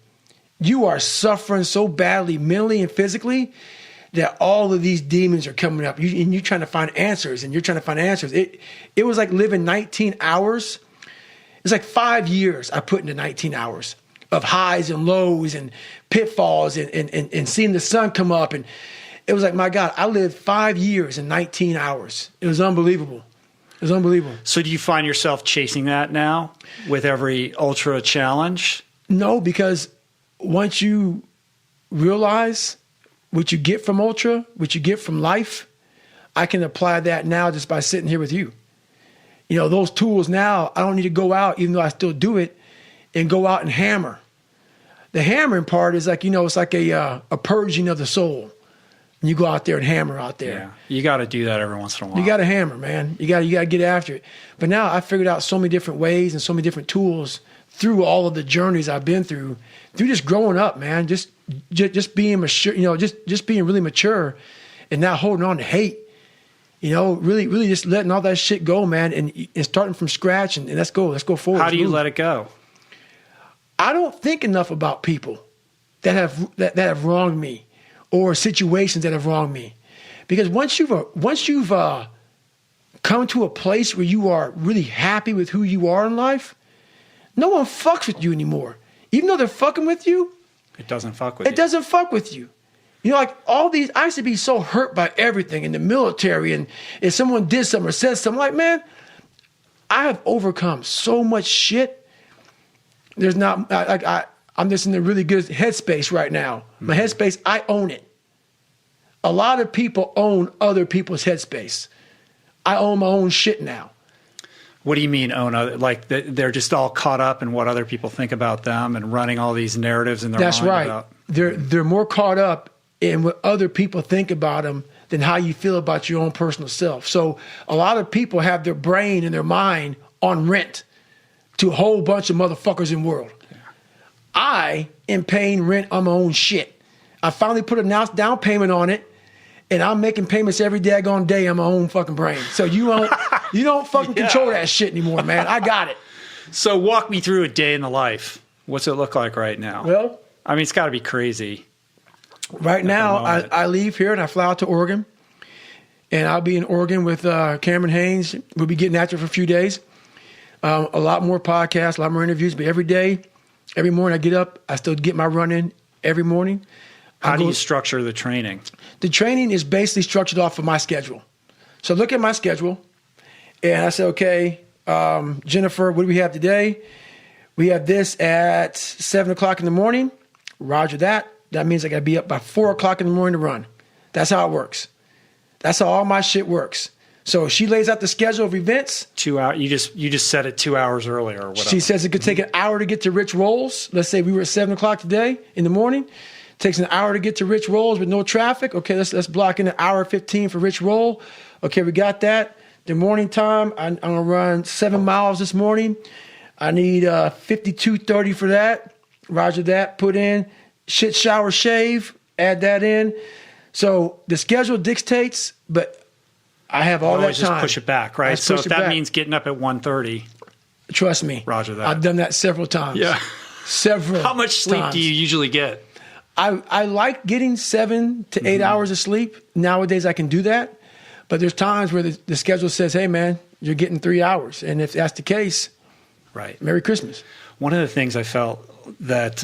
You are suffering so badly mentally and physically that all of these demons are coming up. And you're trying to find answers, and you're trying to find answers. It was like living 19 hours. It's like 5 years I put into 19 hours of highs and lows and pitfalls and seeing the sun come up. And it was like, my God, I lived 5 years in 19 hours. It was unbelievable. It was unbelievable. So do you find yourself chasing that now with every ultra challenge? No, because once you realize what you get from ultra, what you get from life, I can apply that now just by sitting here with you. Those tools now, I don't need to go out, even though I still do it, and go out and hammer. The hammering part is like, it's like a purging of the soul. And you go out there and hammer out there. Yeah, you got to do that every once in a while. You got to hammer, man. You got to get after it. But now I figured out so many different ways and so many different tools through all of the journeys I've been through just growing up, man. Just being mature, just being really mature and not holding on to hate. Really just letting all that shit go, man, and starting from scratch and let's go forward. How do you let it go? I don't think enough about people that have wronged me, or situations that have wronged me, because once you've come to a place where you are really happy with who you are in life, no one fucks with you anymore. Even though they're fucking with you, it doesn't fuck with you. It doesn't fuck with you. You know, like all these, I used to be so hurt by everything in the military, and if someone did something or said something, like, man, I have overcome so much shit. There's not, I'm just in a really good headspace right now. My headspace, I own it. A lot of people own other people's headspace. I own my own shit now. What do you mean own other? Like they're just all caught up in what other people think about them and running all these narratives in their mind. That's right. About... They're more caught up in what other people think about them than how you feel about your own personal self. So a lot of people have their brain and their mind on rent to a whole bunch of motherfuckers in the world. Yeah. I am paying rent on my own shit. I finally put a down payment on it, and I'm making payments every daggone day on my own fucking brain. So you don't fucking control that shit anymore, man. I got it. So walk me through a day in the life. What's it look like right now? Well, I mean, it's got to be crazy. Right now, I leave here and I fly out to Oregon. And I'll be in Oregon with Cameron Haynes. We'll be getting after it for a few days. A lot more podcasts, a lot more interviews. But every day, every morning I get up, I still get my run in every morning. How do you structure the training? The training is basically structured off of my schedule. So look at my schedule, and I say, okay, Jennifer, what do we have today? We have this at 7 o'clock in the morning. Roger that. That means I got to be up by 4 o'clock in the morning to run. That's how it works. That's how all my shit works. So she lays out the schedule of events. 2 hours. You just set it 2 hours earlier or whatever. She says it could take an hour to get to Rich Rolls. Let's say we were at 7 o'clock today in the morning. Takes an hour to get to Rich Rolls with no traffic. Okay, let's block in an hour 15 for Rich Roll. Okay, we got that. The morning time, I'm gonna run 7 miles this morning. I need 52:30 for that. Roger that. Put in shit, shower, shave. Add that in. So the schedule dictates, but I have all that time. Just push it back, right? So if that means getting up at 1:30, trust me. Roger that. I've done that several times. Yeah, several. How much sleep do you usually get? I like getting 7 to 8 hours of sleep. Nowadays, I can do that. But there's times where the schedule says, hey, man, you're getting 3 hours. And if that's the case, right. Merry Christmas. One of the things I felt that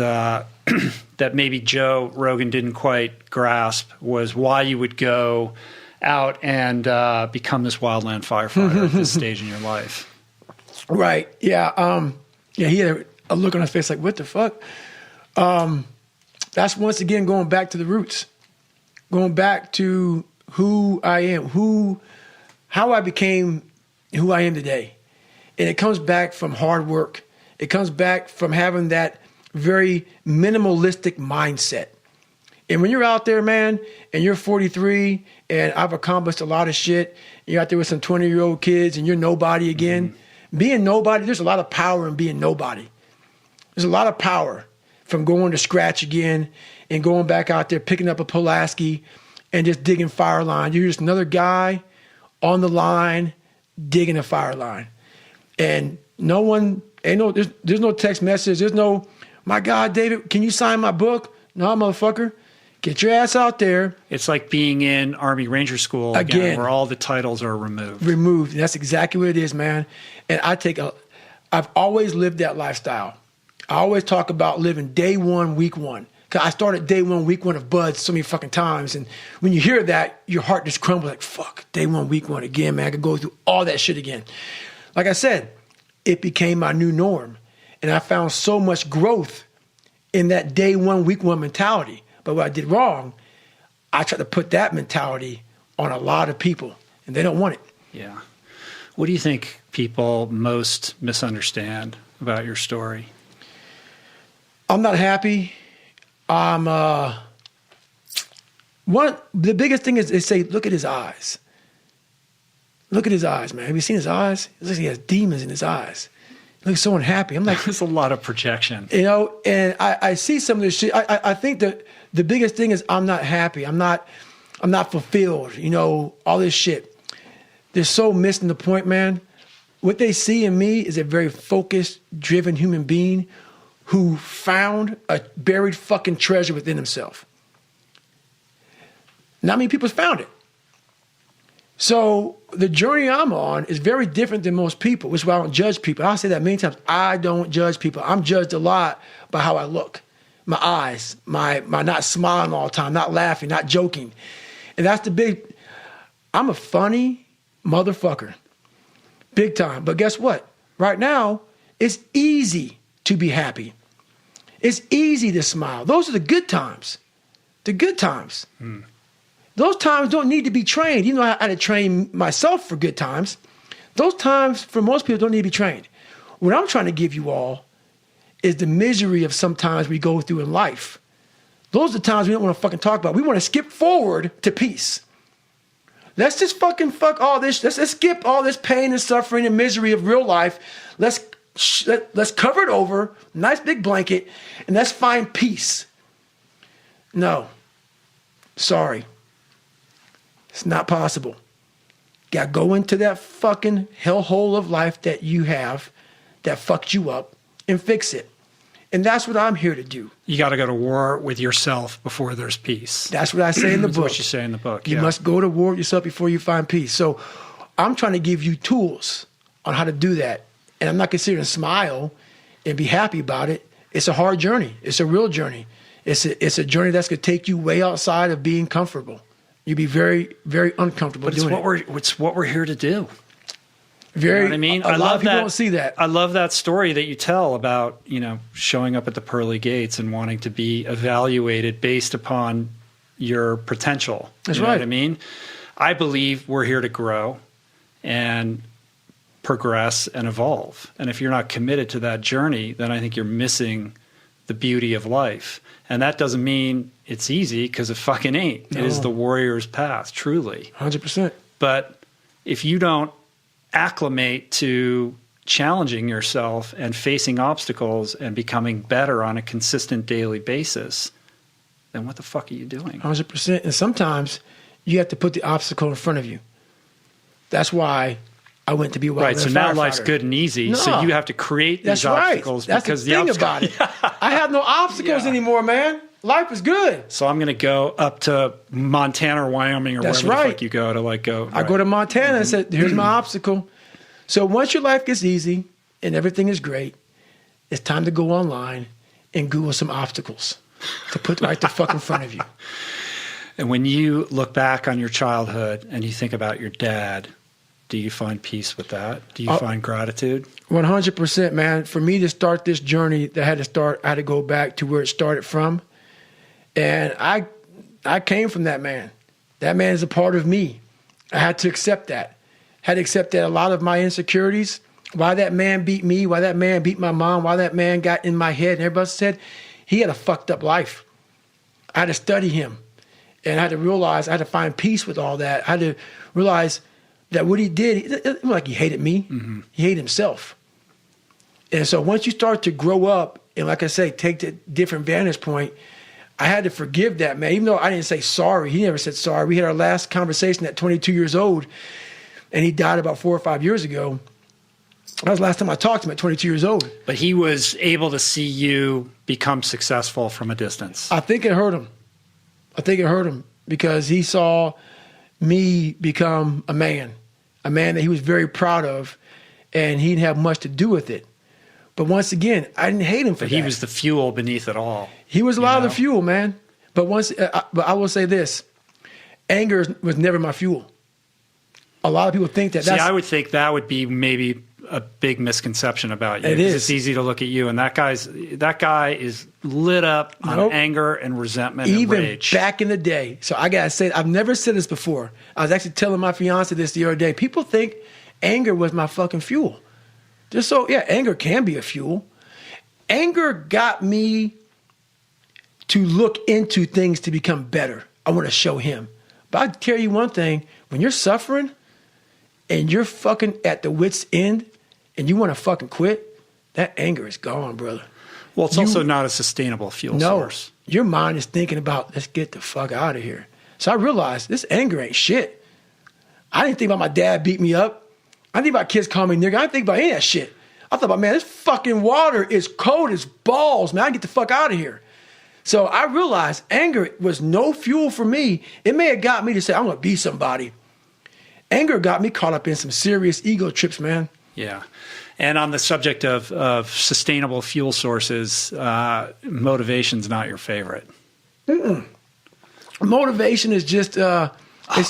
that maybe Joe Rogan didn't quite grasp was why you would go out and become this wildland firefighter at this stage in your life. Right. Yeah. He had a look on his face like, what the fuck? That's once again going back to the roots, going back to who I am, how I became who I am today. And it comes back from hard work. It comes back from having that very minimalistic mindset. And when you're out there, man, and you're 43 and I've accomplished a lot of shit, and you're out there with some 20-year-old kids and you're nobody again, being nobody, there's a lot of power in being nobody. There's a lot of power from going to scratch again and going back out there, picking up a Pulaski and just digging fire line. You're just another guy on the line digging a fire line. And there's no text message. There's no, my God, David, can you sign my book? No, motherfucker. Get your ass out there. It's like being in Army Ranger School again, where all the titles are removed. And that's exactly what it is, man. And I've always lived that lifestyle. I always talk about living day one, week one. Because I started day one, week one of Buds so many fucking times. And when you hear that, your heart just crumbles like, fuck, day one, week one again, man. I could go through all that shit again. Like I said, it became my new norm. And I found so much growth in that day one, week one mentality. But what I did wrong, I tried to put that mentality on a lot of people. And they don't want it. Yeah. What do you think people most misunderstand about your story? I'm not happy. The biggest thing is they say, look at his eyes. Look at his eyes, man. Have you seen his eyes? It looks like he has demons in his eyes. He looks so unhappy. I'm like, there's a lot of projection. And I see some of this shit. I think that the biggest thing is I'm not happy. I'm not fulfilled. All this shit. They're so missing the point, man. What they see in me is a very focused, driven human being who found a buried fucking treasure within himself. Not many people found it. So the journey I'm on is very different than most people, which is why I don't judge people. I'll say that many times. I don't judge people. I'm judged a lot by how I look. my eyes, my not smiling all the time, not laughing, not joking. And that's I'm a funny motherfucker. Big time. But guess what? Right now, it's easy to be happy. It's easy to smile. Those are the good times. The good times. Those times don't need to be trained. You know, I had to train myself for good times. Those times, for most people, don't need to be trained. What I'm trying to give you all is the misery of sometimes we go through in life. Those are the times we don't want to fucking talk about. We want to skip forward to peace. Let's just fucking fuck all this. Let's skip all this pain and suffering and misery of real life. Let's cover it over, nice big blanket, and let's find peace. No. Sorry. It's not possible. Got to go into that fucking hellhole of life that you have that fucked you up and fix it. And that's what I'm here to do. You got to go to war with yourself before there's peace. That's what I say in the book. That's what you say in the book. You must go to war with yourself before you find peace. So I'm trying to give you tools on how to do that. And I'm not considering smile and be happy about it. It's a hard journey. It's a real journey. It's a journey that's going to take you way outside of being comfortable. You'd be very, very uncomfortable doing it. It's what we're here to do. Very, you know what I mean? A lot of people don't see that. I love that story that you tell about, showing up at the pearly gates and wanting to be evaluated based upon your potential. That's you know right. What I mean? I believe we're here to grow and progress and evolve. And if you're not committed to that journey, then I think you're missing the beauty of life. And that doesn't mean it's easy, because it fucking ain't. No. It is the warrior's path, truly. 100%. But if you don't acclimate to challenging yourself and facing obstacles and becoming better on a consistent daily basis, then what the fuck are you doing? 100%. And sometimes you have to put the obstacle in front of you. That's why I went to be a wildland Right, so now life's good and easy, so you have to create these obstacles. That's because the thing about it. I have no obstacles anymore, man. Life is good. So I'm going to go up to Montana or Wyoming or wherever the fuck you go to go. I go to Montana and said, here's my obstacle. So once your life gets easy and everything is great, it's time to go online and Google some obstacles to put right the fuck in front of you. And when you look back on your childhood and you think about your dad, do you find peace with that? Do you find gratitude? 100%, man. For me to start this journey that I had to go back to where it started from. And I came from that man. That man is a part of me. I had to accept that. Had to accept that a lot of my insecurities, why that man beat me, why that man beat my mom, why that man got in my head, and everybody said he had a fucked up life. I had to study him. And I had to realize, I had to find peace with all that. I had to realize that what he did, it wasn't like he hated me. Mm-hmm. He hated himself. And so once you start to grow up, and like I say, take the different vantage point, I had to forgive that man. Even though I didn't say sorry, he never said sorry. We had our last conversation at 22 years old, and he died about 4 or 5 years ago. That was the last time I talked to him at 22 years old. But he was able to see you become successful from a distance. I think it hurt him. Because he saw me become a man that he was very proud of, and he didn't have much to do with it. But once again, I didn't hate him for that. But he was the fuel beneath it all. He was a lot of the fuel, man. But but I will say this: anger was never my fuel. A lot of people think that. See, I would think that would be maybe a big misconception about you. It is. It's easy to look at you, and that guy is lit up on anger and resentment and rage. Even back in the day. So I gotta say, I've never said this before. I was actually telling my fiance this the other day. People think anger was my fucking fuel. Anger can be a fuel. Anger got me to look into things to become better. I want to show him. But I tell you one thing, when you're suffering and you're fucking at the wit's end and you want to fucking quit, that anger is gone, brother. Well, it's also not a sustainable fuel source. Your mind is thinking about, let's get the fuck out of here. So I realized this anger ain't shit. I didn't think about my dad beat me up. I didn't think about kids calling me nigga. I didn't think about any of that shit. I thought about, man, this fucking water is cold as balls, man. I get the fuck out of here. So I realized anger was no fuel for me. It may have got me to say, I'm going to be somebody. Anger got me caught up in some serious ego trips, man. Yeah. And on the subject of sustainable fuel sources, motivation's not your favorite. Motivation is just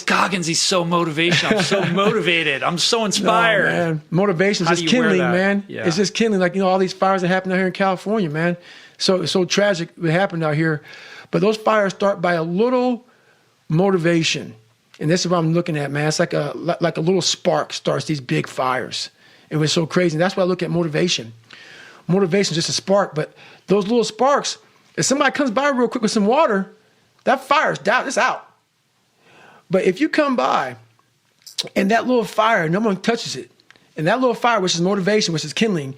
Goggins, he's so motivational. I'm so motivated. I'm so inspired. No, man. Motivation is just kindling, man. Yeah. It's just kindling. Like, all these fires that happen out here in California, man. So it's so tragic what happened out here. But those fires start by a little motivation. And this is what I'm looking at, man. It's like a little spark starts these big fires. It was so crazy. And that's why I look at motivation. Motivation is just a spark. But those little sparks, if somebody comes by real quick with some water, that fire's down. It's out. But if you come by and that little fire, no one touches it, and that little fire, which is motivation, which is kindling,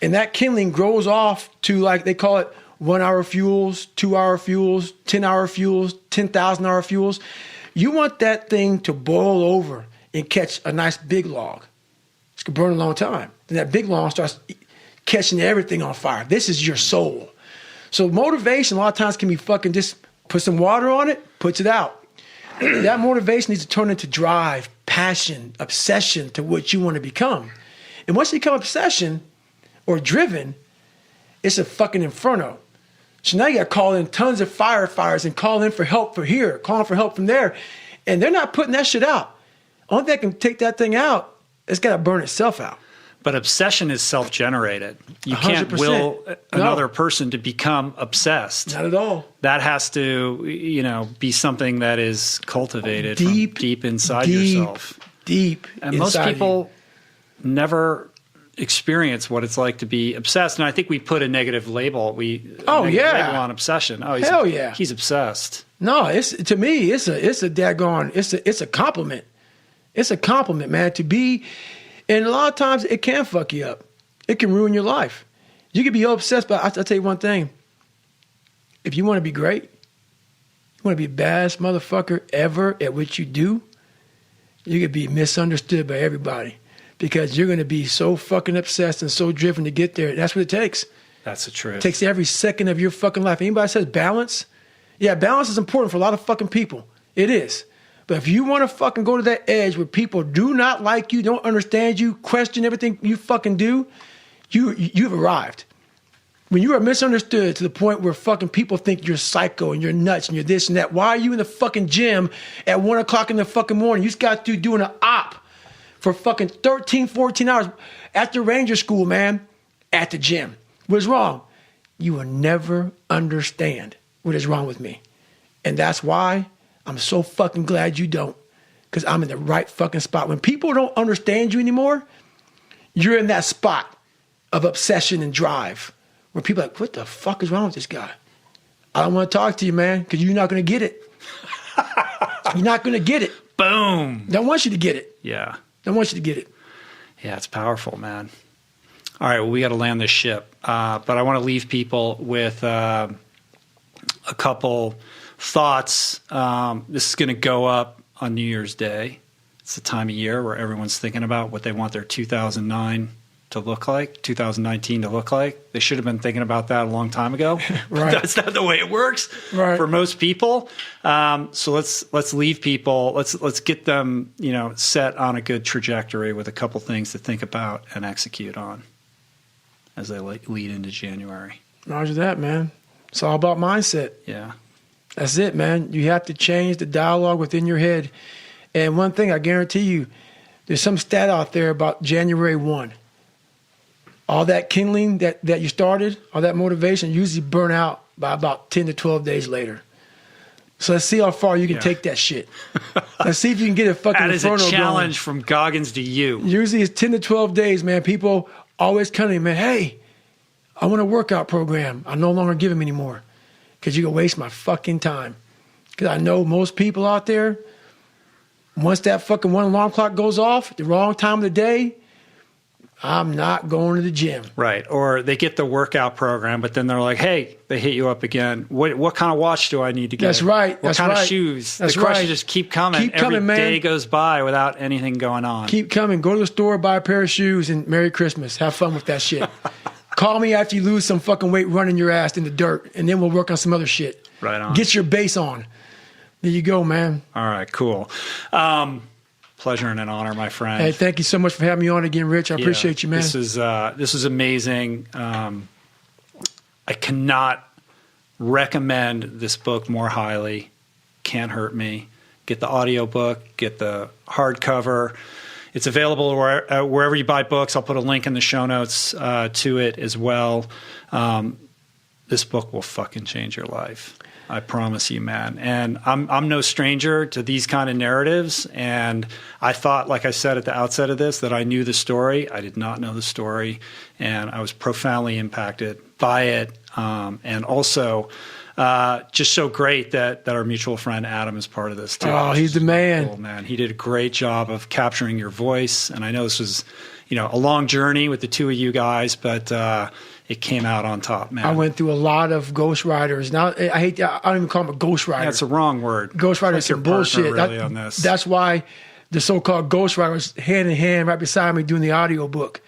and that kindling grows off to, like, they call it 1 hour fuels, 2 hour fuels, 10 hour fuels, 10,000 hour fuels. You want that thing to boil over and catch a nice big log. It's going to burn a long time. Then that big log starts catching everything on fire. This is your soul. So motivation a lot of times can be fucking just put some water on it, puts it out. That motivation needs to turn into drive, passion, obsession to what you want to become. And once you become obsession or driven, it's a fucking inferno. So now you got to call in tons of firefighters and call in for help for here, calling for help from there. And they're not putting that shit out. Only thing that can take that thing out, it's got to burn itself out. But obsession is self-generated. You can't will another person to become obsessed. Not at all. That has to, be something that is cultivated deep inside yourself. Deep and most people never experience what it's like to be obsessed. And I think we put a negative label. Label on obsession. Oh, hell yeah. He's obsessed. No, to me, it's a daggone. It's a compliment. It's a compliment, man. To be. And a lot of times it can fuck you up. It can ruin your life. You can be obsessed, but I'll tell you one thing. If you want to be great, you want to be the baddest motherfucker ever at what you do, you could be misunderstood by everybody because you're going to be so fucking obsessed and so driven to get there. That's what it takes. That's the truth. It takes every second of your fucking life. Anybody says balance? Yeah, balance is important for a lot of fucking people. It is. But if you want to fucking go to that edge where people do not like you, don't understand you, question everything you fucking do, you've arrived. When you are misunderstood to the point where fucking people think you're psycho and you're nuts and you're this and that, why are you in the fucking gym at 1 o'clock in the fucking morning? You just got to doing an op for fucking 13, 14 hours after Ranger School, man, at the gym. What's wrong? You will never understand what is wrong with me. And that's why I'm so fucking glad you don't, because I'm in the right fucking spot. When people don't understand you anymore, you're in that spot of obsession and drive where people are like, what the fuck is wrong with this guy? I don't want to talk to you, man, because you're not going to get it. You're not going to get it. Boom. Don't want you to get it. Yeah. Don't want you to get it. Yeah, it's powerful, man. All right, well, we got to land this ship. But I want to leave people with a couple thoughts. This is going to go up on New Year's Day. It's the time of year where everyone's thinking about what they want their 2019 to look like. They should have been thinking about that a long time ago. Right. That's not the way it works for most people. So let's leave people. Let's get them, set on a good trajectory with a couple things to think about and execute on as they lead into January. Roger that, man. It's all about mindset. Yeah. That's it, man. You have to change the dialogue within your head. And one thing I guarantee you, there's some stat out there about January 1. All that kindling that you started, all that motivation, usually burn out by about 10 to 12 days later. So let's see how far you can take that shit. Let's see if you can get a fucking That is inferno a challenge going. from Goggins to you. Usually it's 10 to 12 days, man. People always come to me, man, hey, I want a workout program. I no longer give them anymore because you're going to waste my fucking time. Because I know most people out there, once that fucking one alarm clock goes off, the wrong time of the day, I'm not going to the gym. Right. Or they get the workout program, but then they're like, hey, they hit you up again. What kind of watch do I need to get? That's right. What kind of shoes? That's the questions right. just keep coming. Keep coming, man. Every day goes by without anything going on. Keep coming. Go to the store, buy a pair of shoes, and Merry Christmas. Have fun with that shit. Call me after you lose some fucking weight running your ass in the dirt, and then we'll work on some other shit. Right on. Get your base on. There you go, man. All right, cool. Pleasure and an honor, my friend. Hey, thank you so much for having me on again, Rich. I appreciate you, man. This is amazing. I cannot recommend this book more highly. Can't Hurt Me. Get the audiobook, get the hardcover. It's available wherever you buy books. I'll put a link in the show notes to it as well. This book will fucking change your life. I promise you, man. And I'm no stranger to these kind of narratives. And I thought, like I said at the outset of this, that I knew the story. I did not know the story. And I was profoundly impacted by it. And also just so great that our mutual friend Adam is part of this too. Oh, he's the man. Cool, man. He did a great job of capturing your voice. And I know this was, a long journey with the two of you guys, but it came out on top, man. I went through a lot of ghostwriters. Now, I don't even call him a ghostwriter. That's a wrong word. Ghostwriter is some bullshit. Really on this. That's why the so-called ghostwriter was hand in hand right beside me doing the audiobook.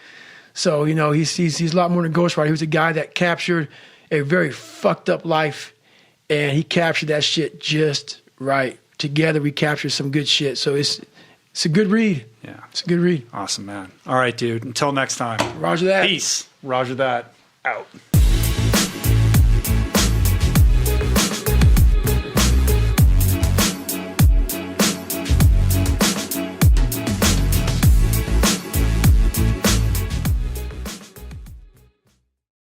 So, he's a lot more than a ghostwriter. He was a guy that captured a very fucked up life, and he captured that shit just right. Together, we captured some good shit. So it's a good read. Yeah. It's a good read. Awesome, man. All right, dude. Until next time. Roger that. Peace. Roger that. Out.